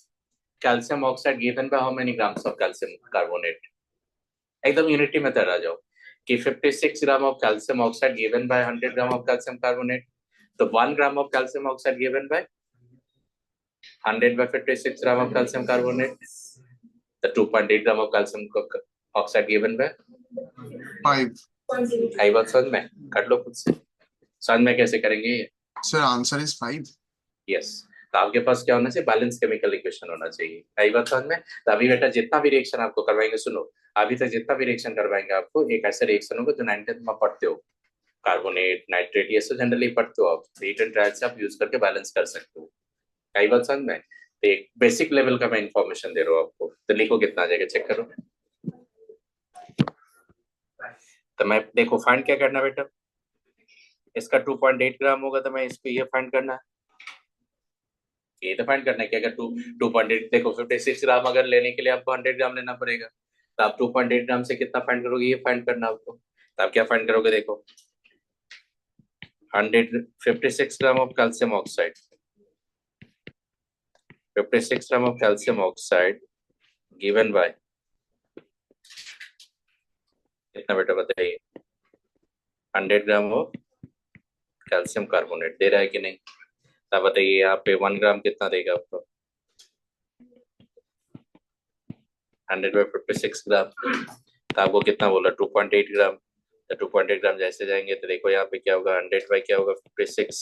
calcium oxide given by how many grams of calcium carbonate? एकदम यूनिटी मेथड आ जाओ कि 56 gram of calcium oxide given by 100 gram of calcium carbonate. तो 1 gram of calcium oxide given by 100 by 56 gram of calcium carbonate. तो 2.8 gram of calcium oxide given by 5. आई बात समझ में? कर लो खुद से। समझ में कैसे करेंगे ये? Sir, answer is 5. यस। तो आपके पास क्या होना चाहिए? बैलेंस केमिकल इक्वेशन होना चाहिए। आई बात समझ में? तो अभी बेटा जितना भी रिएक्शन आपको करवाएंगे, सुनो अभी तक जितना भी रिएक्शन करवाएंगे आपको, एक ऐसा रिएक्शन होगा जो 9th में पढ़ते हो, कार्बोनेट नाइट्रेट, ये सब जनरली पढ़ते हो आप, हीट एंड ट्रायल से आप यूज करके बैलेंस कर सकते हो। आई बात समझ में? तो एक बेसिक लेवल का मैं इन्फॉर्मेशन दे रहा हूँ आपको। तो लिखो कितना आ जाएगा, चेक करो। तो मैं देखो फाइंड क्या करना बेटा, इसका 2.8 ग्राम होगा तो मैं इसको ये फाइंड करना है, ये तो फाइंड करना है कि अगर 2.8 देखो 56 ग्राम अगर लेने के लिए आपको 100 ग्राम लेना पड़ेगा, तो आप 2.8 ग्राम से कितना फाइंड करोगे? ये फाइंड करना आपको। तो आप क्या फाइंड करोगे? देखो 56 gram of calcium oxide, 56 gram of calcium oxide given bye कितना बेटा बताइए? 100 ग्राम ऑफ कैल्शियम कार्बोनेट दे रहा है कि नहीं? तो बताइए यहाँ पे 1 ग्राम कितना देगा आपको? 100 by 56 ग्राम। तो आपको कितना बोला? 2.8 ग्राम। तो 2.8 ग्राम जैसे जाएंगे तो देखो यहाँ पे क्या होगा? 100 बाई क्या होगा? 56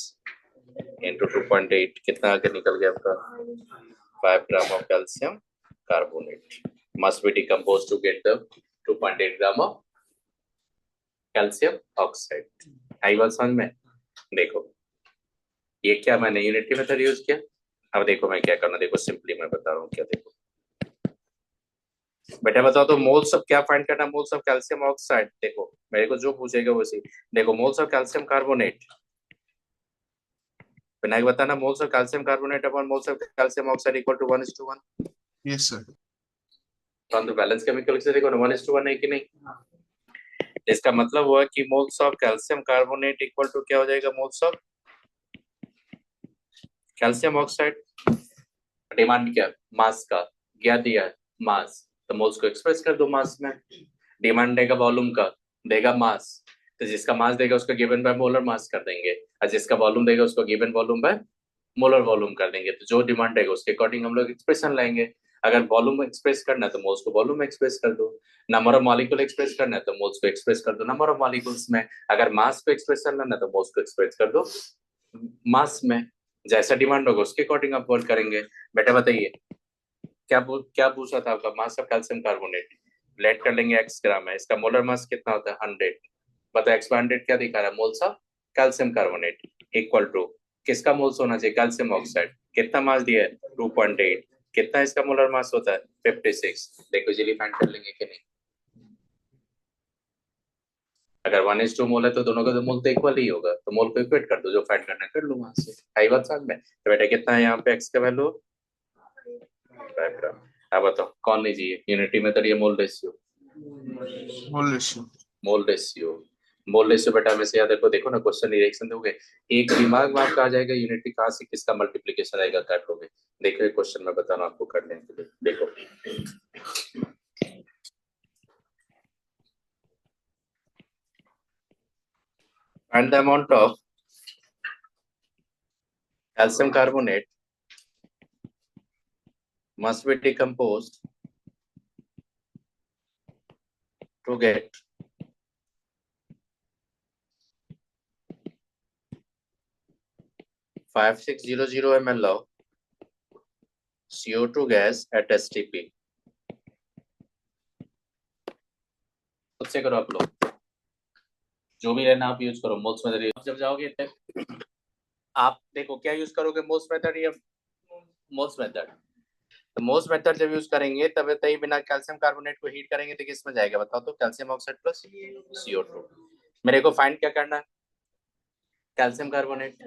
इंटू 2.8 कितना आगे निकल गया आपका? 5 gram of calcium carbonate must be decompose to get the 2.8 gram of calcium oxide. आई बात समझ में? देखो ये क्या मैंने यूनिटी मेथड यूज किया। अब देखो मैं क्या करना, देखो सिंपली मैं बता रहा हूँ क्या। देखो बेटा बताओ तो मोल्स ऑफ क्या फाइंड करना? Moles of calcium oxide. देखो मेरे को जो पूछेगा वो सी, देखो moles of calcium carbonate, Vinayak बताना moles of calcium carbonate upon moles of calcium oxide equal to 1:1। Yes, sir. तो हम तो बैलेंस केमिकल से देखो 1:1 है कि नहीं? इसका मतलब हुआ कि moles of calcium carbonate equal to क्या हो जाएगा? Moles of calcium oxide. Demand क्या? मास का। क्या दिया? मास। तो मोल्स को एक्सप्रेस कर दो मास में। डिमांड देगा वॉल्यूम का, देगा मास, तो जिसका मास देगा उसको गिवन बाय मोलर मास कर देंगे, और जिसका वॉल्यूम देगा उसको given volume by molar volume कर देंगे। तो जो डिमांड देगा उसके अकॉर्डिंग हम लोग एक्सप्रेशन लाएंगे। अगर वॉल्यूम एक्सप्रेस करना है तो मोल्स को वॉल्यूम एक्सप्रेस कर दो, नंबर ऑफ मॉलिक्यूल एक्सप्रेस करना है तो मोल्स को एक्सप्रेस कर दो नंबर ऑफ मॉलिक्यूल्स में, अगर मास को एक्सप्रेस करना है तो मोल्स को एक्सप्रेस कर दो मास में। जैसा डिमांड होगा उसके अकॉर्डिंग आप वर्क करेंगे। बेटा बताइए क्या पूछा था आपका? Mass of calcium carbonate let कर लेंगे x ग्राम है, इसका मोलर मास कितना होता है? 100। बताओ x by 100 क्या दिखा रहा है? Moles of calcium carbonate equal to किसका मोल्स होना चाहिए? Calcium oxide. कितना मास दिया है? 2.8। कितना इसका मोलर मास होता है? 56। देखो इजीली फाइंड कर लेंगे कि नहीं? अगर 1:2 मोल है तो दोनों का तो मोल तो इक्वल ही होगा, तो मोल को इक्वेट कर दो, जो फाइंड करना कर लो वहां से। आई बात समझ में? तो बेटा कितना है यहाँ पे x का वैल्यू? 5 ग्राम। अब बताओ कौन लीजिए यूनिटी मेथड या mole ratio? Mole ratio. Mole ratio. Mole ratio बेटा में से याद रखो, देखो ना क्वेश्चन रिएक्शन दोगे, एक दिमाग में आपका आ जाएगा यूनिटी कहाँ से किसका मल्टीप्लीकेशन आएगा कर लोगे। देखो ये क्वेश्चन मैं बता रहा हूँ आपको करने के लिए, देखो find the amount of calcium carbonate must be decomposed to get 5600 ml of CO2 gas at STP। खुद से करो आप लोग, जो भी लेना आप यूज करो मोल्स मेथड। जब जाओगे आप देखो क्या यूज करोगे, मोल्स मेथड या मोल्स मेथड। तो मोल्स मेथड जब यूज करेंगे तब तभी बिना कैल्शियम कार्बोनेट को हीट करेंगे तो किस में जाएगा बताओ तो, कैल्शियम ऑक्साइड प्लस CO2। मेरे को फाइंड क्या करना है, कैल्शियम कार्बोनेट।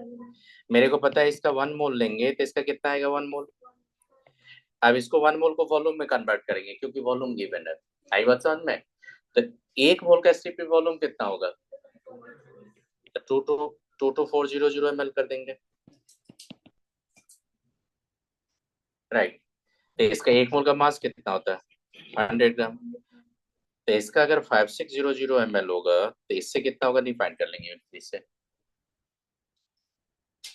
मेरे को पता है इसका 1 मोल लेंगे तो इसका कितना आएगा 1 मोल। अब इसको 1 मोल को वॉल्यूम में कन्वर्ट करेंगे क्योंकि वॉल्यूम गिवन है, आई बात समझ में। तो 1 मोल का एसटीपी वॉल्यूम कितना होगा, 22400 ml कर देंगे, राइट। तो इसका 1 मोल का मास कितना होता है 100 ग्राम। तो इसका अगर 5600 ml होगा तो इससे कितना होगा नहीं फाइंड कर लेंगे इससे।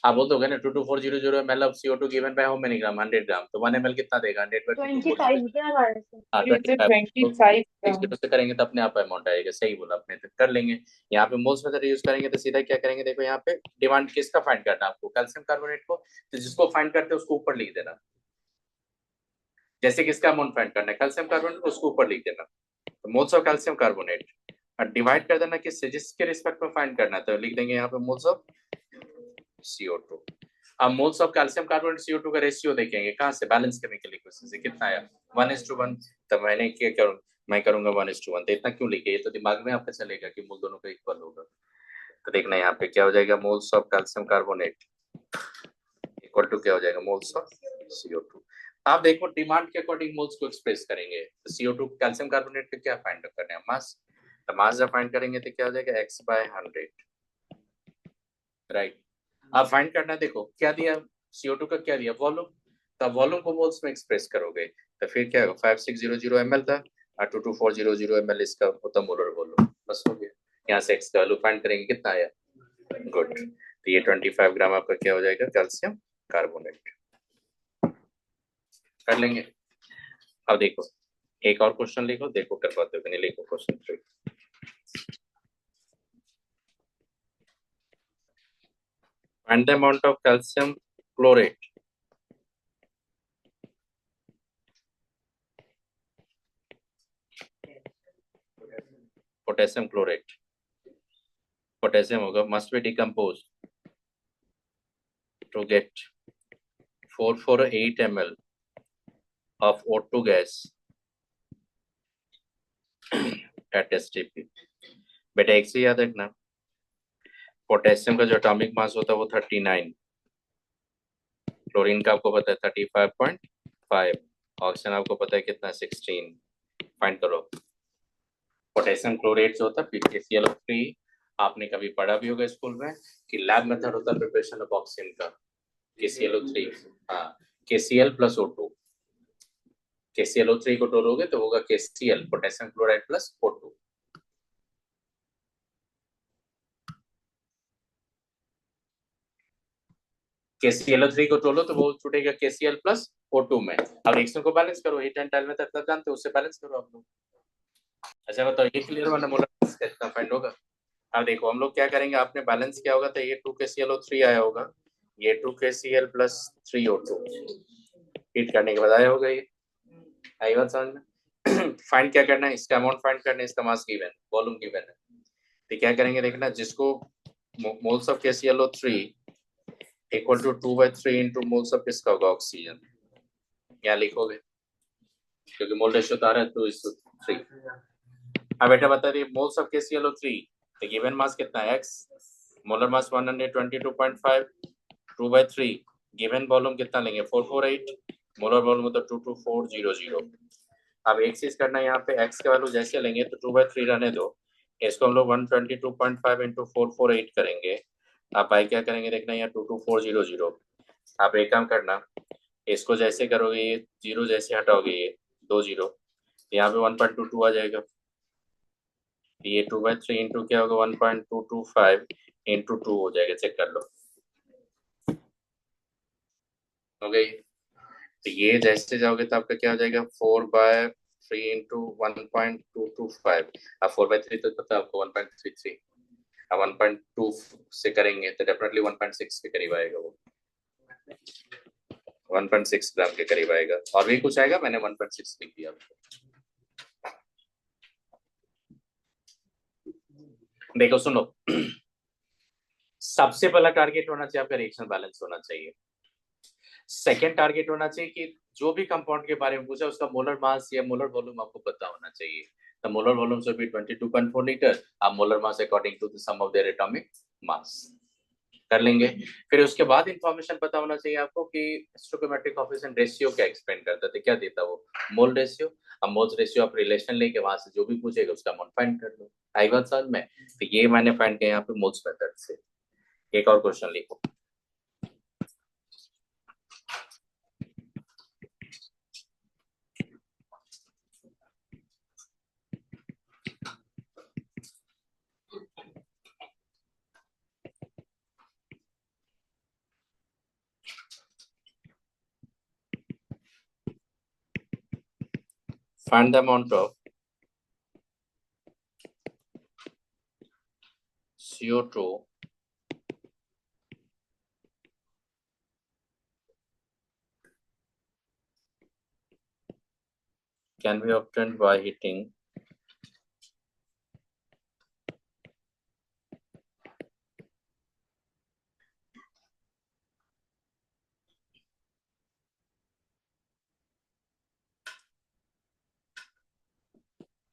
आप बोल दोगे ना 22400 ml of CO2 given by how many ग्राम 100 ग्राम, तो 1 ml कितना देगा 100 by 25 क्या हमारे से? हाँ 25 25 से करेंगे तो अपने आप अमाउंट आएगा, सही बोला आपने, तो कर लेंगे। यहाँ पे मोल्स मेथड यूज करेंगे तो सीधा क्या करेंगे, देखो यहाँ पे डिमांड किसका फाइंड करना है आपको, कैल्शियम कार्बोनेट को। तो जिसको फाइंड करते हैं उसको ऊपर लिख देना, जैसे किसका अमाउंट फाइंड करना है कैल्शियम कार्बोनेट को, उसको ऊपर लिख देना। तो मोल्स ऑफ कैल्शियम कार्बोनेट और डिवाइड कर देना किससे, जिसके रिस्पेक्ट में फाइंड करना है, तो लिख देंगे यहाँ पे मोल्स ऑफ CO2। अब moles of calcium carbonate CO2 का रेशियो देखेंगे कहाँ से, बैलेंस केमिकल इक्वेशन से, कितना आया 1:1। तो मैंने क्या करूँ, मैं करूंगा 1:1। तो इतना क्यों लिखे, ये तो दिमाग में आपका चलेगा कि मोल दोनों का इक्वल होगा। तो देखना यहाँ पे क्या हो जाएगा, moles of calcium carbonate equal to क्या हो जाएगा, मोल्स ऑफ CO2। आप देखो डिमांड के अकॉर्डिंग मोल्स को एक्सप्रेस करेंगे। तो CO2 कैल्शियम कार्बोनेट का क्या फाइंड करना है, मास। तो मास जब फाइंड करेंगे तो क्या हो जाएगा x/100, राइट। अब फाइंड करना है, देखो क्या दिया CO2 का, क्या दिया वॉल्यूम। तो वॉल्यूम को मोल्स में एक्सप्रेस करोगे तो फिर क्या होगा 5600 ml था और 22400 ml इसका होता मोलर वॉल्यूम, बस हो गया। यहाँ से x का वैल्यू फाइंड करेंगे कितना आया, गुड। तो ये 25 ग्राम आपका क्या हो जाएगा कैल्शियम कार्बोनेट, कर लेंगे। अब देखो एक और क्वेश्चन लिखो, देखो कर पाते हो कि नहीं, लिखो question 3। Find the amount of calcium chlorate potassium chlorate, potassium होगा, must be decomposed to get 448 ml of O2 gas at STP। बेटा एक से याद रखना, पोटेशियम का जो एटॉमिक मास होता है वो 39, क्लोरीन का आपको पता है 35.5, ऑक्सीजन आपको पता है कितना 16। फाइंड करो पोटेशियम क्लोरेट जो होता है PKClO3, आपने कभी पढ़ा भी होगा स्कूल में कि लैब मेथड होता है प्रिपरेशन ऑफ ऑक्सीजन का, KClO3, हाँ KCl प्लस O2, KClO3 को तोड़ोगे तो होगा KCl potassium chloride plus O2। KClO3 को तोड़ो तो वो छूटेगा KCl प्लस O2 में। अब रिएक्शन को बैलेंस करो, हीट एंड टाइम मेथड तब जानते हो, उससे बैलेंस करो आप लोग। अच्छा बताओ ये क्लियर वाला मोलर कितना फाइंड होगा। अब देखो हम लोग क्या करेंगे, आपने बैलेंस किया होगा तो ये 2KClO3 आया होगा, ये 2KCl प्लस 3O2 हीट करने के बाद आया होगा, ये आई बात समझ में। फाइंड क्या करना है, इसका अमाउंट फाइंड करना है, इसका मास गिवन, वॉल्यूम गिवन है। तो क्या करेंगे देखना, जिसको moles of KClO3 equal to 2/3 into moles of किसका होगा ऑक्सीजन, क्या लिखोगे क्योंकि मोल रेशियो तो आ रहा है 2:3। अब बेटा बता रही मोल्स ऑफ KClO3 तो गिवन मास कितना है x, molar mass 122.5, 2/3 given volume कितना लेंगे 448, मोलर वॉल्यूम तो 22400। अब एक चीज करना है यहाँ पे x का वैल्यू जैसे लेंगे तो 2/3 रहने दो, इसको हम लोग 122.5 इंटू 448 करेंगे। आप आई क्या करेंगे देखना, यहाँ 22400। आप एक काम करना, इसको जैसे करोगे ये जीरो जैसे हटाओगे ये 2 जीरो, यहाँ पे 1.22 आ जाएगा। ये 2/3 इंटू क्या होगा 1.225 इंटू 2 हो जाएगा, चेक कर लो हो गई। तो ये जैसे जाओगे तो आपका क्या हो जाएगा 4/3 इंटू 1.225। अब 4/3 तो पता है आपको 1.33। अब 1.2 से करेंगे तो डेफिनेटली 1.6 के करीब आएगा, वो 1.6 ग्राम के करीब आएगा। और भी कुछ आएगा, मैंने 1.6 लिख दिया आपको। देखो सुनो, सबसे पहला टारगेट होना चाहिए आपका रिएक्शन बैलेंस होना चाहिए। सेकेंड टारगेट होना चाहिए कि जो भी कंपाउंड के बारे में पूछा उसका मोलर मास या मोलर वॉल्यूम आपको पता होना चाहिए। The molar volume should be 22.4 litre, अब molar mass according to the sum of their atomic mass कर लेंगे। फिर उसके बाद इंफॉर्मेशन पता होना चाहिए आपको कि स्टोइकोमेट्रिक कोएफिशिएंट रेशियो क्या एक्सप्लेन करता था, क्या देता वो मोल रेशियो। अब मोल रेशियो आप रिलेशन लेके वहां से जो भी पूछेगा उसका अमाउंट फाइंड कर लो। आई बात समझ में? तो ये मैंने फाइंड किया यहाँ पे मोल्स मेथड से। एक और क्वेश्चन लिखो। Find the amount of CO2 can be obtained by heating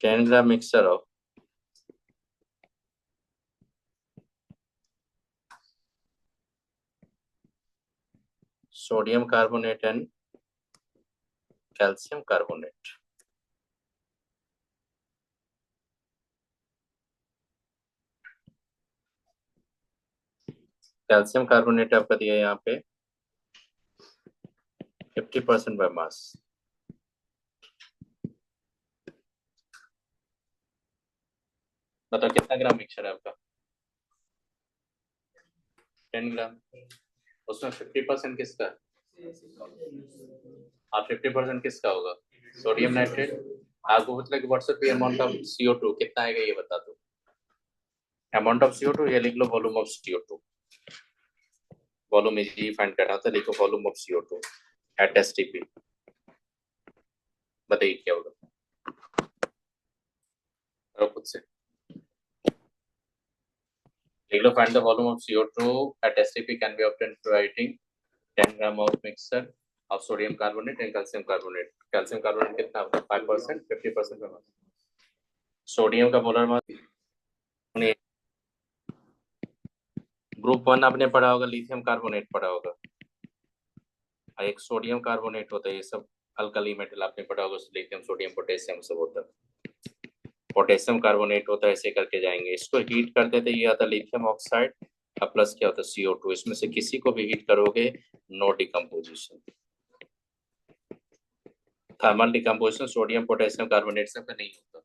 (10 gram) mixture of sodium carbonate and calcium carbonate। Calcium carbonate आपका दिया यहाँ पे 50% बाय मास। बताओ कितना ग्राम मिक्सचर है आपका? 10 ग्राम। उसमें 50% किसका और 50% किसका होगा? Sodium nitrate. आपको मतलब कि व्हाट्सएप पे अमाउंट ऑफ CO2 कितना आएगा ये बता दो। अमाउंट ऑफ CO2 ये लिख लो, volume of CO2। Volume easy find करना था, लिखो volume of CO2 at STP। बताइए क्या होगा खुद से लिख लो। Find the volume of CO2 at STP can be obtained through heating 10 gram of mixture of sodium carbonate and calcium carbonate. Calcium carbonate कितना होगा? 5%, 50% सोडियम का मोलर मास। ग्रुप 1 आपने पढ़ा होगा, लिथियम कार्बोनेट पढ़ा होगा, और एक सोडियम कार्बोनेट होता है। ये सब अल्कली मेटल आपने पढ़ा होगा, लिथियम सोडियम पोटेशियम सब होता है। पोटेशियम कार्बोनेट होता है, ऐसे करके जाएंगे। इसको हीट करते थे, ये आता लिथियम ऑक्साइड, अब प्लस क्या होता है CO2। इसमें से किसी को भी हीट करोगे no decomposition. Thermal decomposition sodium potassium carbonate से नहीं होता।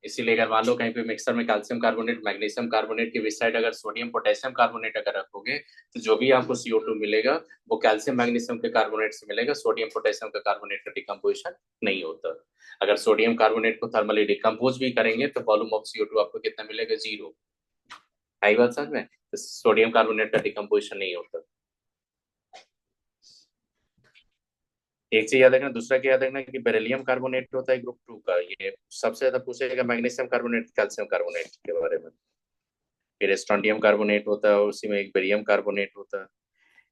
इसीलिए अगर मान लो कहीं पे मिक्सर में कैल्शियम कार्बोनेट मैग्नीशियम कार्बोनेट के विच साइड अगर सोडियम पोटेशियम कार्बोनेट अगर रखोगे तो जो भी आपको CO2 मिलेगा वो कैल्शियम मैग्नीशियम के कार्बोनेट से मिलेगा। सोडियम पोटेशियम का कार्बोनेट का डिकम्पोजिशन नहीं होता। अगर सोडियम कार्बोनेट को थर्मली डिकम्पोज भी करेंगे तो वॉल्यूम ऑफ CO2 आपको कितना मिलेगा? 0। आई बात समझ में? तो सोडियम कार्बोनेट का डिकम्पोजिशन नहीं होता। एक चीज याद रखना। दूसरा क्या याद रखना कि बेरिलियम कार्बोनेट होता है ग्रुप 2 का, ये सबसे ज्यादा पूछेगा मैग्नीशियम कार्बोनेट कैल्शियम कार्बोनेट के बारे में। फिर स्ट्रोंडियम कार्बोनेट होता है और उसी में एक बेरियम कार्बोनेट होता है।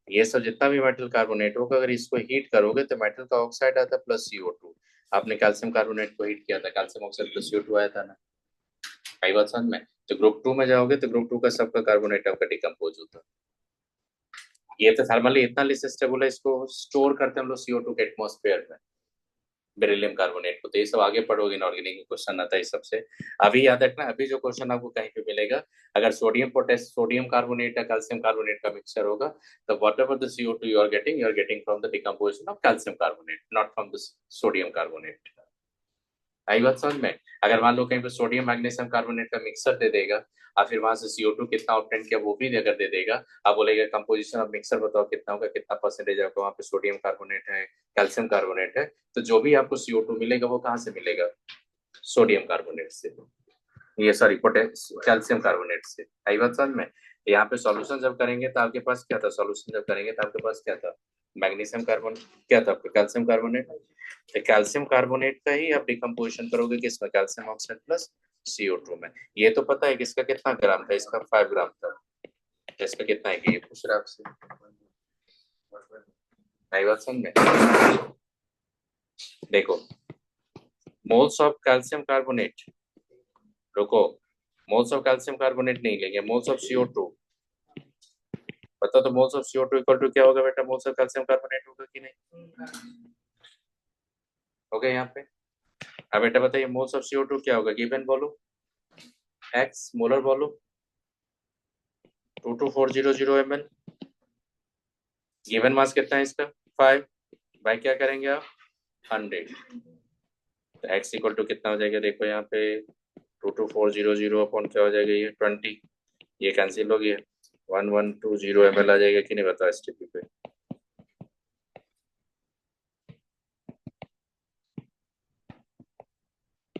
ये सब जितना भी मेटल कार्बोनेट होगा अगर इसको हीट करोगे तो मेटल का ऑक्साइड आता है प्लस CO2। आपने कैल्शियम कार्बोनेट को हीट किया था, कैल्शियम ऑक्साइड प्लस CO2 आया था ना। आई बात समझ में? तो ग्रुप 2 में जाओगे तो ग्रुप 2 का सबका कार्बोनेट आपका डिकम्पोज होता है। ये तो थर्मली इतना लिस स्टेबल है, इसको स्टोर करते हैं हम लोग CO2 के एटमॉस्फेयर में। बेरिलियम कार्बोनेट को। तो ये सब आगे पढ़ोगे, इनऑर्गेनिक में क्वेश्चन आता है इस सबसे। अभी याद रखना, अभी जो क्वेश्चन आपको कहीं पे मिलेगा, अगर सोडियम कार्बोनेट या कैल्शियम कार्बोनेट का मिक्सचर होगा, तो whatever the CO2 you are getting from the decomposition of calcium carbonate, not from the sodium carbonate. आई बात समझ में? अगर मान लो कहीं पे सोडियम मैग्नीशियम कार्बोनेट का मिक्सर दे देगा और फिर वहां से CO2 कितना ऑब्टेन किया वो भी अगर दे देगा, आप बोलेगा कंपोजिशन ऑफ मिक्सर बताओ कितना होगा, कितना परसेंटेज आपका वहां पे सोडियम कार्बोनेट है, कैल्शियम कार्बोनेट है, तो जो भी आपको CO2 मिलेगा वो कहाँ से मिलेगा? सोडियम कार्बोनेट से, ये सॉरी कैल्शियम कार्बोनेट से। आई बात समझ में? यहाँ पे सॉल्यूशन जब करेंगे तो आपके पास क्या था? सॉल्यूशन जब करेंगे तो आपके पास क्या था? मैग्नीशियम कार्बन, क्या था आपका? Calcium carbonate. तो कैल्शियम कार्बोनेट का ही आप डिकम्पोजिशन करोगे किसमें? कैल्शियम ऑक्साइड प्लस CO2 में। ये तो पता है कि इसका कितना ग्राम था? इसका 5 ग्राम था। इसका कितना है कि ये पूछ रहा आपसे। आई बात समझ में? देखो, मोल्स ऑफ कैल्शियम कार्बोनेट, रुको, मोल्स ऑफ कैल्शियम कार्बोनेट नहीं लेंगे, मोल्स ऑफ CO2 बता। तो moles of CO2 equal to क्या होगा बेटा? मोल्स ऑफ कैल्शियम कार्बोनेट होगा कि नहीं? हो गया यहाँ पे। अब बेटा बताइए मोल्स ऑफ CO2 क्या होगा? Given volume x molar volume 22400 ml, given mass कितना है इसका? 5 बाय क्या करेंगे आप? 100। तो x इक्वल टू कितना हो जाएगा? देखो यहाँ पे 22400 अपॉन क्या हो जाएगा? ये 20, ये कैंसिल हो गया, 1120 ml आ जाएगा कि नहीं बताओ STP पे?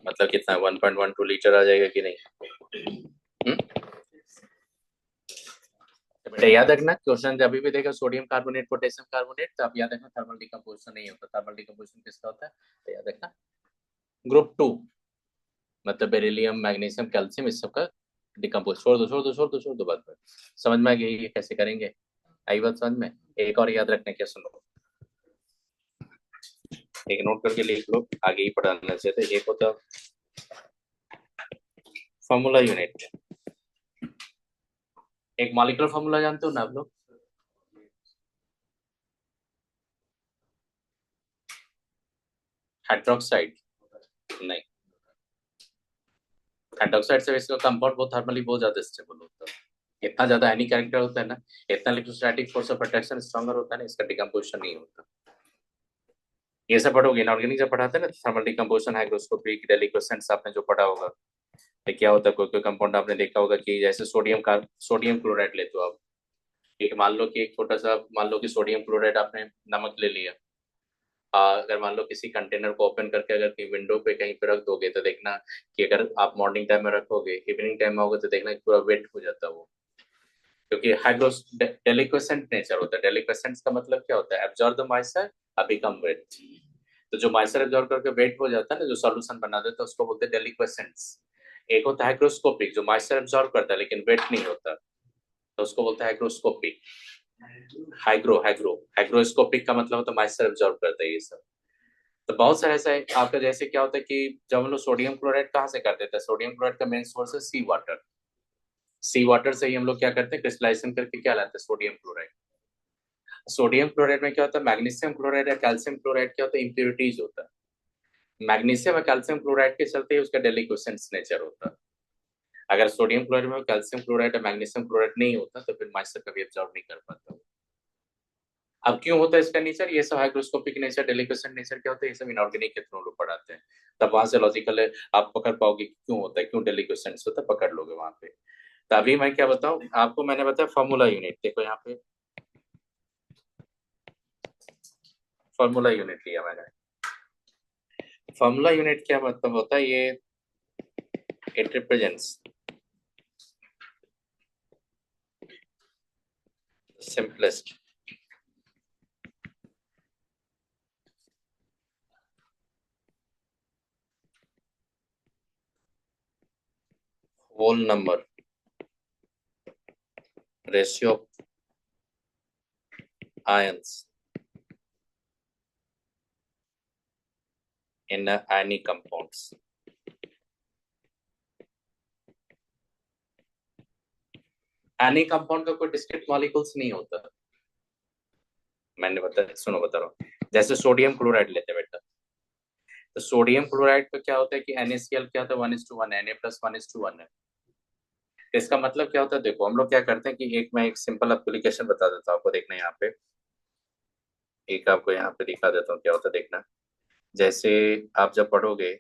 मतलब कितना? 1.12 लीटर आ जाएगा कि नहीं? तो बेटा याद रखना, क्वेश्चन जब भी देगा सोडियम कार्बोनेट पोटेशियम कार्बोनेट, तो आप याद रखना थर्मल डिकम्पोजिशन नहीं होता। थर्मल डिकम्पोजिशन किसका होता है? तो याद रखना ग्रुप 2, मतलब बेरिलियम मैग्नीशियम कैल्शियम इस सब का डिकम्पोज। छोड़ दो बात में, समझ में आ गई ये कैसे करेंगे? आई बात समझ में? एक और याद रखने, क्या सुनो, एक नोट करके लिख लो, आगे ही पढ़ाने से। तो एक होता फॉर्मूला यूनिट, एक मॉलिक्यूलर फॉर्मूला जानते हो ना आप लोग? हाइड्रोक्साइड नहीं, हाइड्रोक्साइड से इसका कंपाउंड बहुत थर्मली बहुत ज्यादा स्टेबल होता है। इतना ज्यादा एनी कैरेक्टर होता है ना, इतना electrostatic force of attraction stronger होता है ना, इसका डिकम्पोजिशन नहीं होता। ये सब पढ़ोगे इनऑर्गेनिक जब पढ़ाते हैं ना, थर्मल डिकम्पोजिशन, हाइग्रोस्कोपिक, डेलिक्वेसेंट्स आपने जो पढ़ा होगा, तो क्या होता है, कोई कोई कंपाउंड आपने देखा होगा कि जैसे सोडियम क्लोराइड लेते हो आप। एक मान लो कि एक छोटा सा, मान लो कि सोडियम क्लोराइड आपने नमक ले लिया, अगर मान लो किसी कंटेनर को ओपन करके अगर कहीं विंडो पे कहीं पे रख दोगे, तो देखना कि अगर आप मॉर्निंग टाइम में रखोगे, इवनिंग टाइम में होगा, तो देखना कि पूरा वेट हो जाता है वो, क्योंकि हाइड्रोस डेलिक्वेसेंट नेचर होता है। डेलिक्वेसेंट का मतलब क्या होता है? एब्जॉर्ब द मॉइस्चर और बिकम वेट। तो जो मॉइस्चर एब्जॉर्ब करके वेट हो जाता है ना, जो सॉल्यूशन बना देता है, उसको बोलते हैं डेलिक्वेसेंट्स। एक होता है हाइग्रोस्कोपिक, जो मॉइस्चर एब्जॉर्ब करता है लेकिन वेट नहीं होता, तो उसको बोलते हैं हाइग्रोस्कोपिक। हाइग्रोस्कोपिक का मतलब होता है मॉइस्चर एब्जॉर्ब करता है ये सब। तो बहुत सारे ऐसा है आपका, जैसे क्या होता है कि जब हम लोग सोडियम क्लोराइड कहाँ से कर देते हैं? सोडियम क्लोराइड का मेन सोर्स है सी वाटर। सी वाटर से ही हम लोग क्या करते हैं? क्रिस्टलाइजेशन करके क्या लाते हैं? Sodium chloride. सोडियम क्लोराइड में क्या होता है? मैग्नीशियम क्लोराइड या कैल्शियम क्लोराइड क्या होता है? इंप्योरिटीज होता है। मैग्नीशियम और कैल्शियम क्लोराइड के चलते ही उसका डेलिक्वेसेंट नेचर होता है। अगर सोडियम क्लोराइड में कैल्शियम क्लोराइड या मैग्नीशियम क्लोराइड नहीं होता, तो फिर मॉइस्चर कभी एब्जॉर्ब नहीं कर पाता। अब क्यों होता है इसका नेचर? ये सब हाइग्रोस्कोपिक नेचर, डेलिक्वेसेंट नेचर क्या होता है, ये सब इनऑर्गेनिक के थ्रू लोग पढ़ाते हैं। तब वहां से लॉजिकल है, आप पकड़ पाओगे क्यों होता है, क्यों डेलिक्वेसेंट होता है, पकड़ लोगे वहां पे। तो अभी मैं क्या बताऊं आपको, मैंने बताया फॉर्मूला यूनिट। देखो यहाँ पे फॉर्मूला यूनिट लिया मैंने। फॉर्मूला यूनिट क्या मतलब होता है? ये it represents simplest whole number ratio of ions in any compounds. Any compound का कोई डिस्क्रीट मॉलिक्यूल्स नहीं होता। मैंने बता, सुनो बता रहा हूँ, जैसे सोडियम क्लोराइड लेते बेटा, तो सोडियम क्लोराइड का क्या होता है कि NaCl क्या होता है 1:1, Na + 1:1 है। तो इसका मतलब क्या होता है, देखो हम लोग क्या करते हैं कि मैं एक सिंपल एप्लीकेशन बता देता हूँ आपको, देखना यहाँ पे, एक आपको यहाँ पे दिखा देता हूँ क्या होता है, देखना। जैसे आप जब पढ़ोगे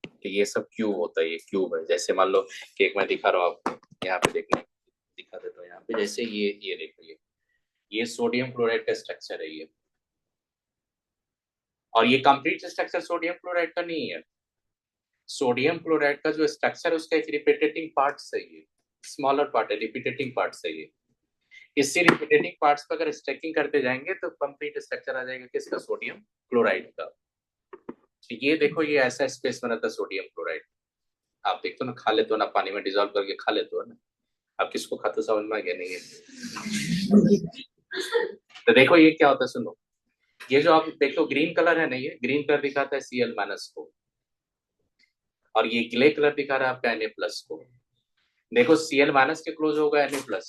तो ये सब क्यूब होता है, ये क्यूब है। जैसे मान लो कि एक मैं दिखा रहा हूँ आपको, यहाँ पे देखना, दिखा देता हूँ यहाँ पे। जैसे ये देखो, ये सोडियम क्लोराइड का स्ट्रक्चर है ये, और ये कंप्लीट स्ट्रक्चर सोडियम क्लोराइड का नहीं है। सोडियम क्लोराइड का जो स्ट्रक्चर है उसका एक रिपीटेटिंग पार्ट है, ये स्मॉलर पार्ट है, रिपीटेटिंग पार्ट है ये। इसी रिपीटेटिंग पार्ट्स पर अगर स्टैकिंग करते जाएंगे तो कंप्लीट स्ट्रक्चर आ जाएगा किसका, सोडियम क्लोराइड का। तो ये देखो, ये ऐसा स्पेस में रहता है सोडियम क्लोराइड। आप देखते हो ना, खा लेते हो ना, पानी में डिजोल्व करके खा लेते हो ना। आप किसको खाते समझ में आ गया नहीं है? तो देखो ये क्या होता है, सुनो। ये जो आप देखो ग्रीन कलर है ना, ये ग्रीन कलर दिखाता है Cl- को, और ये ग्रे कलर दिखा रहा है आपका Na+ को। देखो Cl- के क्लोज होगा Na+।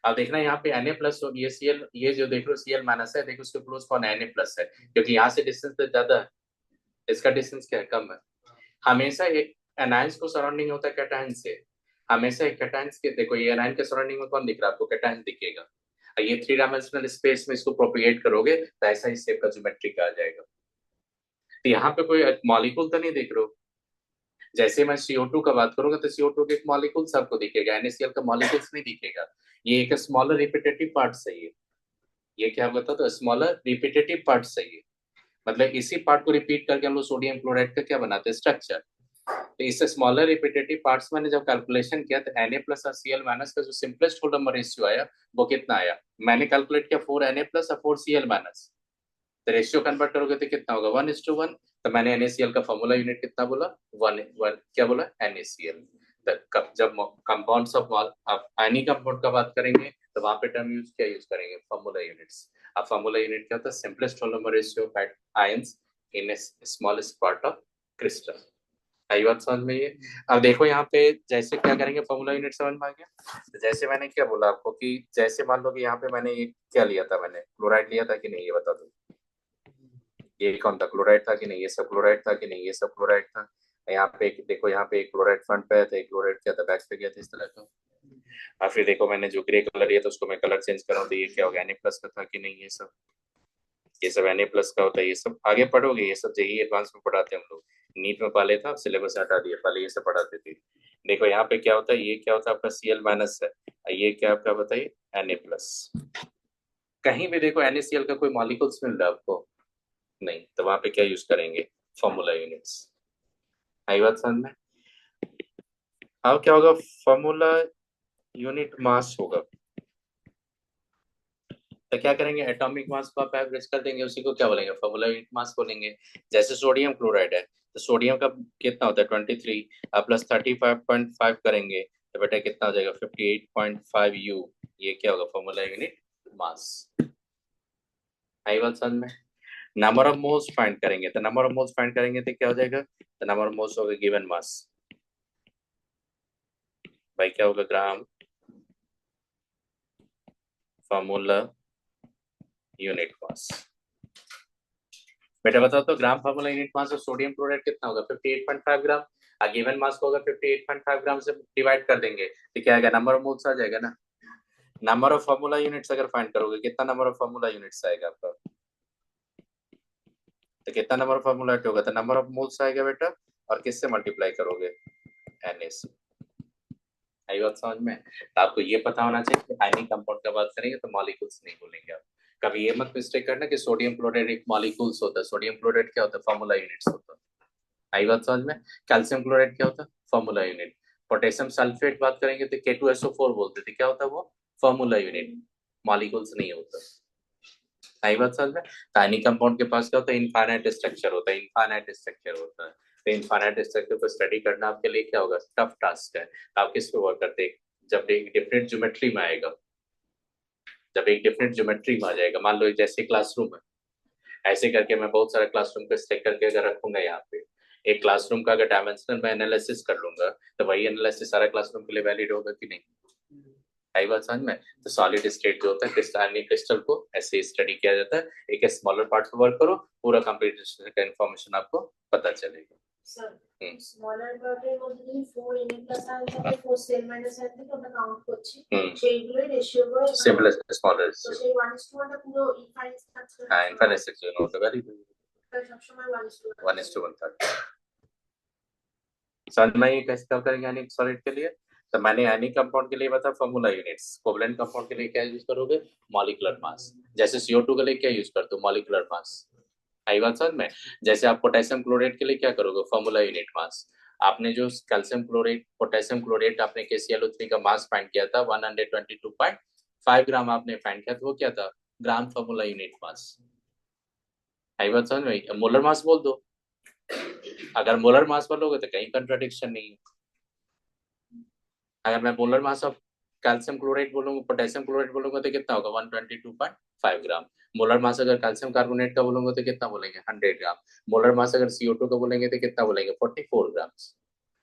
अब देखना यहाँ पे Na+ हो, ये Cl, ये जो देख लो Cl- है, देखो उसके क्लोज कौन Na+, है, क्योंकि यहाँ से डिस्टेंस ज्यादा है, इसका डिस्टेंस क्या है, कम है। हमेशा एक एनायंस को सराउंडिंग होता है कैटायन से, हमेशा एक कैटायंस के, देखो ये एनायन के सराउंडिंग में कौन दिख रहा है आपको, कैटायन दिखेगा। और ये 3 डायमेंशनल स्पेस में इसको प्रोपिगेट करोगे तो ऐसा ही शेप का ज्योमेट्रिक आ जाएगा। तो यहाँ पे कोई मॉलिक्यूल तो नहीं देख रहे हो। जैसे मैं CO2 का बात करूंगा तो CO2 के एक मॉलिक्यूल सबको दिखेगा, NaCl का मॉलिक्यूल्स नहीं दिखेगा। ये एक स्मॉलर रिपीटेटिव पार्ट है ये क्या बता, तो स्मॉलर रिपीटेटिव पार्ट है ये। मतलब इसी पार्ट को रिपीट करके हम लोग सोडियम क्लोराइड का क्या बनाते हैं, स्ट्रक्चर। तो इससे स्मॉलर रिपीटेटिव पार्ट्स मैंने जब कैलकुलेशन किया तो Na+ और Cl- का जो सिंपलेस्ट होल नंबर रेशियो आया वो कितना आया, मैंने कैलकुलेट किया 4 Na+ और 4 Cl-। तो रेशियो कन्वर्ट करोगे तो कितना होगा, 1:1। तो मैंने NaCl का फॉर्मूला यूनिट कितना बोला, 1 क्या बोला, NaCl। जब कंपाउंड्स ऑफ आयनी कंपाउंड का बात करेंगे तो वहां पे टर्म क्या यूज करेंगे, फॉर्मूला यूनिट्स। अब फॉर्मूला यूनिट क्या होता है, simplest whole number ratio of ions in a smallest part of crystal. आई बात समझ में ये। अब देखो यहाँ पे जैसे क्या करेंगे, फॉर्मूला यूनिट समझ में आ गया। तो जैसे मैंने क्या बोला आपको कि जैसे मान लो कि यहाँ पे मैंने ये क्या लिया था, मैंने क्लोराइड लिया था कि नहीं, ये बता दो। ये कौन था, क्लोराइड था कि नहीं, ये सब क्लोराइड था कि नहीं, ये सब क्लोराइड था। यहाँ पे देखो, यहाँ पे एक क्लोराइड फ्रंट पे था, एक क्लोराइड क्या था, बैक पे गया था, इस तरह का। और फिर देखो मैंने जो ग्रे कलर लिया था उसको मैं कलर चेंज कर रहा हूँ, तो ये क्या होगा, Na+ का था कि नहीं, ये सब Na+ का होता है। ये सब आगे पढ़ोगे, ये सब JEE एडवांस में पढ़ाते हैं हम लोग। नीट में पहले था, सिलेबस हटा दिया, पहले ये सब पढ़ाते थे। देखो यहाँ पे क्या होता है, ये क्या होता है आपका Cl- है, ये क्या आपका बताइए, Na+। कहीं भी देखो NaCl का कोई मॉलिक्यूल्स मिल रहा है आपको, नहीं, तो वहां पे क्या यूज करेंगे, फॉर्मूला यूनिट्स। आई बात समझ में। अब क्या होगा, फॉर्मूला यूनिट मास होगा। तो क्या करेंगे, एटॉमिक मास को आप एवरेज कर देंगे, उसी को क्या बोलेंगे, फॉर्मूला यूनिट मास बोलेंगे। जैसे सोडियम क्लोराइड है तो सोडियम का कितना होता है 23, आप प्लस 35.5 करेंगे तो बेटा कितना हो जाएगा 58.5 U। ये क्या होगा, फॉर्मूला यूनिट मास। आई बात समझ में। नंबर ऑफ मोल्स फाइंड करेंगे, तो नंबर ऑफ मोल्स फाइंड करेंगे तो क्या हो जाएगा, तो नंबर ऑफ मोल्स होगा गिवन मास, भाई क्या होगा, ग्राम फॉर्मूला यूनिट मास। बेटा बताओ तो, gram formula unit mass of sodium chloride कितना होगा, 58.5 ग्राम। गिवन मास को अगर 58.5 ग्राम से डिवाइड कर देंगे तो क्या आएगा, नंबर ऑफ मोल्स आ जाएगा ना। नंबर ऑफ फॉर्मूला यूनिट्स अगर फाइंड करोगे, कितना नंबर ऑफ फॉर्मूला यूनिट्स आएगा आपका, तो कितना नंबर ऑफ फॉर्मूला होगा, तो नंबर ऑफ मोल्स आएगा बेटा, और किससे मल्टीप्लाई करोगे, Na से। आई बात समझ में। तो आपको ये पता होना चाहिए कि आयनिक कंपाउंड का बात करेंगे तो मॉलिक्यूल्स नहीं बोलेंगे आप। कभी ये मत मिस्टेक करना कि सोडियम क्लोराइड एक मॉलिक्यूल्स होता है, सोडियम क्लोराइड क्या होता है, फॉर्मूला यूनिट्स होता है। आई बात समझ में। कैल्शियम क्लोराइड क्या होता है, फॉर्मूला यूनिट। पोटेशियम सल्फेट बात करेंगे तो K2SO4 बोलते थे, क्या होता है वो, फॉर्मूला यूनिट, मॉलिक्यूल्स नहीं होता। आई बात समझ में। आयनिक कंपाउंड के पास क्या होता है, इनफाइनाइट स्ट्रक्चर होता है, इनफाइनाइट स्ट्रक्चर होता है। तो इनफाइनाइट स्ट्रक्चर को स्टडी करना आपके लिए क्या होगा, टफ टास्क है। आप किस पे वर्क करते हैं, जब एक डिफरेंट ज्योमेट्री में आएगा, जब एक डिफरेंट ज्योमेट्री में आ जाएगा। मान लो जैसे क्लासरूम है, ऐसे करके मैं बहुत सारे क्लासरूम को स्टेक करके अगर रखूंगा यहाँ पे, एक क्लासरूम का अगर डायमेंशनल में एनालिसिस कर लूंगा तो वही एनालिसिस सारा क्लासरूम के लिए वैलिड होगा कि नहीं, आई बात समझ में? तो सॉलिड स्टेट जो होता है क्रिस्टल को ऐसे स्टडी किया जाता है, एक स्मॉलर पार्ट पे वर्क करो, पूरा कंप्लीट का इन्फॉर्मेशन आपको पता चलेगा। Sir, Hmm. smaller birthday was the 4 unit plus and 4 cell minus and the count করছি Hmm. সেইগুলো রেশিও করে Simplest smaller তো সেই 1:1 টা পুরো ইনফাইনাইট স্ট্রাকচার হ্যাঁ ইনফাইনাইট সেকশন নোট ভেরি সব সময় 1:1 1:1 समझ में ये कैसे क्या करेंगे एनिक सॉलिड के लिए? तो मैंने एनिक कंपाउंड के लिए बताया फॉर्मूला यूनिट्स। कोवलेंट कंपाउंड के लिए क्या यूज करोगे? मॉलिक्यूलर मास। जैसे CO2 के लिए क्या यूज करते हो? Molecular mass. आई बात समझ में? जैसे आप पोटेशियम क्लोराइड के लिए क्या करोगे? फॉर्मूला यूनिट मास। आपने जो कैल्शियम क्लोराइड पोटेशियम क्लोराइड आपने KClO3 का मास फाइंड किया था 122.5 ग्राम आपने फाइंड किया था, वो क्या था? Gram formula unit mass. आई बात समझ में? मोलर मास बोल दो। अगर मोलर मास बोलोगे तो कहीं कंट्राडिक्शन नहीं है। अगर मैं molar mass of calcium chloride बोलूंगा पोटेशियम क्लोराइड बोलूंगा तो कितना होगा? 122.5 ग्राम। मोलर मास अगर कैल्शियम कार्बोनेट का बोलूंगा तो कितना बोलेंगे? 100 ग्राम। मोलर मास अगर CO2 का बोलेंगे तो कितना बोलेंगे? 44 ग्राम।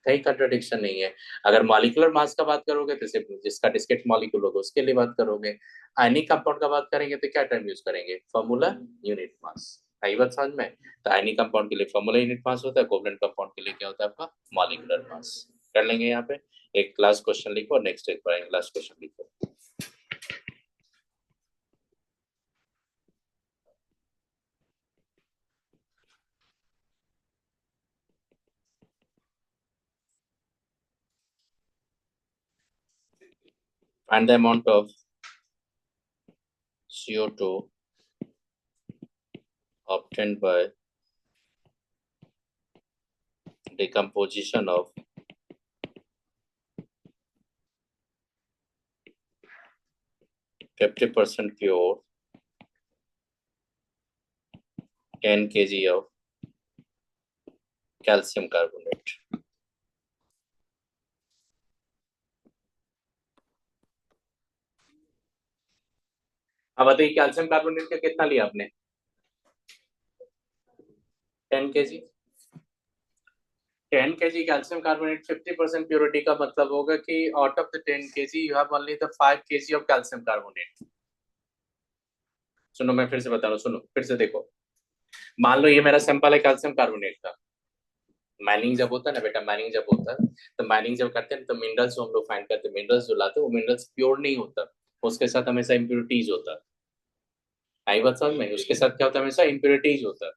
कहीं कंट्राडिक्शन नहीं है। अगर मॉलिक्यूलर मास का बात करोगे तो सिर्फ जिसका डिस्क्रीट मॉलिक्यूल होगा उसके लिए बात करोगे। आयनिक कंपाउंड का बात करेंगे तो क्या टर्म यूज करेंगे? Formula unit mass. आई बात समझ में? तो आयनिक कंपाउंड के लिए फॉर्मूला यूनिट मास होता है, कोवलेंट कंपाउंड के लिए क्या होता है आपका? Molecular mass. कर लेंगे यहाँ पे एक लास्ट क्वेश्चन लिखो और नेक्स्ट एक पढ़ेंगे। लास्ट क्वेश्चन लिखो। Find the amount of CO2 obtained by decomposition of 50% pure 10 kg of calcium carbonate। अब बताइए कैल्शियम कार्बोनेट का कितना लिया आपने? 10 kg। 10 kg calcium carbonate 50% purity का मतलब होगा कि out of the 10 kg you have only the 5 kg of calcium carbonate. सुनो मैं फिर से बता रहा हूँ, सुनो फिर से देखो। मान लो ये मेरा सैंपल है कैल्शियम कार्बोनेट का। माइनिंग जब होता है ना बेटा, माइनिंग जब होता है तो माइनिंग जब करते हैं तो मिनरल्स हम लोग फाइंड करते हैं। मिनरल्स जो लाते हैं वो मिनरल्स प्योर नहीं होता, उसके साथ हमेशा इम्प्योरिटीज होता है। आई बात समझ में? उसके साथ क्या होता है? हमेशा इम्प्योरिटीज होता है।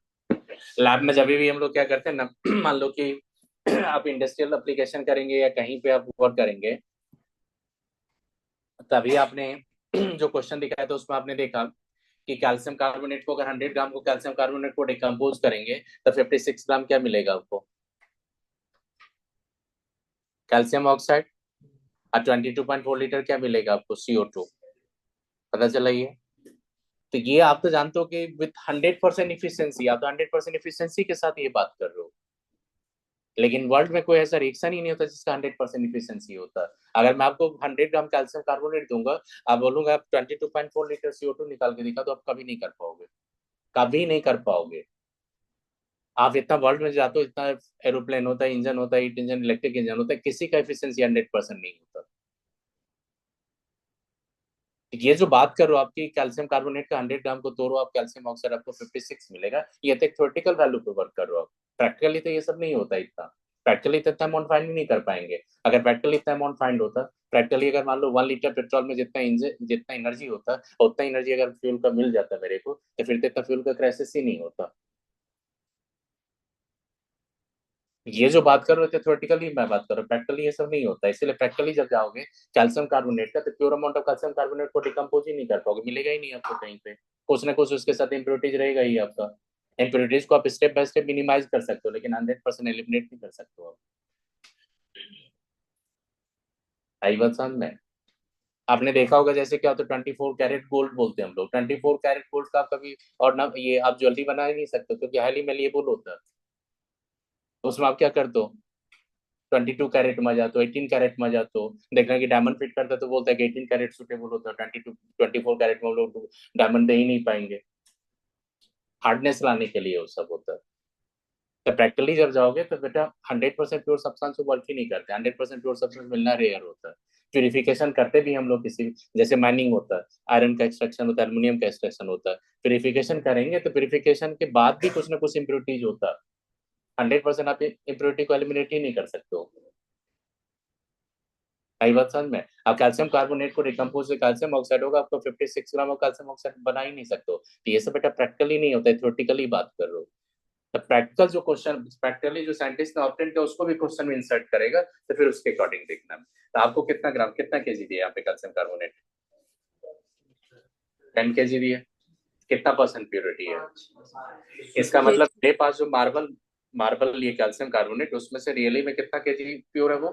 लैब में जब भी हम लोग क्या करते हैं ना, मान लो कि आप इंडस्ट्रियल एप्लीकेशन करेंगे या कहीं पे आप वर्क करेंगे, तभी आपने जो क्वेश्चन दिखाया था उसमें आपने देखा कि कैल्शियम कार्बोनेट को अगर 100 ग्राम को कैल्शियम कार्बोनेट को डिकम्पोज करेंगे तो 56 ग्राम क्या मिलेगा आपको? Calcium oxide. और 22.4 लीटर क्या मिलेगा आपको? CO2। पता चला ये? तो ये आप तो जानते हो कि विथ 100% इफिशियंसी, आप तो 100% इफिशियंसी के साथ ये बात कर रहे हो, लेकिन वर्ल्ड में कोई ऐसा रिएक्शन ही नहीं होता जिसका 100% इफिशियंसी होता है। अगर मैं आपको 100 ग्राम कैल्शियम कार्बोनेट दूंगा, आप बोलूंगा आप 22.4 लीटर CO2 निकाल के दिखा, तो आप कभी नहीं कर पाओगे, कभी नहीं कर पाओगे। आप इतना वर्ल्ड में जाते हो, इतना एरोप्लेन होता है, इंजन होता है, हीट इंजन, इलेक्ट्रिक इंजन होता है, किसी का एफिशिएंसी 100% नहीं होता। ये जो बात कर रहे हो आपकी कैल्शियम कार्बोनेट का 100 ग्राम को तोड़ो आप कैल्शियम ऑक्साइड आपको 56 मिलेगा, ये तो एक थ्योरेटिकल वैल्यू पे वर्क कर रहे हो आप। प्रैक्टिकली तो ये सब नहीं होता इतना। प्रैक्टिकली तो इतना अमाउंट फाइंड नहीं कर पाएंगे। अगर प्रैक्टिकली इतना अमाउंट फाइंड होता, प्रैक्टिकली अगर मान लो 1 लीटर पेट्रोल में जितना एनर्जी होता, उतना एनर्जी अगर फ्यूल का मिल जाता मेरे को, तो फिर तो इतना फ्यूल का क्राइसिस ही नहीं होता। ये जो बात कर रहे थे थ्योरेटिकली मैं बात कर रहा हूँ, प्रैक्टिकली ये सब नहीं होता। इसलिए प्रैक्टिकली जब जाओगे कैल्शियम कार्बोनेट का, तो pure amount of calcium carbonate को डिकम्पोज ही नहीं कर पाओगे, मिलेगा ही नहीं आपको कहीं पे। कुछ ना कुछ उसके साथ इम्प्योरिटीज रहेगा ही आपका। इम्प्योरिटीज को आप स्टेप बाय स्टेप मिनिमाइज कर सकते हो, लेकिन 100% एलिमिनेट नहीं कर सकते हो आप। आई बात समझ में? आपने देखा होगा जैसे क्या होता है 24 कैरेट गोल्ड बोलते हैं हम लोग। 24 कैरेट गोल्ड का आप कभी और ना ये आप ज्वेलरी बना ही नहीं सकते क्योंकि हाईली मेलिएबल होता है। तो उसमें आप क्या करते हो? 22 कैरेट में जाते हो, 18 कैरेट में जाते हो, देखना कि डायमंड फिट करता है तो बोलता है कि 18 कैरेट सुटेबल होता है, 24 कैरेट में हम लोग डायमंड दे ही नहीं पाएंगे। हार्डनेस लाने के लिए वो सब होता है। तो प्रैक्टिकली जब जाओगे तो बेटा 100% प्योर सब्सटेंस को वर्क ही नहीं करते। 100% प्योर सब्सटेंस मिलना रेयर होता है। प्यूरिफिकेशन करते भी हम लोग किसी, जैसे माइनिंग होता है, आयरन का एक्सट्रैक्शन होता है, एल्युमिनियम का एक्सट्रैक्शन होता है, प्यूरिफिकेशन करेंगे तो प्यूरिफिकेशन के बाद भी कुछ ना कुछ इम्प्योरिटीज होता है। 100% आप इम्प्योरिटी को एलिमिनेट ही नहीं कर सकते हो। आई बात समझ में? आप कैल्शियम कार्बोनेट को डिकम्पोज से कैल्शियम ऑक्साइड होगा, आपको 56 ग्राम ऑफ कैल्शियम ऑक्साइड बना ही नहीं सकते हो। तो ये सब बेटा प्रैक्टिकली नहीं होता है, थ्योरेटिकली बात कर रहे हो। तो प्रैक्टिकल जो क्वेश्चन, प्रैक्टिकली जो साइंटिस्ट ने ऑब्टेन किया उसको भी क्वेश्चन में इंसर्ट करेगा, तो फिर उसके अकॉर्डिंग देखना। तो आपको कितना ग्राम, कितना केजी दिया यहाँ पे कैल्शियम कार्बोनेट? 10 केजी दिया। कितना परसेंट प्योरिटी है? इसका मतलब मेरे पास जो मार्बल ये कैल्शियम कार्बोनेट, उसमें से रियली में कितना केजी प्योर है वो?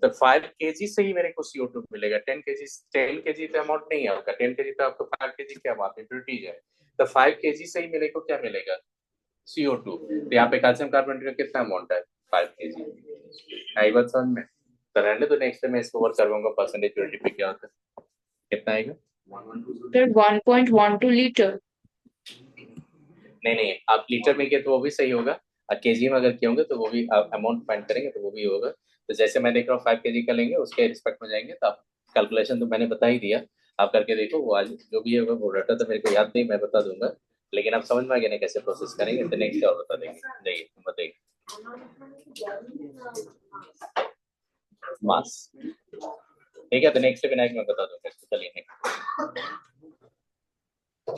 तो 5 केजी से ही मेरे को CO2 मिलेगा। 10 केजी तो अमाउंट नहीं है आपका, 10 केजी तो आपको 5 केजी क्या बात है, प्योरिटी है। तो 5 केजी से ही मेरे को क्या मिलेगा? CO2। तो यहाँ पे कैल्शियम कार्बोनेट का कितना अमाउंट है? 5 केजी। आई बात समझ में? तो रहने तो नेक्स्ट टाइम मैं इसको वर्क करवाऊंगा परसेंटेज प्योरिटी पे क्या होता है, कितना आएगा? Sir, 1.12 liter. नहीं, आप लीटर में किए तो वो भी सही होगा, और केजी में अगर किए होंगे तो वो भी आप अमाउंट फाइंड करेंगे तो वो भी होगा। तो जैसे मैं देख रहा हूँ 5 केजी का लेंगे, उसके रिस्पेक्ट में जाएंगे, तो आप कैलकुलेशन तो मैंने बता ही दिया, आप करके देखो। वो आज जो भी है वो डाटा तो मेरे को याद नहीं, मैं बता दूंगा, लेकिन आप समझ में आ गए ना कैसे प्रोसेस करेंगे। तो नेक्स्ट और बता देंगे। जाइए बताइए। मास ठीक है, तो नेक्स्ट विनायक मैं बता दूंगा।